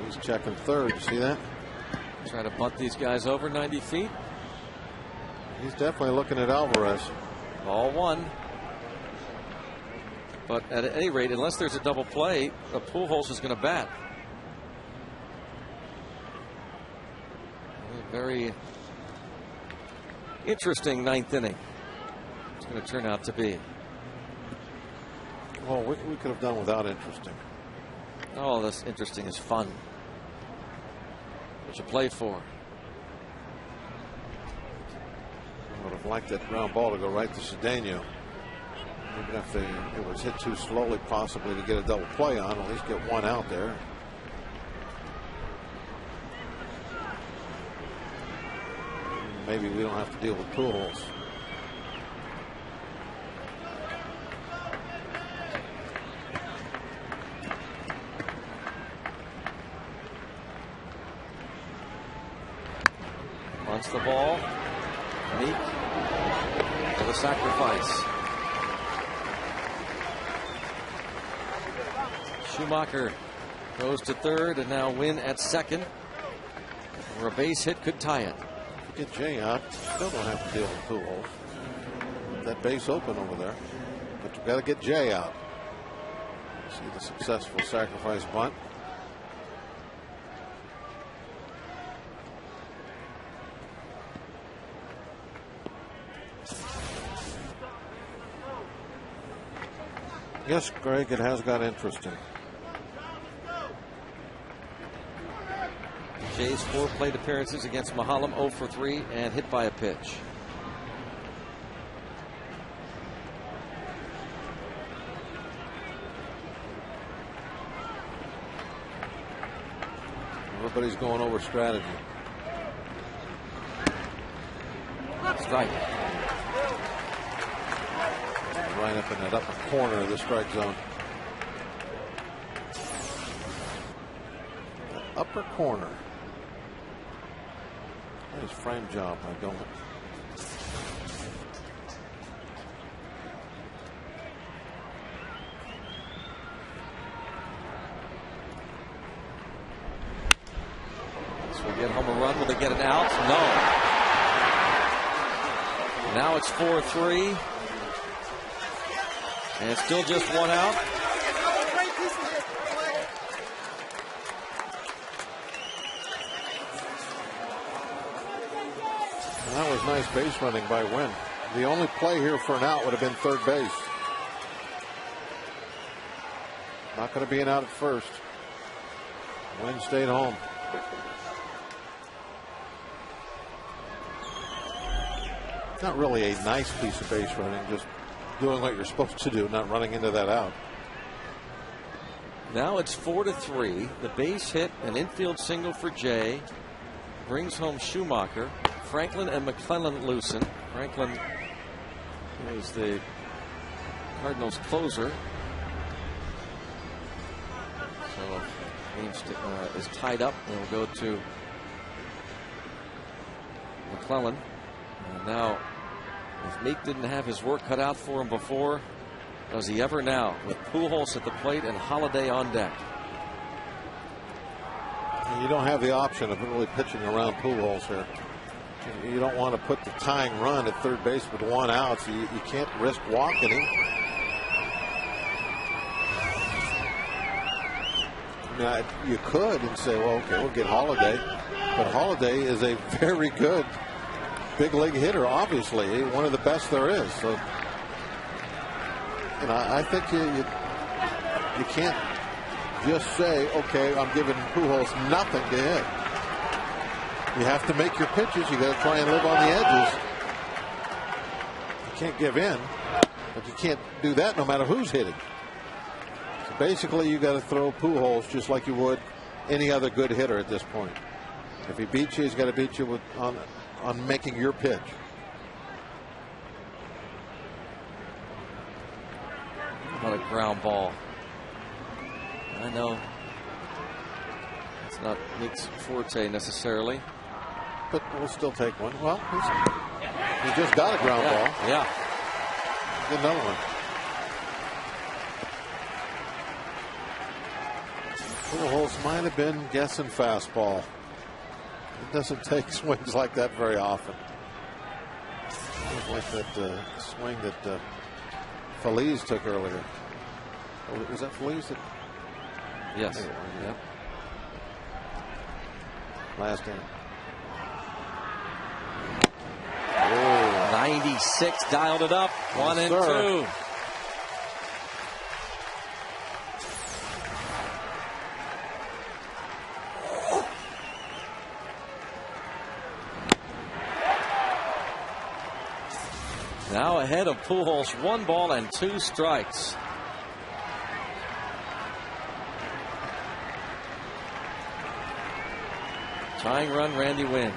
He's checking third. You see that? Try to bunt these guys over 90 feet. He's definitely looking at Alvarez. Ball one. But at any rate, unless there's a double play, Pujols is going to bat. A very interesting ninth inning. It's going to turn out to be. Well, we could have done without interesting. Oh, this interesting is fun. What you play for. I would have liked that ground ball to go right to Cedeno. Even if it was hit too slowly, possibly to get a double play on, at least get one out there. Maybe we don't have to deal with Pujols. Wants the ball. Meek for the sacrifice. Schumacher goes to third, and now Wynn at second. Where a base hit could tie it. Get Jay out. Still don't have to deal with Pujols. That base open over there. But you've got to get Jay out. See the successful sacrifice bunt. Yes, Greg, it has got interesting. Jay's 4 plate appearances against Mahalam, 0 for 3 and hit by a pitch. Everybody's going over strategy. Strike. Right up in that upper corner of the strike zone. The upper corner. Nice frame job by Gilman. So we get home a run. Will they get an out? No. Now it's 4-3. And it's still just one out. That was nice base running by Wynn. The only play here for an out would have been third base. Not going to be an out at first. Wynn stayed home. Not really a nice piece of base running, just doing what you're supposed to do, not running into that out. Now it's 4-3. The base hit, an infield single for Jay, brings home Schumacher. Franklin and McClellan loosen. Franklin is the Cardinals closer. So game is tied up. They'll go to McClellan. And now, if Meek didn't have his work cut out for him before, does he ever now? With Pujols at the plate and Holiday on deck. You don't have the option of really pitching around Pujols here. You don't want to put the tying run at third base with one out, so you can't risk walking him. I mean, you could and say, well, okay, we'll get Holiday. But Holiday is a very good big league hitter, obviously, one of the best there is. So, you know, I think you can't just say, okay, I'm giving Pujols nothing to hit. You have to make your pitches. You got to try and live on the edges. You can't give in, but you can't do that no matter who's hitting. So basically, you got to throw Pujols just like you would any other good hitter at this point. If he beats you, he's got to beat you on making your pitch. What a ground ball. I know it's not Meek's forte necessarily. but we'll still take one. Well, he just got a ground ball. Yeah. Get another one. Pujols might have been guessing fastball. It doesn't take swings like that very often. Like that swing that Feliz took earlier. Was that Feliz? Yes. Anyway, Yep. Last inning. 96 dialed it up. One and sir. 2. Now ahead of Pujols, 1 ball and 2 strikes. Tying run, Randy Wynn.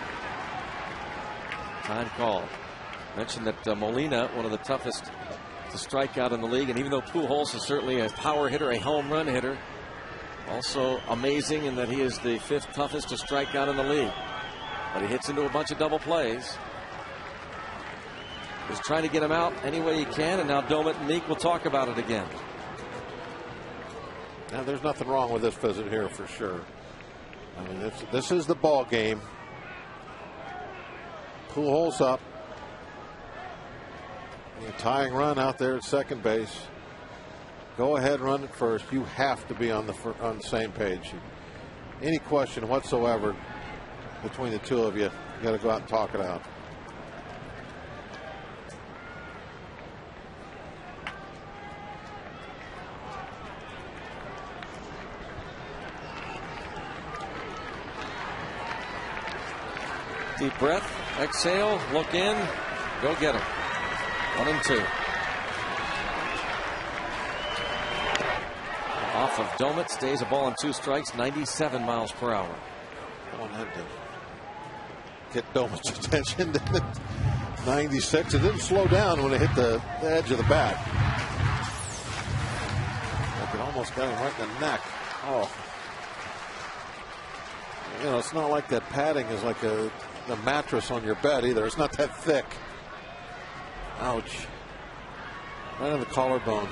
Time called. Mentioned that Molina, one of the toughest to strike out in the league, and even though Pujols is certainly a power hitter, a home run hitter, also amazing in that he is the 5th toughest to strike out in the league. But he hits into a bunch of double plays. He's trying to get him out any way he can, and now Domet and Meek will talk about it again. Now, there's nothing wrong with this visit here for sure. I mean, this is the ball game. Pujols up. Tying run out there at second base. Go ahead, run at first. You have to be on the same page. Any question whatsoever between the two of you, you got to go out and talk it out. Deep breath, exhale, look in, go get him. 1 and 2. Off of Domet, stays a ball and 2 strikes, 97 miles per hour. One had to get Domet's attention. 96. It didn't slow down when it hit the edge of the bat. Like it almost got him right in the neck. Oh. You know, it's not like that padding is like the mattress on your bed either. It's not that thick. Ouch. Right on the collarbone.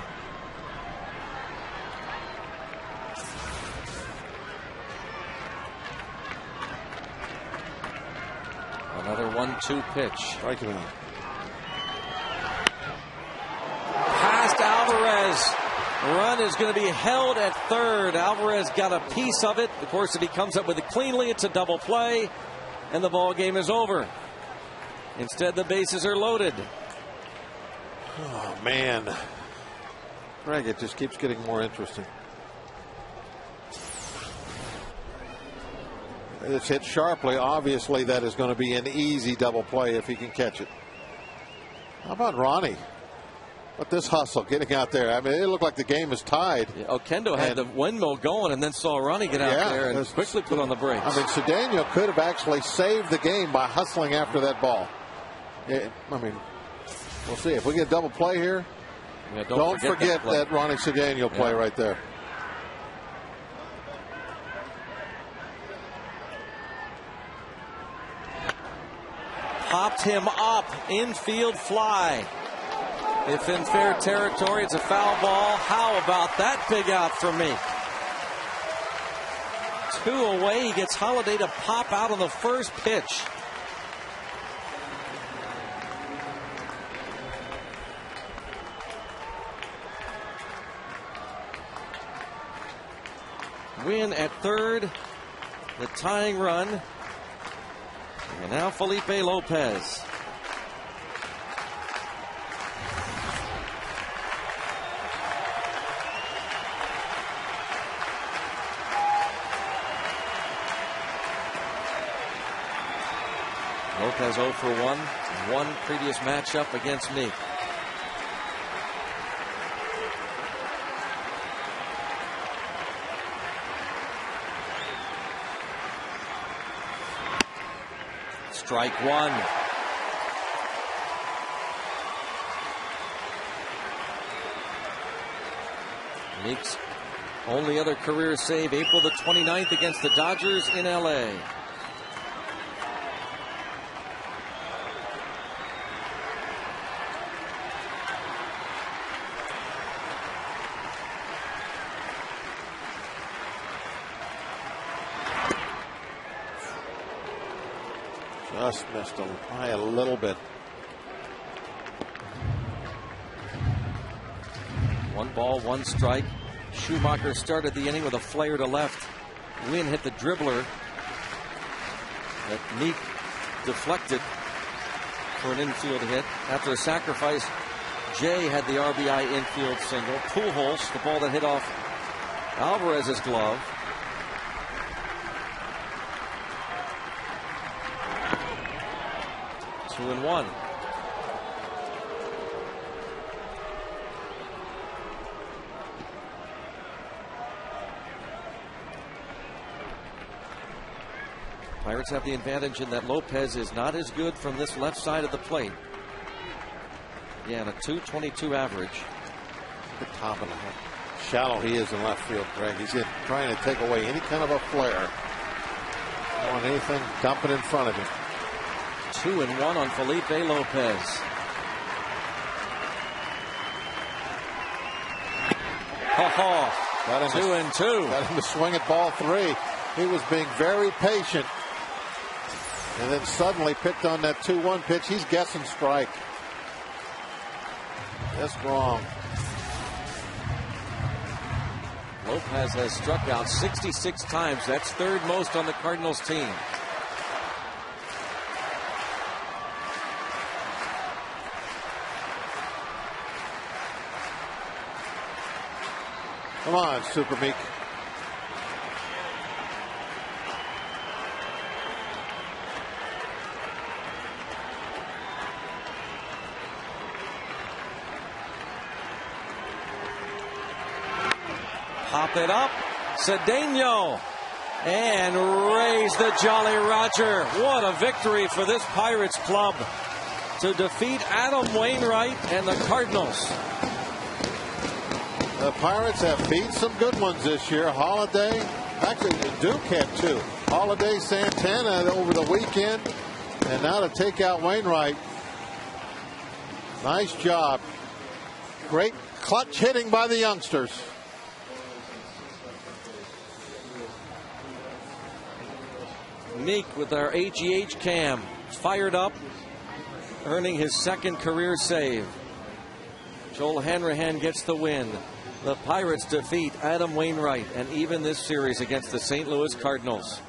Another 1-2 pitch. Strike him out. Past Alvarez. Run is going to be held at third. Alvarez got a piece of it. Of course, if he comes up with it cleanly, it's a double play, and the ball game is over. Instead, the bases are loaded. Oh, man. Greg, it just keeps getting more interesting. It's hit sharply. Obviously, that is going to be an easy double play if he can catch it. How about Ronnie? But this hustle, getting out there. I mean, it looked like the game is tied. Yeah, Okendo had the windmill going and then saw Ronnie get out there and quickly put on the brakes. I mean, Cedeno could have actually saved the game by hustling after that ball. I mean, we'll see. If we get a double play here, don't forget that Ronnie Cedeno play right there. Popped him up, infield fly. If in fair territory, it's a foul ball. How about that big out from me? 2 away. He gets Holiday to pop out on the first pitch. Win at third. The tying run. And now Felipe Lopez. Lopez 0 for 1 previous matchup against me. Strike 1. Meek's only other career save, April the 29th against the Dodgers in LA. Just missed by a little bit. 1 ball, 1 strike. Schumacher started the inning with a flare to left. Wynn hit the dribbler that Meek deflected for an infield hit. After a sacrifice, Jay had the RBI infield single. Pujols, the ball that hit off Alvarez's glove. Two and one. Pirates have the advantage in that Lopez is not as good from this left side of the plate. Yeah, and a .222 average. The top of the head. Shallow he is in left field, Greg. He's trying to take away any kind of a flare. Don't want anything dumping in front of him. 2 and 1 on Felipe Lopez. Got him 2 and 2. Got him to swing at ball 3. He was being very patient. And then suddenly picked on that 2-1 pitch. He's guessing strike. That's wrong. Lopez has struck out 66 times. That's third most on the Cardinals team. Come on, Super Meek. Pop it up. Cedeno. And raise the Jolly Roger. What a victory for this Pirates club to defeat Adam Wainwright and the Cardinals. The Pirates have beat some good ones this year. Holiday, actually Duke had 2. Holiday, Santana over the weekend. And now to take out Wainwright. Nice job. Great clutch hitting by the youngsters. Meek with our AGH cam fired up, earning his second career save. Joel Hanrahan gets the win. The Pirates defeat Adam Wainwright and even this series against the St. Louis Cardinals.